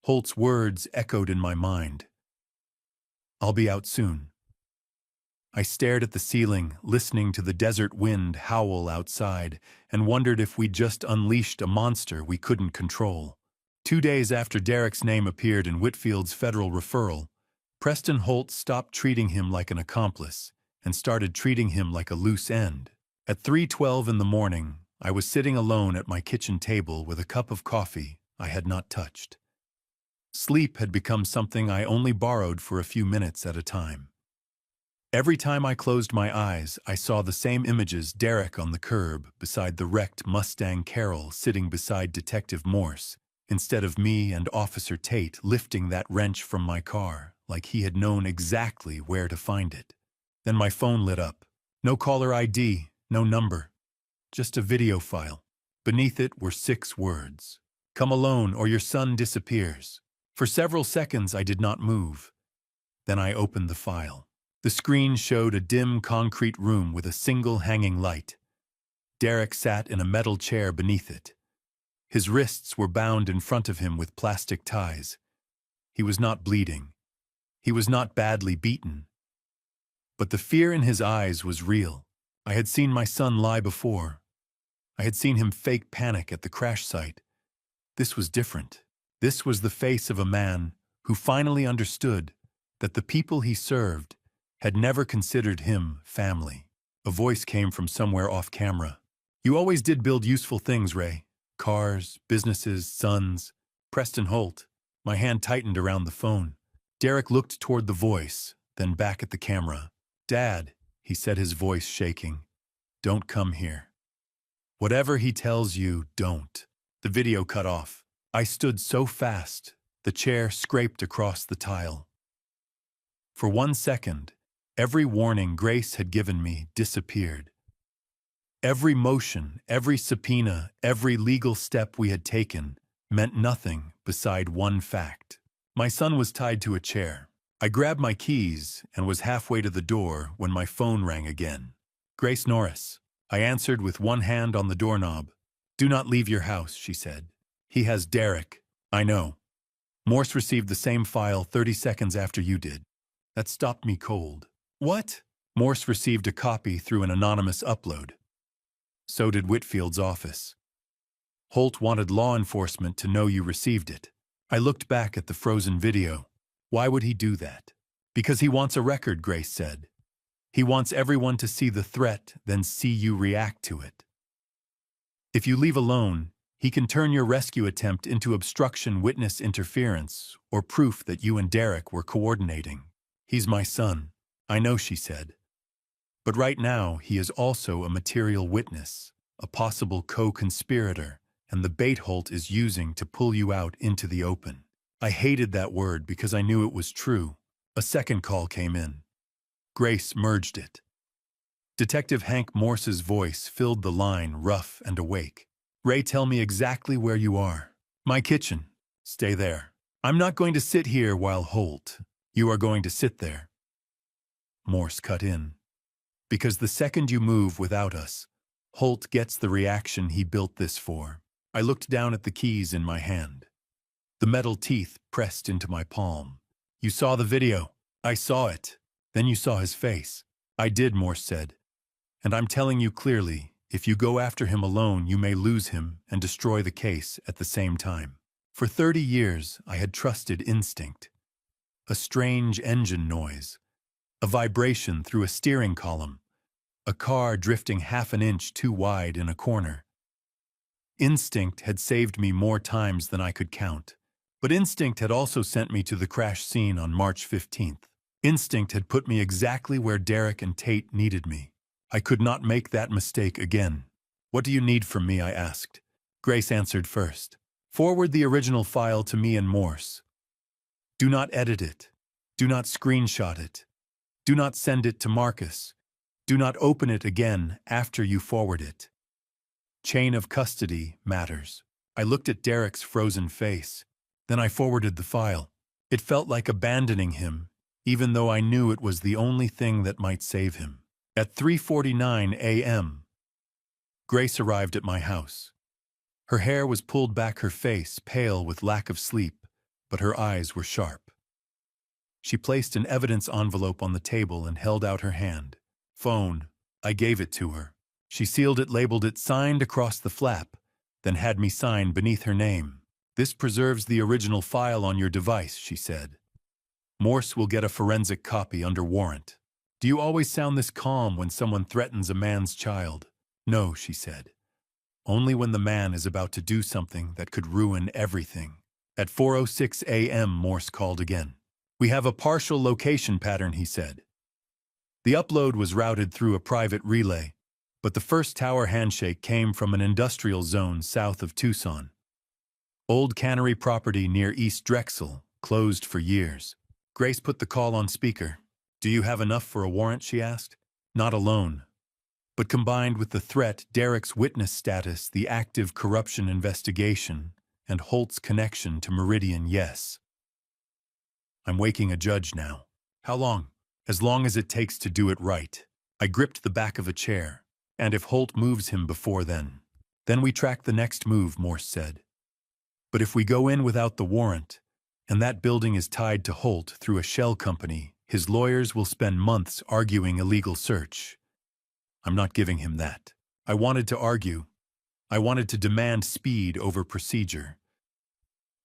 Holt's words echoed in my mind. I'll be out soon. I stared at the ceiling, listening to the desert wind howl outside, and wondered if we'd just unleashed a monster we couldn't control. 2 days after Derek's name appeared in Whitfield's federal referral, Preston Holt stopped treating him like an accomplice and started treating him like a loose end. At 3:12 in the morning, I was sitting alone at my kitchen table with a cup of coffee I had not touched. Sleep had become something I only borrowed for a few minutes at a time. Every time I closed my eyes, I saw the same images: Derek on the curb, beside the wrecked Mustang, Carol sitting beside Detective Morse, instead of me and Officer Tate lifting that wrench from my car, like he had known exactly where to find it. Then my phone lit up. No caller ID, no number. Just a video file. Beneath it were 6 words. Come alone or your son disappears. For several seconds I did not move. Then I opened the file. The screen showed a dim concrete room with a single hanging light. Derek sat in a metal chair beneath it. His wrists were bound in front of him with plastic ties. He was not bleeding. He was not badly beaten. But the fear in his eyes was real. I had seen my son lie before. I had seen him fake panic at the crash site. This was different. This was the face of a man who finally understood that the people he served had never considered him family. A voice came from somewhere off camera. You always did build useful things, Ray. Cars, businesses, sons. Preston Holt. My hand tightened around the phone. Derek looked toward the voice, then back at the camera. Dad, he said, his voice shaking. Don't come here. Whatever he tells you, don't. The video cut off. I stood so fast, the chair scraped across the tile. For 1 second, every warning Grace had given me disappeared. Every motion, every subpoena, every legal step we had taken meant nothing beside one fact. My son was tied to a chair. I grabbed my keys and was halfway to the door when my phone rang again. Grace Norris. I answered with one hand on the doorknob. "Do not leave your house," she said. "He has Derek." "I know. Morse received the same file 30 seconds after you did." That stopped me cold. "What?" "Morse received a copy through an anonymous upload. So did Whitfield's office. Holt wanted law enforcement to know you received it." I looked back at the frozen video. Why would he do that? "Because he wants a record," Grace said. "He wants everyone to see the threat, then see you react to it. If you leave alone, he can turn your rescue attempt into obstruction, witness interference, or proof that you and Derek were coordinating." "He's my son." "I know," she said. "But right now, he is also a material witness, a possible co-conspirator, and the bait Holt is using to pull you out into the open." I hated that word because I knew it was true. A second call came in. Grace merged it. Detective Hank Morse's voice filled the line, rough and awake. "Ray, tell me exactly where you are." "My kitchen." "Stay there." "I'm not going to sit here while Holt." "You are going to sit there." Morse cut in. "Because the second you move without us, Holt gets the reaction he built this for." I looked down at the keys in my hand. The metal teeth pressed into my palm. "You saw the video." "I saw it. Then you saw his face." "I did," Morse said. "And I'm telling you clearly, if you go after him alone, you may lose him and destroy the case at the same time." For 30 years, I had trusted instinct. A strange engine noise, a vibration through a steering column, a car drifting half an inch too wide in a corner. Instinct had saved me more times than I could count. But instinct had also sent me to the crash scene on March 15th. Instinct had put me exactly where Derek and Tate needed me. I could not make that mistake again. "What do you need from me?" I asked. Grace answered first. "Forward the original file to me and Morse. Do not edit it. Do not screenshot it. Do not send it to Marcus. Do not open it again after you forward it. Chain of custody matters." I looked at Derek's frozen face. Then I forwarded the file. It felt like abandoning him, even though I knew it was the only thing that might save him. At 3:49 a.m., Grace arrived at my house. Her hair was pulled back her face, pale with lack of sleep, but her eyes were sharp. She placed an evidence envelope on the table and held out her hand. "Phone." I gave it to her. She sealed it, labeled it, signed across the flap, then had me sign beneath her name. "This preserves the original file on your device," she said. "Morse will get a forensic copy under warrant." "Do you always sound this calm when someone threatens a man's child?" "No," she said. "Only when the man is about to do something that could ruin everything." At 4:06 a.m., Morse called again. "We have a partial location pattern," he said. The upload was routed through a private relay, but the first tower handshake came from an industrial zone south of Tucson. Old cannery property near East Drexel, closed for years. Grace put the call on speaker. "Do you have enough for a warrant?" she asked. "Not alone. But combined with the threat, Derek's witness status, the active corruption investigation, and Holt's connection to Meridian, yes. I'm waking a judge now." "How long?" "As long as it takes to do it right." I gripped the back of a chair. "And if Holt moves him before then?" "Then we track the next move," Morse said. "But if we go in without the warrant, and that building is tied to Holt through a shell company, his lawyers will spend months arguing illegal search. I'm not giving him that." I wanted to argue. I wanted to demand speed over procedure.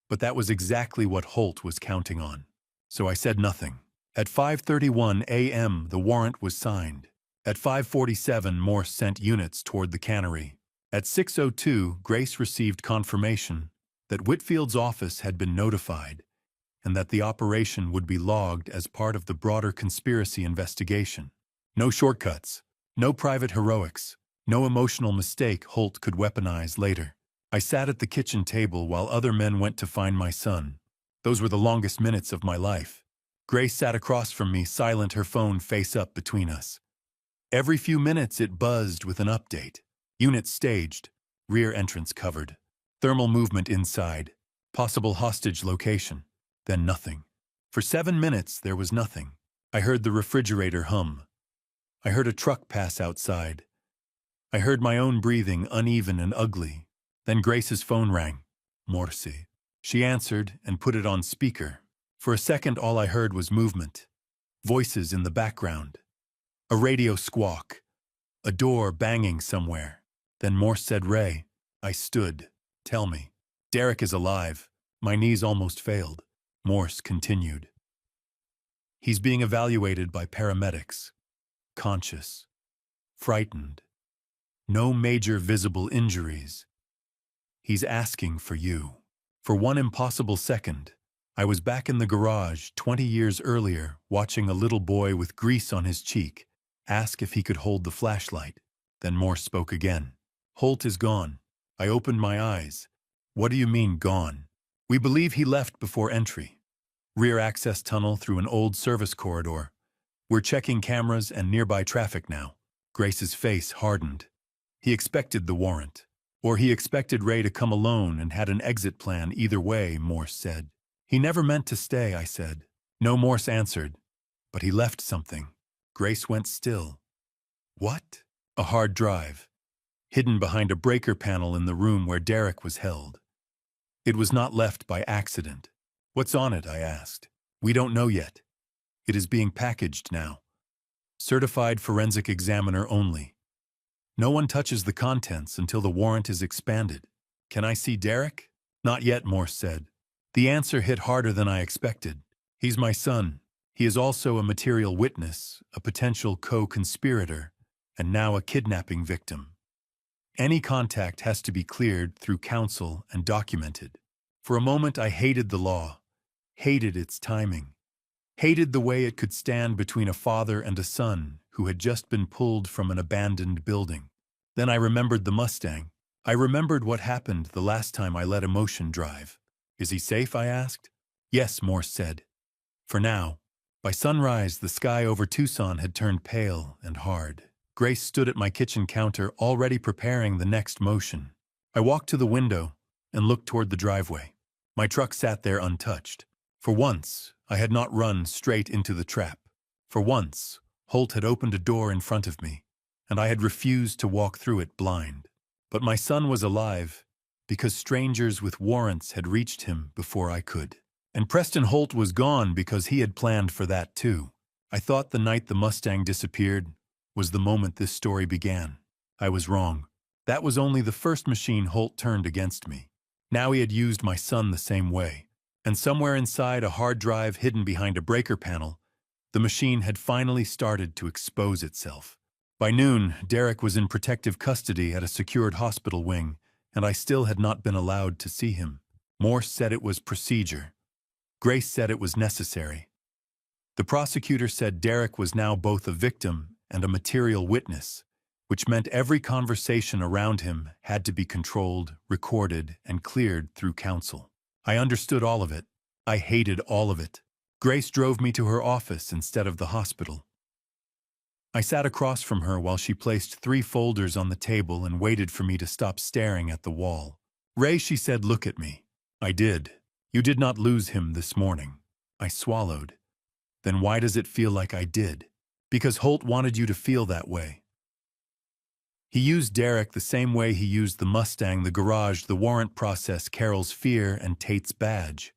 But that was exactly what Holt was counting on. So I said nothing. At 5:31 a.m., the warrant was signed. At 5:47, Morse sent units toward the cannery. At 6:02, Grace received confirmation that Whitfield's office had been notified and that the operation would be logged as part of the broader conspiracy investigation. No shortcuts, no private heroics, no emotional mistake Holt could weaponize later. I sat at the kitchen table while other men went to find my son. Those were the longest minutes of my life. Grace sat across from me, silent, her phone face up between us. Every few minutes it buzzed with an update. Unit staged, rear entrance covered, thermal movement inside, possible hostage location. Then nothing. For 7 minutes there was nothing. I heard the refrigerator hum. I heard a truck pass outside. I heard my own breathing, uneven and ugly. Then Grace's phone rang. Morsi. She answered and put it on speaker. For a second all I heard was movement. Voices in the background. A radio squawk. A door banging somewhere. Then Morse said, "Ray." I stood. "Tell me." "Derek is alive." My knees almost failed. Morse continued. "He's being evaluated by paramedics. Conscious. Frightened. No major visible injuries. He's asking for you." For one impossible second, I was back in the garage 20 years earlier, watching a little boy with grease on his cheek ask if he could hold the flashlight. Then Morse spoke again. "Holt is gone." I opened my eyes. "What do you mean, gone?" "We believe he left before entry. Rear access tunnel through an old service corridor. We're checking cameras and nearby traffic now." Grace's face hardened. He expected the warrant. Or he expected Ray to come alone and had an exit plan either way, Morse said. "He never meant to stay," I said. "No," Morse answered. "But he left something." Grace went still. "What?" "A hard drive. Hidden behind a breaker panel in the room where Derek was held. It was not left by accident." "What's on it?" I asked. "We don't know yet. It is being packaged now. Certified forensic examiner only. No one touches the contents until the warrant is expanded." "Can I see Derek?" "Not yet," Morse said. The answer hit harder than I expected. "He's my son. He is also a material witness, a potential co-conspirator, and now a kidnapping victim. Any contact has to be cleared through counsel and documented." For a moment I hated the law, hated its timing, hated the way it could stand between a father and a son who had just been pulled from an abandoned building. Then I remembered the Mustang. I remembered what happened the last time I let emotion drive. "Is he safe?" I asked. "Yes," Morse said. "For now." By sunrise, the sky over Tucson had turned pale and hard. Grace stood at my kitchen counter, already preparing the next motion. I walked to the window and looked toward the driveway. My truck sat there untouched. For once, I had not run straight into the trap. For once, Holt had opened a door in front of me, and I had refused to walk through it blind. But my son was alive, because strangers with warrants had reached him before I could. And Preston Holt was gone because he had planned for that too. I thought the night the Mustang disappeared was the moment this story began. I was wrong. That was only the first machine Holt turned against me. Now he had used my son the same way. And somewhere inside a hard drive hidden behind a breaker panel, the machine had finally started to expose itself. By noon, Derek was in protective custody at a secured hospital wing, and I still had not been allowed to see him. Morse said it was procedure. Grace said it was necessary. The prosecutor said Derek was now both a victim and a material witness, which meant every conversation around him had to be controlled, recorded, and cleared through counsel. I understood all of it. I hated all of it. Grace drove me to her office instead of the hospital. I sat across from her while she placed 3 folders on the table and waited for me to stop staring at the wall. "Ray," she said, "look at me." I did. "You did not lose him this morning." I swallowed. "Then why does it feel like I did?" "Because Holt wanted you to feel that way. He used Derek the same way he used the Mustang, the garage, the warrant process, Carol's fear, and Tate's badge.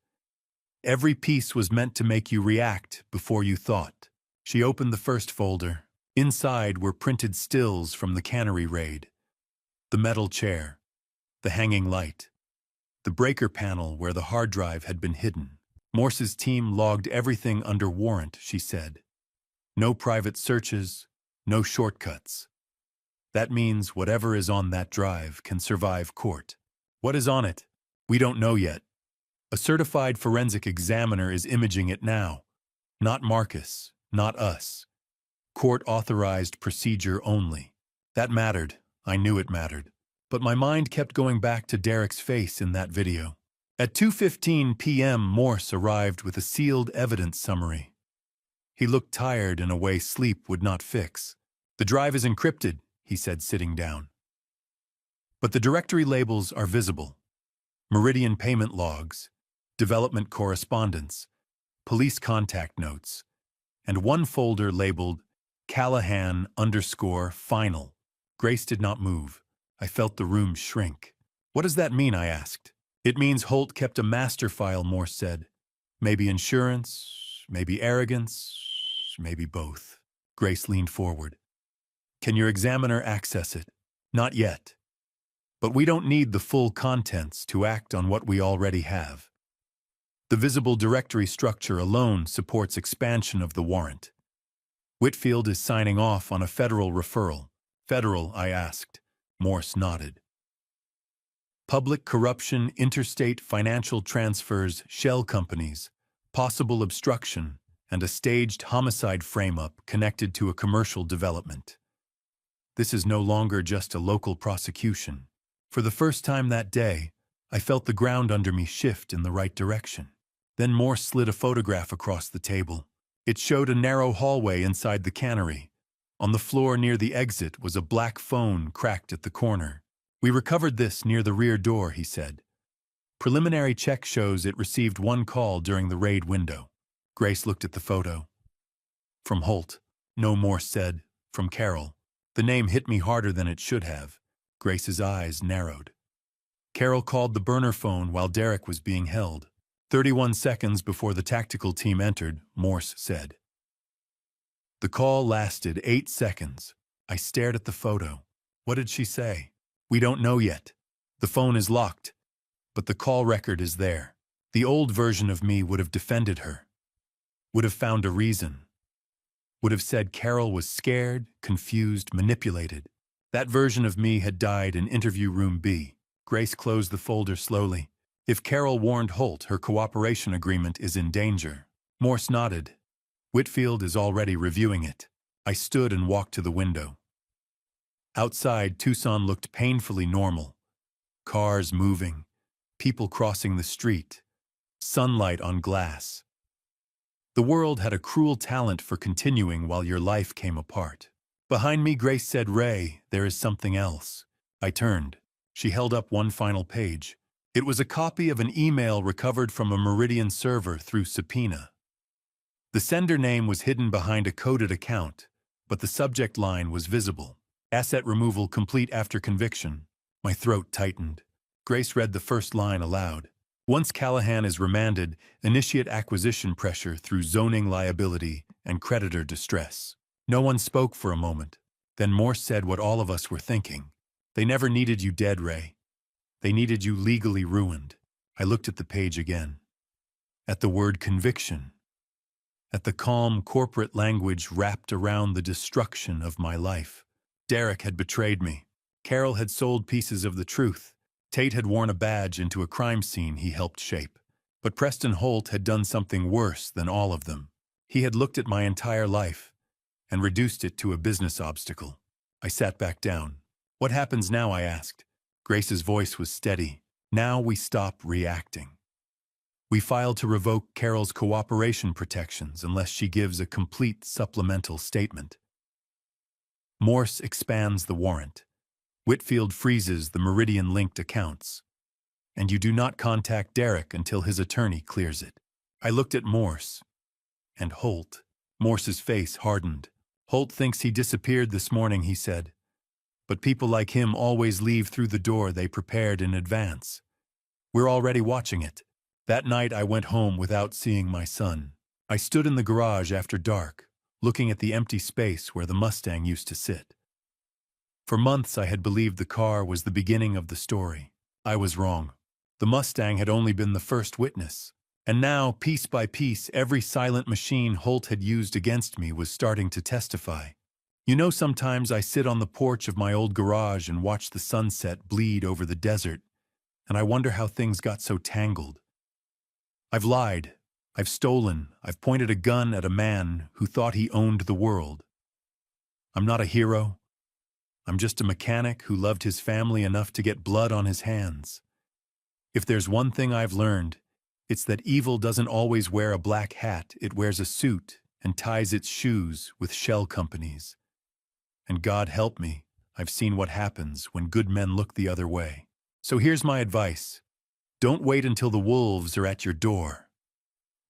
Every piece was meant to make you react before you thought." She opened the first folder. Inside were printed stills from the cannery raid. The metal chair, the hanging light, the breaker panel where the hard drive had been hidden. Morse's team logged everything under warrant, she said. No private searches, no shortcuts. That means whatever is on that drive can survive court. What is on it? We don't know yet. A certified forensic examiner is imaging it now. Not Marcus, not us. Court-authorized procedure only. That mattered. I knew it mattered. but my mind kept going back to Derek's face in that video. At 2:15 p.m., Morse arrived with a sealed evidence summary. He looked tired in a way sleep would not fix. "The drive is encrypted," he said, sitting down. "But the directory labels are visible. Meridian payment logs, development correspondence, police contact notes, and one folder labeled Callahan_final. Grace did not move. I felt the room shrink. "What does that mean?" I asked. "It means Holt kept a master file," Morse said. "Maybe insurance, maybe arrogance, maybe both." Grace leaned forward. "Can your examiner access it?" "Not yet. But we don't need the full contents to act on what we already have. The visible directory structure alone supports expansion of the warrant. Whitfield is signing off on a federal referral." "Federal?" I asked. Morse nodded. "Public corruption, interstate financial transfers, shell companies, possible obstruction, and a staged homicide frame-up connected to a commercial development. This is no longer just a local prosecution." For the first time that day, I felt the ground under me shift in the right direction. Then Morse slid a photograph across the table. It showed a narrow hallway inside the cannery. On the floor near the exit was a black phone cracked at the corner. "We recovered this near the rear door," he said. "Preliminary check shows it received one call during the raid window." Grace looked at the photo. "From Holt." "No," Morse said. "From Carol." The name hit me harder than it should have. Grace's eyes narrowed. "Carol called the burner phone while Derek was being held. 31 seconds before the tactical team entered," Morse said. "The call lasted 8 seconds. I stared at the photo. What did she say?" "We don't know yet. The phone is locked, but the call record is there." The old version of me would have defended her, would have found a reason, would have said Carol was scared, confused, manipulated. That version of me had died in interview room B. Grace closed the folder slowly. "If Carol warned Holt, her cooperation agreement is in danger." Morse nodded. "Whitfield is already reviewing it." I stood and walked to the window. Outside, Tucson looked painfully normal. Cars moving, people crossing the street, sunlight on glass. The world had a cruel talent for continuing while your life came apart. Behind me, Grace said, "Ray, there is something else." I turned. She held up one final page. It was a copy of an email recovered from a Meridian server through subpoena. The sender name was hidden behind a coded account, but the subject line was visible. "Asset removal complete after conviction." My throat tightened. Grace read the first line aloud. "Once Callahan is remanded, initiate acquisition pressure through zoning liability and creditor distress." No one spoke for a moment. Then Morse said what all of us were thinking. "They never needed you dead, Ray. They needed you legally ruined." I looked at the page again. At the word conviction. At the calm corporate language wrapped around the destruction of my life. Derek had betrayed me. Carol had sold pieces of the truth. Tate had worn a badge into a crime scene he helped shape. But Preston Holt had done something worse than all of them. He had looked at my entire life and reduced it to a business obstacle. I sat back down. "What happens now?" I asked. Grace's voice was steady. "Now we stop reacting. We file to revoke Carol's cooperation protections unless she gives a complete supplemental statement. Morse expands the warrant. Whitfield freezes the Meridian-linked accounts. And you do not contact Derek until his attorney clears it." I looked at Morse. And Holt. Morse's face hardened. "Holt thinks he disappeared this morning," he said. "But people like him always leave through the door they prepared in advance. We're already watching it." That night I went home without seeing my son. I stood in the garage after dark, looking at the empty space where the Mustang used to sit. For months I had believed the car was the beginning of the story. I was wrong. The Mustang had only been the first witness. And now, piece by piece, every silent machine Holt had used against me was starting to testify. You know, sometimes I sit on the porch of my old garage and watch the sunset bleed over the desert, and I wonder how things got so tangled. I've lied, I've stolen, I've pointed a gun at a man who thought he owned the world. I'm not a hero. I'm just a mechanic who loved his family enough to get blood on his hands. If there's one thing I've learned, it's that evil doesn't always wear a black hat. It wears a suit and ties its shoes with shell companies. And God help me, I've seen what happens when good men look the other way. So here's my advice. Don't wait until the wolves are at your door.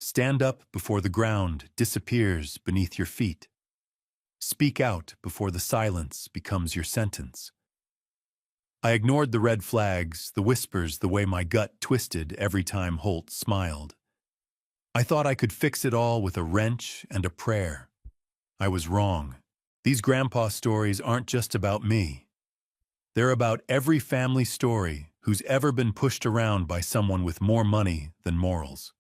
Stand up before the ground disappears beneath your feet. Speak out before the silence becomes your sentence. I ignored the red flags, the whispers, the way my gut twisted every time Holt smiled. I thought I could fix it all with a wrench and a prayer. I was wrong. These grandpa stories aren't just about me. They're about every family story who's ever been pushed around by someone with more money than morals.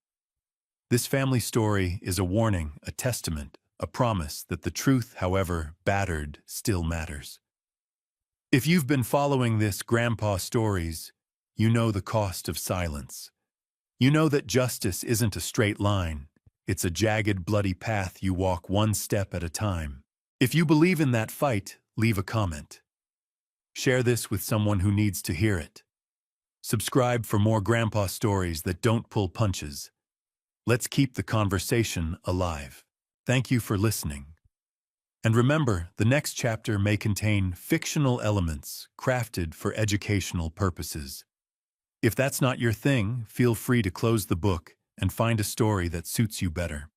This family story is a warning, a testament, a promise that the truth, however battered, still matters. If you've been following this grandpa stories, you know the cost of silence. You know that justice isn't a straight line. It's a jagged, bloody path you walk one step at a time. If you believe in that fight, leave a comment. Share this with someone who needs to hear it. Subscribe for more grandpa stories that don't pull punches. Let's keep the conversation alive. Thank you for listening. And remember, the next chapter may contain fictional elements crafted for educational purposes. If that's not your thing, feel free to close the book and find a story that suits you better.